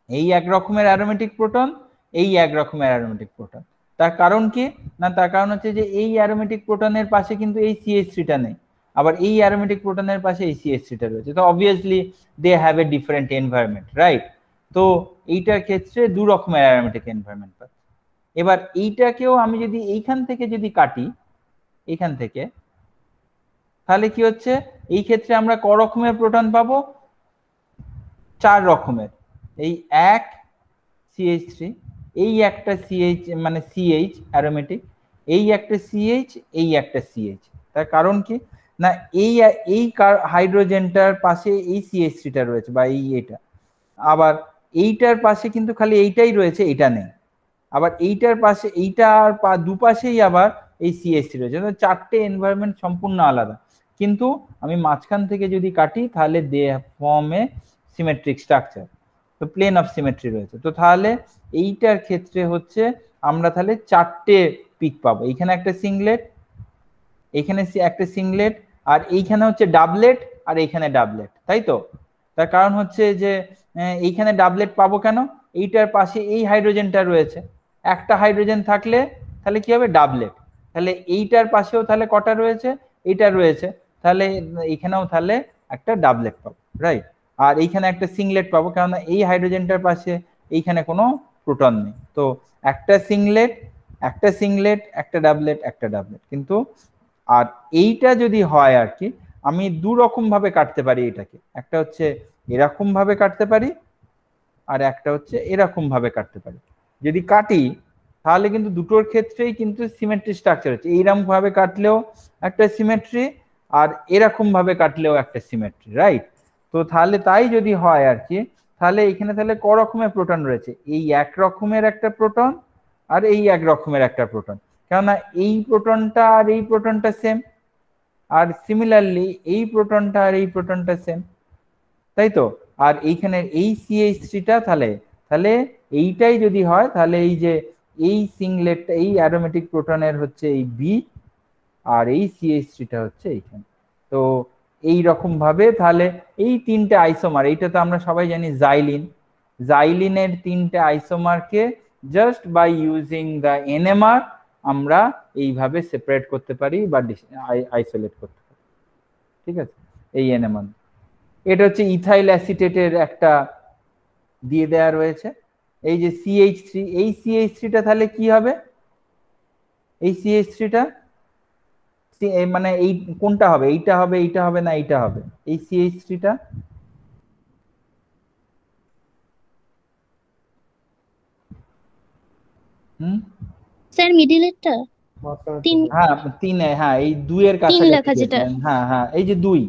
এই এক রকমের অ্যারোমেটিক প্রোটন, এই এক রকমের অ্যারোমেটিক প্রোটন। তার কারণ কি না, তার কারণ হচ্ছে যে এই অ্যারোমেটিক প্রোটনের পাশে কিন্তু এই CH3টা নেই, আবার এই অ্যারোমেটিক প্রোটনের পাশে এই CH3টা রয়েছে। তো obviously they have a different environment, right. তো এইটার ক্ষেত্রে দু রকমের অ্যারোমেটিক এনভায়রনমেন্ট পাচ্ছি। এবার এইটাকেও আমি যদি এইখান থেকে যদি কাটি, এইখান থেকে, তাহলে কি হচ্ছে, এই ক্ষেত্রে আমরা ক রকমের প্রোটন পাবো, চার রকমের। এই এক CH3, এই একটা CH মানে CH অ্যারোমেটিক, এই একটা CH, এই একটা CH। তার কারণ কি না, এই এই হাইড্রোজেনটার পাশে এই CH3টা রয়েছে বা এই এটা, আবার এইটার পাশে কিন্তু খালি এইটাই রয়েছে, এটা নেই। আবার এইটার পাশে এইটার দুপাশেই আবার এই CH3 রয়েছে। চারটে এনভায়রনমেন্ট সম্পূর্ণ আলাদা, কিন্তু আমি মাঝখান থেকে যদি কাটি তাহলে দে ফর্ম এ সিমেট্রিক স্ট্রাকচার। তো প্লেন অফ সিমেট্রি রয়েছে। তো তাহলে এইটার ক্ষেত্রে হচ্ছে আমরা তাহলে চারটে পিক পাবো। এইখানে একটা সিংলেট, এইখানে একটা সিংলেট, আর এইখানে হচ্ছে ডাবলেট, আর এইখানে ডাবলেট, তাই তো। তার কারণ হচ্ছে যে এইখানে ডাবলেট পাবো কেন, এইটার পাশে এই হাইড্রোজেনটা রয়েছে, একটা হাইড্রোজেন থাকলে তাহলে কি হবে, ডাবলেট। তাহলে এইটার পাশেও তাহলে কটা রয়েছে, এইটা রয়েছে, তাহলে এইখানেও তাহলে একটা ডাবলেট পাবো, রাইট। আর এইখানে একটা সিংলেট পাবো, কেননা এই হাইড্রোজেনটার পাশে এইখানে কোনো প্রোটন নেই। তো একটা সিংলেট, একটা সিংলেট, একটা ডাবলেট, একটা ডাবলেট। কিন্তু আর এইটা যদি হয় আর কি, আমি দু রকম ভাবে কাটতে পারি এটাকে, একটা হচ্ছে এরকম ভাবে কাটতে পারি, আর একটা হচ্ছে এরকম ভাবে কাটতে পারি। যদি কাটি তাহলে কিন্তু দুটোর ক্ষেত্রেই কিন্তু সিমেট্রি স্ট্রাকচার হচ্ছে। এইরকম ভাবে কাটলেও একটা সিমেট্রি, আর এরকম ভাবে কাটলেও একটা সিমেট্রি, রাইট। তো তাহলে তাই যদি হয় আর কি, তাহলে এখানে তাহলে ক রকমের প্রোটন রয়েছে, এই এক রকমের একটা প্রোটন, আর এই এক রকমের একটা প্রোটন। কেননা এই প্রোটনটা আর এই প্রোটনটা সেম, আর সিমিলারলি এই প্রোটনটা আর এই প্রোটনটা সেম, তাই তো। আর এইখানে এই CH3টা তাহলে তাহলে এইটাই যদি হয়, তাহলে এই যে এই সিংলেটটা, এই অ্যারোমেটিক প্রোটনের হচ্ছে এই বি, আর এই CH3টা হচ্ছে এইখানে। তো এই রকম ভাবে তাহলে এই তিনটে আইসোমার, এইটা তো আমরা সবাই জানি জাইলিন, জাইলিনের তিনটে আইসোমারকে just by using the NMR আমরা এইভাবে সেপারেট করতে পারি বা আইসোলেট করতে পারি, ঠিক আছে, এই NMR। এটা হচ্ছে ইথাইল অ্যাসিটেটের একটা দিয়ে দেয়া রয়েছে। এই যে CH3, এই CH3টা তাহলে কি হবে, এই CH3টা মানে এই কোনটা হবে, এইটা হবে, এইটা হবে না এইটা হবে, এই CH3টা স্যার মিডিলেরটা তিন, হ্যাঁ তিনে, হ্যাঁ এই দুইয়ের তিন কাছাকাছি লেখা যেটা। হ্যাঁ হ্যাঁ, এই যে দুই,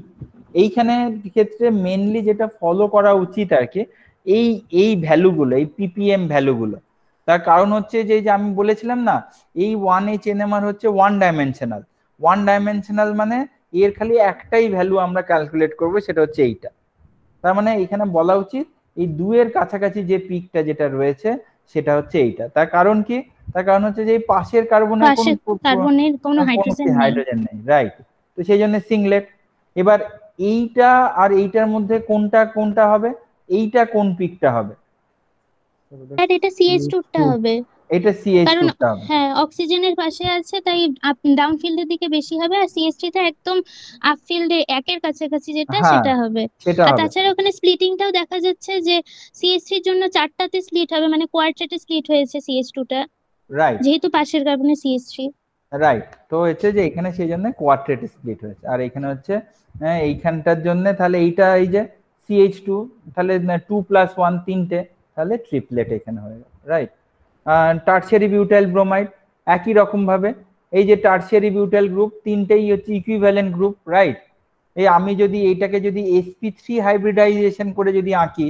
এইখানে ক্ষেত্রে মেনলি যেটা ফলো করা উচিত আর কি, এই এই ভ্যালুগুলো, এই PPM ভ্যালুগুলো। তার কারণ হচ্ছে যে আমি বলেছিলাম না, এই 1H NMR হচ্ছে ওয়ান ডাইমেনশনাল। ওয়ান ডাইমেনশনাল মানে এর খালি একটাই ভ্যালু আমরা ক্যালকুলেট করব, সেটা হচ্ছে এইটা। তার মানে এখানে বলা উচিত এই দুইয়ের কাছাকাছি যে পিকটা যেটা রয়েছে সেটা হচ্ছে এইটা। তার কারণ কি, তার কারণ হচ্ছে যে এই পাশের কার্বনের পাশে কার্বনের কোনো হাইড্রোজেন নেই, হাইড্রোজেন নেই, রাইট। তো সেই জন্য সিংলেট। এবার এইটা আর এইটার মধ্যে কোনটা কোনটা হবে, এইটা কোন পিকটা হবে, আর এটা CH2 টা হবে, এটা কারণ CH2 টা হবে, হ্যাঁ অক্সিজেনের পাশে আছে তাই ডাউন ফিল্ডের দিকে বেশি হবে, আর CH3 টা একদম আপ ফিল্ডে একের কাছাকাছি যেটা হ্যাঁ সেটা হবে। সেটা আর হবে, তাছাড়া ওখানে স্প্লিটিংটাও দেখা যাচ্ছে যে CH3 এর জন্য চারটাতে স্প্লিট হবে, মানে কোয়াড্রেটে স্প্লিট হয়েছে CH2 টা, রাইট যেহেতু পাশের কার্বনে CH3। রাইট। তো হচ্ছে যে এখানে সেই জন্য কোয়াড্রেট স্প্লিট হয়েছে, আর এখানে হচ্ছে এইখানটার জন্য তাহলে এইটা এই যে CH2, তাহলে 2+1 তিনটে, তাহলে ট্রিপলেট এখানে হয়ে গেল, রাইট। টার্সিয়ারি বিউটাইল ব্রোমাইড একই রকম ভাবে, এই যে টার্সিয়ারি বিউটাইল গ্রুপ তিনটেই হচ্ছে ইকুইভ্যালেন্ট গ্রুপ, রাইট। এই আমি যদি এইটাকে যদি sp3 হাইব্রিডাইজেশন করে যদি আঁকি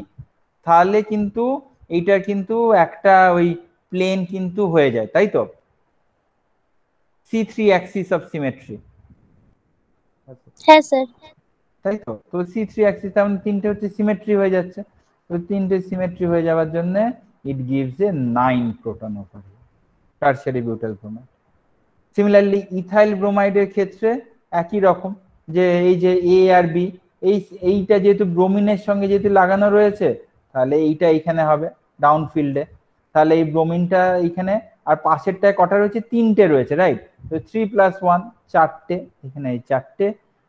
তাহলে কিন্তু এইটা কিন্তু একটা ওই প্লেন কিন্তু হয়ে যায়, তাই তো, C3 axis of symmetry, হ্যাঁ স্যার। তাই তো। তো C3 axis তার মানে তিনটে হচ্ছে সিমেট্রি হয়ে যাচ্ছে। তো তিনটে সিমেট্রি হয়ে যাওয়ার জন্য it gives a 9 proton over tertiary butyl bromide. Similarly ethyl ব্রোমাইডের ক্ষেত্রে একই রকম, যে এই যে এ আর বি, এইটা যেহেতু ব্রোমিনের সঙ্গে যেহেতু লাগানো রয়েছে তাহলে এইটা এখানে হবে ডাউন ফিল্ডে, তাহলে এই ব্রোমিনটা এখানে, আর পাশেরটায় কটা রয়েছে, তিনটে রয়েছে, রাইট। তো 3+1 চারটে, এখানে এই চারটে,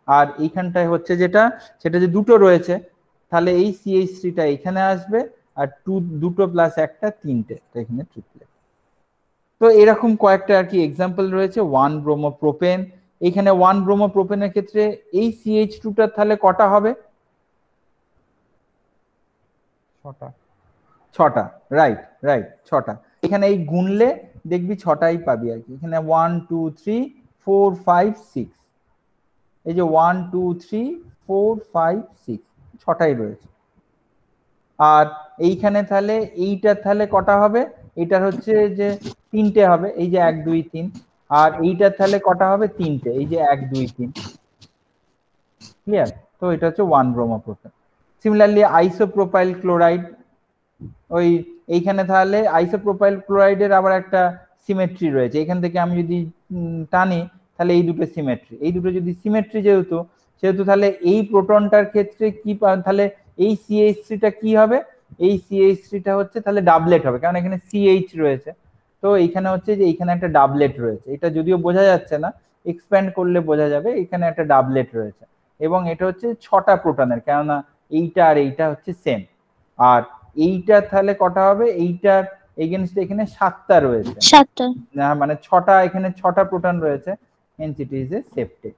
আর এইখানটায় হচ্ছে যেটা, সেটা যে দুটো রয়েছে, তাহলে এই CH3টা এখানে আসবে, আর দুটো প্লাস একটা তিনটে, এখানে ট্রিপলেট। তো এরকম কয়েকটা আর কি এক্সাম্পল রয়েছে। 1 ব্রোমোপ্রোপেন, এখানে 1 ব্রোমোপ্রোপেনের ক্ষেত্রে এই CH2টা তাহলে কটা হবে, ছটা, রাইট রাইট, ছটা। এখানে এই গুনলে দেখবি ছটাই পাবি আর কি। এখানে 1 2 3 4 5 6, এই যে 1 2 3 4 5 6, ছটাই রয়েছে। আর এইখানে তাহলে এইটা তাহলে কটা হবে, এটার হচ্ছে যে তিনটে হবে, এই যে 1 2 3, আর এইটার তাহলে কটা হবে, তিনটে, এই যে 1 2 3, ক্লিয়ার। তো এটা হচ্ছে 1 ব্রোমোপ্রোপেন। সিমিলারলি আইসোপ্রোপাইল ক্লোরাইড, ওই এইখানে তাহলে আইসোপ্রোপাইল ক্লোরাইডের আবার একটা সিমেট্রি রয়েছে, এখান থেকে আমি যদি টানি তাহলে এই দুটো সিমেট্রি, এই দুটো যদি সিমেট্রি যেহেতু সেহেতু তাহলে এই প্রোটনটার ক্ষেত্রে কি, তাহলে এই CH3টা কি হবে, এই CH3টা হচ্ছে তাহলে ডাবলেট হবে, কারণ এখানে CH রয়েছে। তো এইখানে হচ্ছে যে এইখানে একটা ডাবলেট রয়েছে, এটা যদিও বোঝা যাচ্ছে না, এক্সপ্যান্ড করলে বোঝা যাবে, এখানে একটা ডাবলেট রয়েছে, এবং এটা হচ্ছে 6টা প্রোটনের, কেননা এইটা আর এইটা হচ্ছে সেম। আর এইটা তাহলে কটা হবে, এইটার এগেনস্ট এখানে 7টা রয়েছে, 7টা, মানে 6টা, এখানে 6টা প্রোটন রয়েছে, হেন্স ইট ইজ এ সেপ্টেট।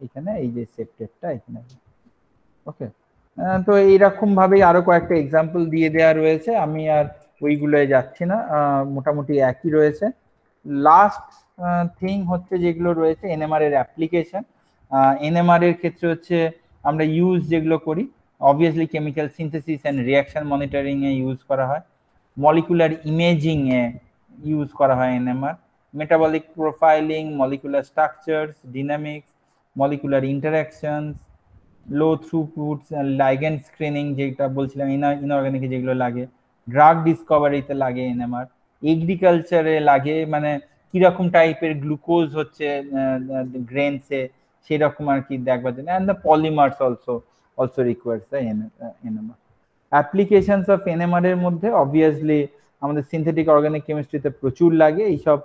এখানে এই যে সেপ্টেটটা এখানে, ওকে। তো এইরকম ভাবেই আরো কয়েকটা এক্সাম্পল দিয়ে দেওয়া রয়েছে, আমি আর ওইগুলোয় যাচ্ছি না, মোটামুটি একই রয়েছে। লাস্ট থিং হচ্ছে যেগুলো রয়েছে এনএমআর এর অ্যাপ্লিকেশন। এনএমআর এর ক্ষেত্রে হচ্ছে আমরা ইউজ যেগুলো করি, obviously chemical synthesis and reaction monitoring এ ইউজ করা হয়, মলিকুলার ইমেজিং এ ইউজ করা হয় NMR, metabolic profiling, molecular structures, dynamics, molecular interactions, low throughput ligand screening যেটা বলছিলাম, ইনঅর্গানিকে যেগুলো লাগে, ড্রাগ ডিসকভারিতে লাগে এনএমআর, এগ্রিকালচারে লাগে, মানে কিরকম টাইপের গ্লুকোজ হচ্ছে গ্রেনসে সেরকম আর কি দেখবার জন্য, and the polymers also requires the NMR. Applications of NMR এর মধ্যে অবভিয়াসলি আমাদের সিনথেটিক অর্গানিক কেমিস্ট্রিতে প্রচুর লাগে, এইসব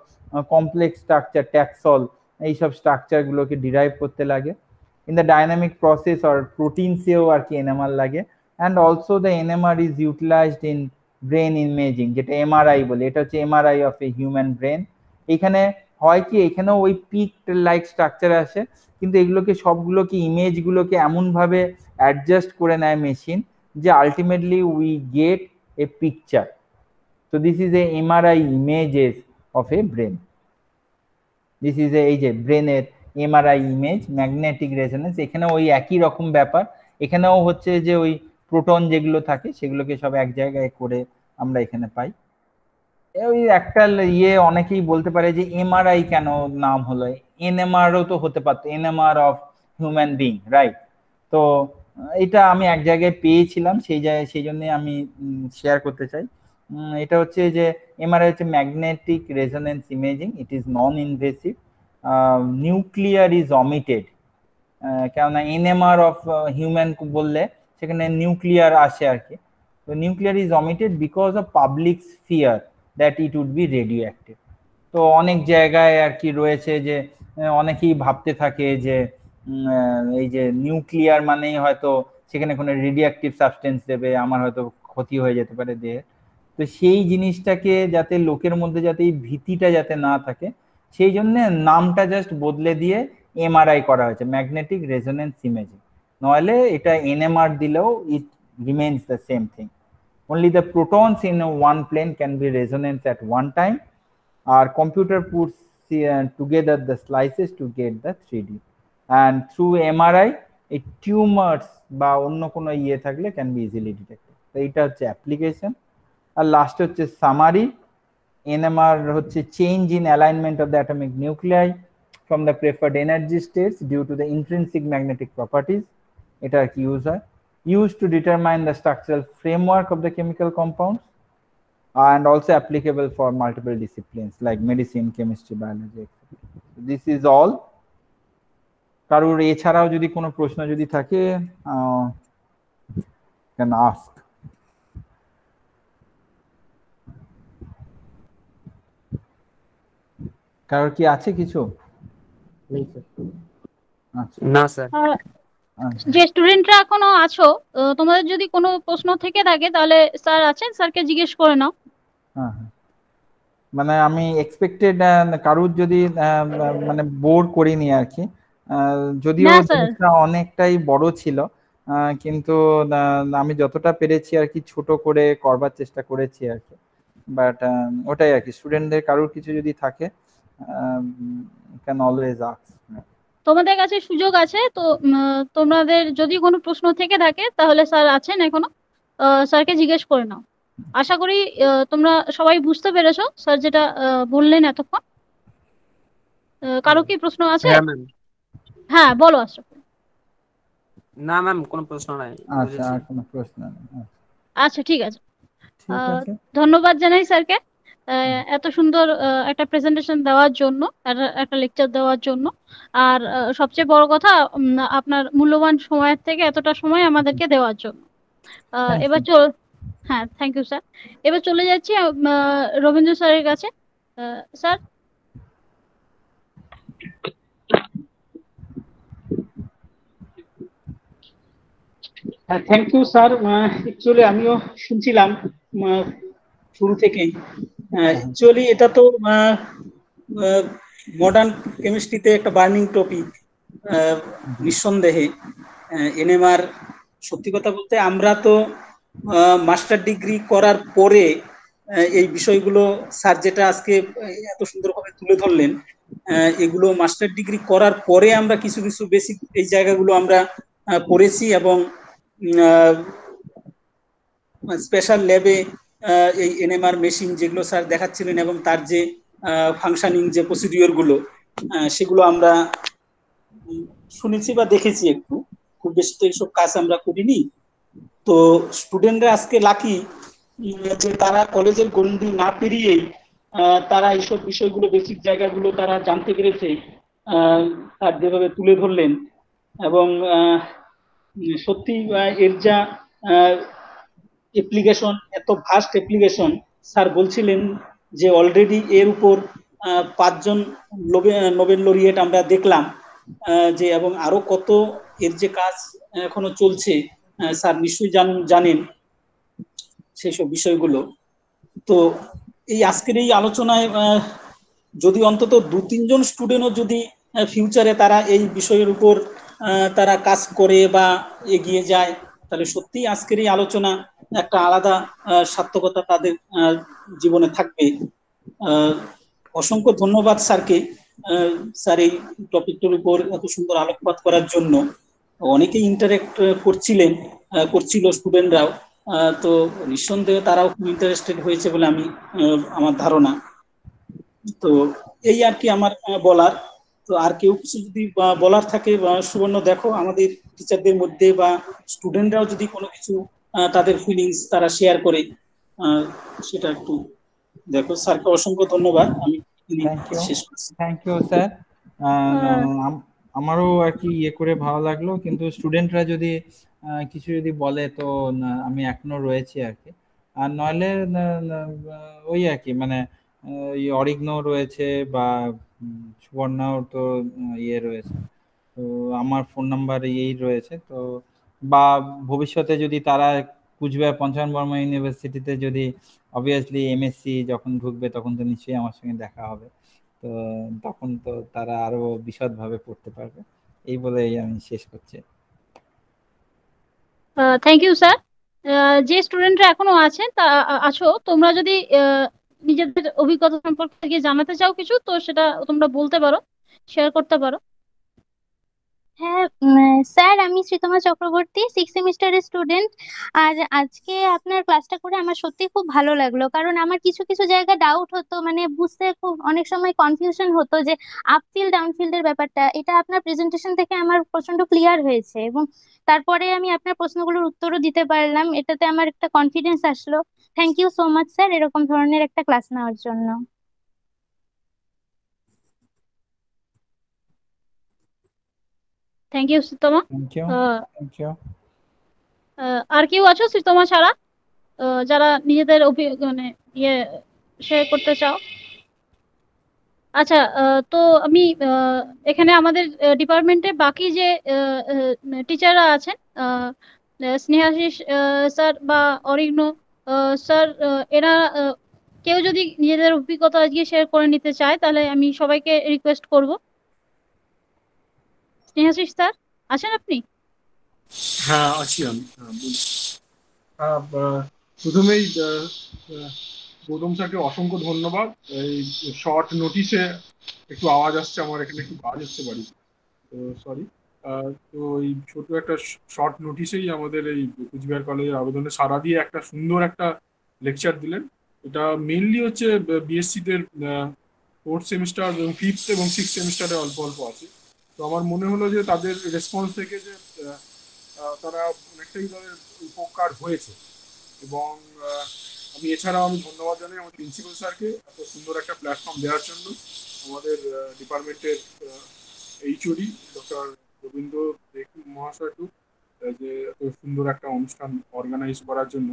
কমপ্লেক্স স্ট্রাকচার, ট্যাক্সল, এইসব স্ট্রাকচারগুলোকে ডিরাইভ করতে লাগে। In the dynamic process or proteins এও আর কি NMR লাগে, and also the NMR is utilized in brain imaging, যেটা MRI বলে, এটা হচ্ছে MRI of a human brain। এখানে হয় কি, এখানেও ওই পিক লাইক স্ট্রাকচার আসে, কিন্তু এগুলোকে সবগুলোকে ইমেজগুলোকে এমন ভাবে অ্যাডজাস্ট করে নেয় মেশিন যে ultimately we get a picture. So this is a MRI images of a brain. This is এই যে ব্রেনের এমআরআই ইমেজ, ম্যাগনেটিক রেজোনেন্স, এখানে ওই একই রকম ব্যাপার, এখানেও হচ্ছে যে ওই প্রোটন যেগুলো থাকে সেগুলোকে সব এক জায়গায় করে আমরা এখানে পাই। ওই একটা অনেকেই বলতে পারে যে এমআরআই কেন নাম হলো, এনএমআরও তো হতে পারতো, NMR of human being, right. তো এটা আমি এক জায়গায় পেয়েছিলাম, সেই জন্য আমি শেয়ার করতে চাই। এটা হচ্ছে যে এমআরআই হচ্ছে magnetic resonance imaging, it is non invasive, nuclear is omitted, কেননা এনএমআর অফ হিউম্যান বললে সেখানে নিউক্লিয়ার আসে আর কি। তো nuclear is omitted because of public fear that it would be radioactive. তো অনেক জায়গায় আর কি রয়েছে যে অনেকেই ভাবতে থাকে যে এই যে নিউক্লিয়ার মানেই হয়তো সেখানে কোনো রেডিও অ্যাক্টিভ সাবস্টেন্স দেবে, আমার হয়তো ক্ষতি হয়ে যেতে পারে দেহে। তো সেই জিনিসটাকে যাতে লোকের মধ্যে যাতে এই ভীতিটা যাতে না থাকে, সেই জন্য নামটা জাস্ট বদলে দিয়ে এমআরআই করা হয়েছে, ম্যাগনেটিক রেজোনেন্স ইমেজিং। নইলে এটা এনএমআর দিলেও it remains the same thing, only the protons in one plane can be resonance at one time. Our computer puts together the slices to get the 3D, and through MRI এই tumours বা অন্য কোনো ইয়ে থাকলে can be easily detected. তো এইটা হচ্ছে application. আর last হচ্ছে সামারি। NMR হচ্ছে change in alignment of the atomic nuclei from the preferred energy states due to the intrinsic magnetic properties, এটা আর কি ইউজ হয়, used to determine the structural framework of the chemical compounds and also applicable for multiple disciplines like medicine, chemistry, biology, etc. This is all. কারোর এছাড়াও যদি কোনো প্রশ্ন যদি থাকে can ask. কারোর কি আছে কিছু? আচ্ছা না স্যার। যে স্টুডেন্টরা এখনো আছো, তোমাদের যদি কোনো প্রশ্ন থেকে থাকে তাহলে স্যার আছেন, স্যারকে জিজ্ঞেস করে নাও। হ্যাঁ হ্যাঁ, মানে আমি এক্সপেক্টেড কারুর যদি মানে বোর করিনি আর কি, যদিও না স্যার, জিনিসটা অনেকটাই বড় ছিল, কিন্তু আমি যতটা পেরেছি আর কি ছোট করে করবার চেষ্টা করেছি আর কি। বাট ওটাই আর কি, স্টুডেন্টদের কারুর কিছু যদি থাকে ক্যান অলওয়েজ আস্ক। তোমাদের কাছে সুযোগ আছে তো, তোমাদের যদি কোনো প্রশ্ন থেকে থাকে তাহলে স্যার আছেন এখনো, স্যারকে জিজ্ঞেস করে নাও। আশা করি তোমরা সবাই বুঝতে পেরেছো স্যার যেটা বললেন এতক্ষণ। কারো কি প্রশ্ন আছে? হ্যাঁ ম্যাম। হ্যাঁ বলো আশরাফ। না ম্যাম, কোনো প্রশ্ন নাই, আচ্ছা, বুঝেছি। আর কোনো প্রশ্ন নেই? আচ্ছা ঠিক আছে, ঠিক আছে, ধন্যবাদ জানাই স্যারকে এত সুন্দর একটা প্রেজেন্টেশন দেওয়ার জন্য, একটা লেকচার দেওয়ার জন্য। আর সবচেয়ে বড় কথা, আপনার মূল্যবান সময়ের থেকে এতটা সময় আমাদেরকে দেওয়ার জন্য। এবার হ্যাঁ, থ্যাংক ইউ স্যার। এবার চলে যাচ্ছি রবীন্দ্র স্যারের কাছে। Sir. Thank you sir. Actually আমিও শুনছিলাম শুরু থেকেই। অ্যাকচুয়ালি এটা তো মডার্ন কেমিস্ট্রিতে একটা বার্নিং টপিক নিঃসন্দেহে। এনএমআর, সত্যি কথা বলতে আমরা তো মাস্টার ডিগ্রি করার পরে এই বিষয়গুলো স্যার যেটা আজকে এত সুন্দরভাবে তুলে ধরলেন, এগুলো মাস্টার ডিগ্রি করার পরে আমরা কিছু কিছু বেসিক এই জায়গাগুলো আমরা পড়েছি এবং স্পেশাল ল্যাবে এই এনএমআর মেশিন যেগুলো স্যার দেখাচ্ছিলেন এবং তার যে ফাংশনিং যে প্রসিডিওর গুলো, সেগুলো আমরা শুনেছি বা দেখেছি। একটু খুব বেশি তো এইসব কাজ আমরা করিনি। তো স্টুডেন্টরা আজকে লাকি যে তারা কলেজের গণ্ডি না পেরিয়েই তারা এইসব বিষয়গুলো, বেসিক জায়গাগুলো তারা জানতে পেরেছে আর যেভাবে তুলে ধরলেন। এবং সত্যি এর যা অ্যাপ্লিকেশন, এত ভাস্ট অ্যাপ্লিকেশন, স্যার বলছিলেন যে অলরেডি এর উপর 5 জন নোবেল লরিয়েট আমরা দেখলাম, যে এবং আরো কত এর যে কাজ এখনো চলছে, স্যার নিশ্চয়ই জানেন সেই সব বিষয়গুলো। তো এই আজকের এই আলোচনায় যদি অন্তত 2-3 জন স্টুডেন্টও যদি ফিউচারে তারা এই বিষয়ের উপর তারা কাজ করে বা এগিয়ে যায়, তাহলে সত্যি আজকের এই আলোচনা একটা আলাদা সার্থকতা তাদের জীবনে থাকবে। অসংখ্য ধন্যবাদ স্যারকে, স্যার এই টপিকটার উপর এত সুন্দর আলোকপাত করার জন্য। অনেকেই ইন্টারেক্ট করছিল স্টুডেন্টরাও, তো নিঃসন্দেহে তারাও খুব ইন্টারেস্টেড হয়েছে বলে আমার ধারণা। তো এই আর কি আমার বলার। তো আর কেউ কিছু যদি বলার থাকে, সুবর্ণ দেখো আমাদের টিচারদের মধ্যে বা স্টুডেন্টরাও যদি কোনো কিছু তাদের ফিলিংস তারা শেয়ার করে, সেটা একটু দেখো। স্যারকে অসংখ্য ধন্যবাদ, আমি শেষ করছি। Thank you sir. আমারও আর কি ইয়ে করে ভালো লাগলো, কিন্তু স্টুডেন্টরা যদি কিছু যদি বলে তো আমি এখনো রয়েছি আর কি। আর নইলে ওই আর কি, মানে ওই অরিগ্ন রয়েছে বা সুবর্ণাও তো ইয়ে রয়েছে, তো আমার ফোন নাম্বার এই রয়েছে। তো বা ভবিষ্যতে যদি তারা কুচবিহার পঞ্চানন বর্মা ইউনিভার্সিটিতে যদি অবভিয়াসলি এমএসসি যখন ঢুকবে তখন তো নিশ্চয়ই আমার সঙ্গে দেখা হবে, তো তখন তো তারা আরো বিশদভাবে পড়তে পারবে। এই বলেই আমি শেষ করছি। Thank you sir. যে স্টুডেন্টরা এখনো আছেন আছো, তোমরা যদি নিজেদের অভিজ্ঞতা সম্পর্কে জানাতে চাও কিছু, তো সেটা তোমরা বলতে পারো, শেয়ার করতে পারো। হ্যাঁ স্যার, আমি শ্রীতমা চক্রবর্তী, 6 সেমিস্টারের স্টুডেন্ট। আর আজকে আপনার ক্লাসটা করে আমার সত্যি খুব ভালো লাগলো, কারণ আমার কিছু কিছু জায়গা ডাউট হতো, মানে বুঝতে খুব অনেক সময় কনফিউশন হতো যে আপফিল্ড ডাউনফিল্ডের ব্যাপারটা। এটা আপনার প্রেজেন্টেশন থেকে আমার প্রচন্ড ক্লিয়ার হয়েছে, এবং তারপরে আমি আপনার প্রশ্নগুলোর উত্তরও দিতে পারলাম। এটাতে আমার একটা কনফিডেন্স আসলো। Thank you so much sir, এরকম ধরনের একটা ক্লাস নেওয়ার জন্য। Thank you Sreetama. Thank you. Ah, thank you. আর কেউ আছো শ্রীতমা ছাড়া যারা নিজেদের মানে ইয়ে শেয়ার করতে চাও? আচ্ছা, তো আমি এখানে আমাদের ডিপার্টমেন্টে বাকি যে টিচাররা আছেন, স্নেহাশিস স্যার বা অরিঘ্ন স্যার, এরা কেউ যদি নিজেদের অভিজ্ঞতা আজকে শেয়ার করে নিতে চায় তাহলে আমি সবাইকে রিকোয়েস্ট করব। স্নেহাশিস স্যার, আছেন আপনি? হ্যাঁ, আছি আমি। হ্যাঁ, বলছি। প্রথমেই গৌতম স্যারকে অসংখ্য ধন্যবাদ। এই শর্ট নোটিশে একটু আওয়াজ আসছে, আমার এখানে একটু কাজ হচ্ছে বাড়িতে, তো সরি। তো এই ছোট একটা শর্ট নোটিশেই আমাদের এই কুচবিহার কলেজের আবেদনে সাড়া দিয়ে একটা সুন্দর একটা লেকচার দিলেন। এটা মেইনলি হচ্ছে বিএসসি দের 4th সেমিস্টার এবং 5th এবং 6th সেমিস্টারে অল্প অল্প আছে। তো আমার মনে হলো যে তাদের রেসপন্স থেকে যে তারা অনেকটাই তাদের উপকার হয়েছে। এবং আমি এছাড়াও ধন্যবাদ জানাই আমাদের প্রিন্সিপাল স্যারকে এত সুন্দর একটা প্ল্যাটফর্ম দেওয়ার জন্য, আমাদের ডিপার্টমেন্টের এইচওডি ডক্টর রবীন্দ্র মহাশয়কে, যে এত সুন্দর একটা অনুষ্ঠান অর্গানাইজ করার জন্য।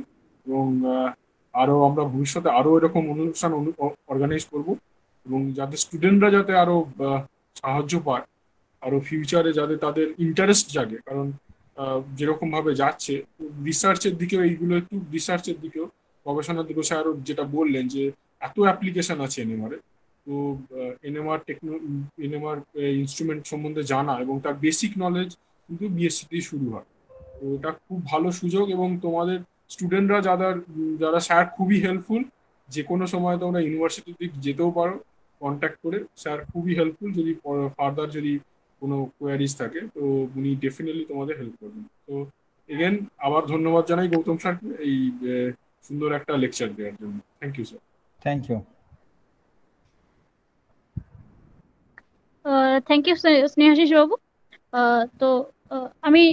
এবং আরো আমরা ভবিষ্যতে আরো এরকম অনুষ্ঠান অর্গানাইজ করব, এবং যাতে স্টুডেন্টরা যাতে আরো সাহায্য পায়, আরো ফিউচারে যাতে তাদের ইন্টারেস্ট জাগে। কারণ যেরকম ভাবে যাচ্ছে রিসার্চের দিকেও, এইগুলো একটু রিসার্চের দিকেও, গবেষণার দিকেও স্যার যেটা বললেন যে এত অ্যাপ্লিকেশন আছে এনএমআর এ। তো এনএমআর ইনস্ট্রুমেন্ট সম্বন্ধে জানা এবং তার বেসিক নলেজ কিন্তু বিএসসি দিয়ে শুরু হয়। তো এটা খুব ভালো সুযোগ, এবং তোমাদের স্টুডেন্টরা যারা স্যার খুবই হেল্পফুল। যে কোনো সময় তোমরা ইউনিভার্সিটির দিক যেতেও পারো কন্ট্যাক্ট করে, স্যার খুবই হেল্পফুল। যদি ফার্দার যদি কোনো কোয়ারিজ থাকে তো উনি ডেফিনেটলি তোমাদের হেল্প করবেন। তো এগেন আবার ধন্যবাদ জানাই গৌতম স্যারকে এই সুন্দর একটা লেকচার দেওয়ার জন্য। Thank you sir. Thank you. Thank you Snehashis babu. তো আমি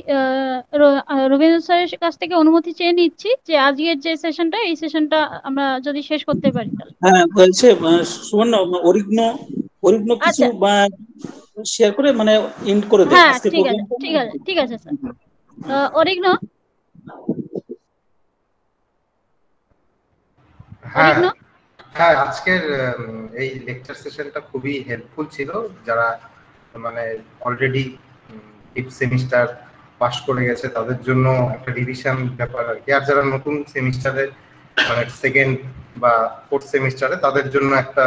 রবীন্দ্র স্যারের কাছ থেকে অনুমতি চেয়ে নিচ্ছি যে আজকের যে সেশনটা, এই সেশনটা আমরা যদি শেষ করতে পারি তাহলে। হ্যাঁ, বলছে সুবর্ণ, অরিঘ্ন অরিঘ্ন কিছু আচ্ছা, শেয়ার করে মানে এন্ড করে দেয় হ্যাঁ, আজকে ঠিক আছে, প্রোগ্রামটা। ঠিক আছে, ঠিক আছে স্যার। অরিঘ্ন, হ্যাঁ, অরিঘ্ন। হ্যাঁ, আজকের এই লেকচার সেশনটা খুবই হেল্পফুল ছিল। যারা মানে অলরেডি 5th সেমিস্টার পাস করে গেছে তাদের জন্য একটা রিভিশন ব্যাপার আর কি। আর যারা নতুন সেমিস্টারে মানে 2nd বা 4th সেমিস্টারে, তাদের জন্য একটা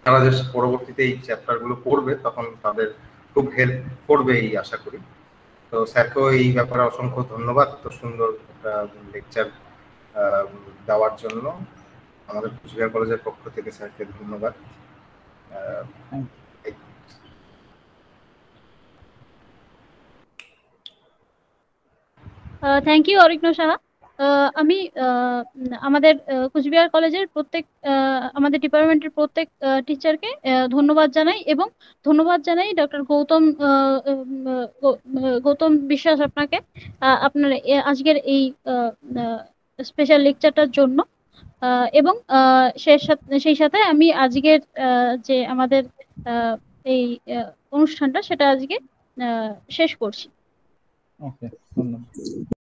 তারা যে পরবর্তীতে এই চ্যাপ্টারগুলো পড়বে তখন তাদের খুব হেল্প করবে এই আশা করি। তো স্যারকেও এই ব্যাপারে অসংখ্য ধন্যবাদ, এত সুন্দর একটা লেকচার দেওয়ার জন্য। আমাদের কুচবিহার কলেজের পক্ষ থেকে স্যারকে ধন্যবাদ। Thank you Arighna Saha. আমি আমাদের কুচবিহার কলেজের আমাদের ডিপার্টমেন্টের প্রত্যেক টিচারকে ধন্যবাদ জানাই, এবং ধন্যবাদ জানাই ডক্টর গৌতম বিশ্বাস আপনাকে, আপনার আজকের এই স্পেশাল লেকচারটার জন্য। এবং সেই সাথে আমি আজকের যে আমাদের এই অনুষ্ঠানটা সেটা আজকে শেষ করছি। ওকে, ধন্যবাদ।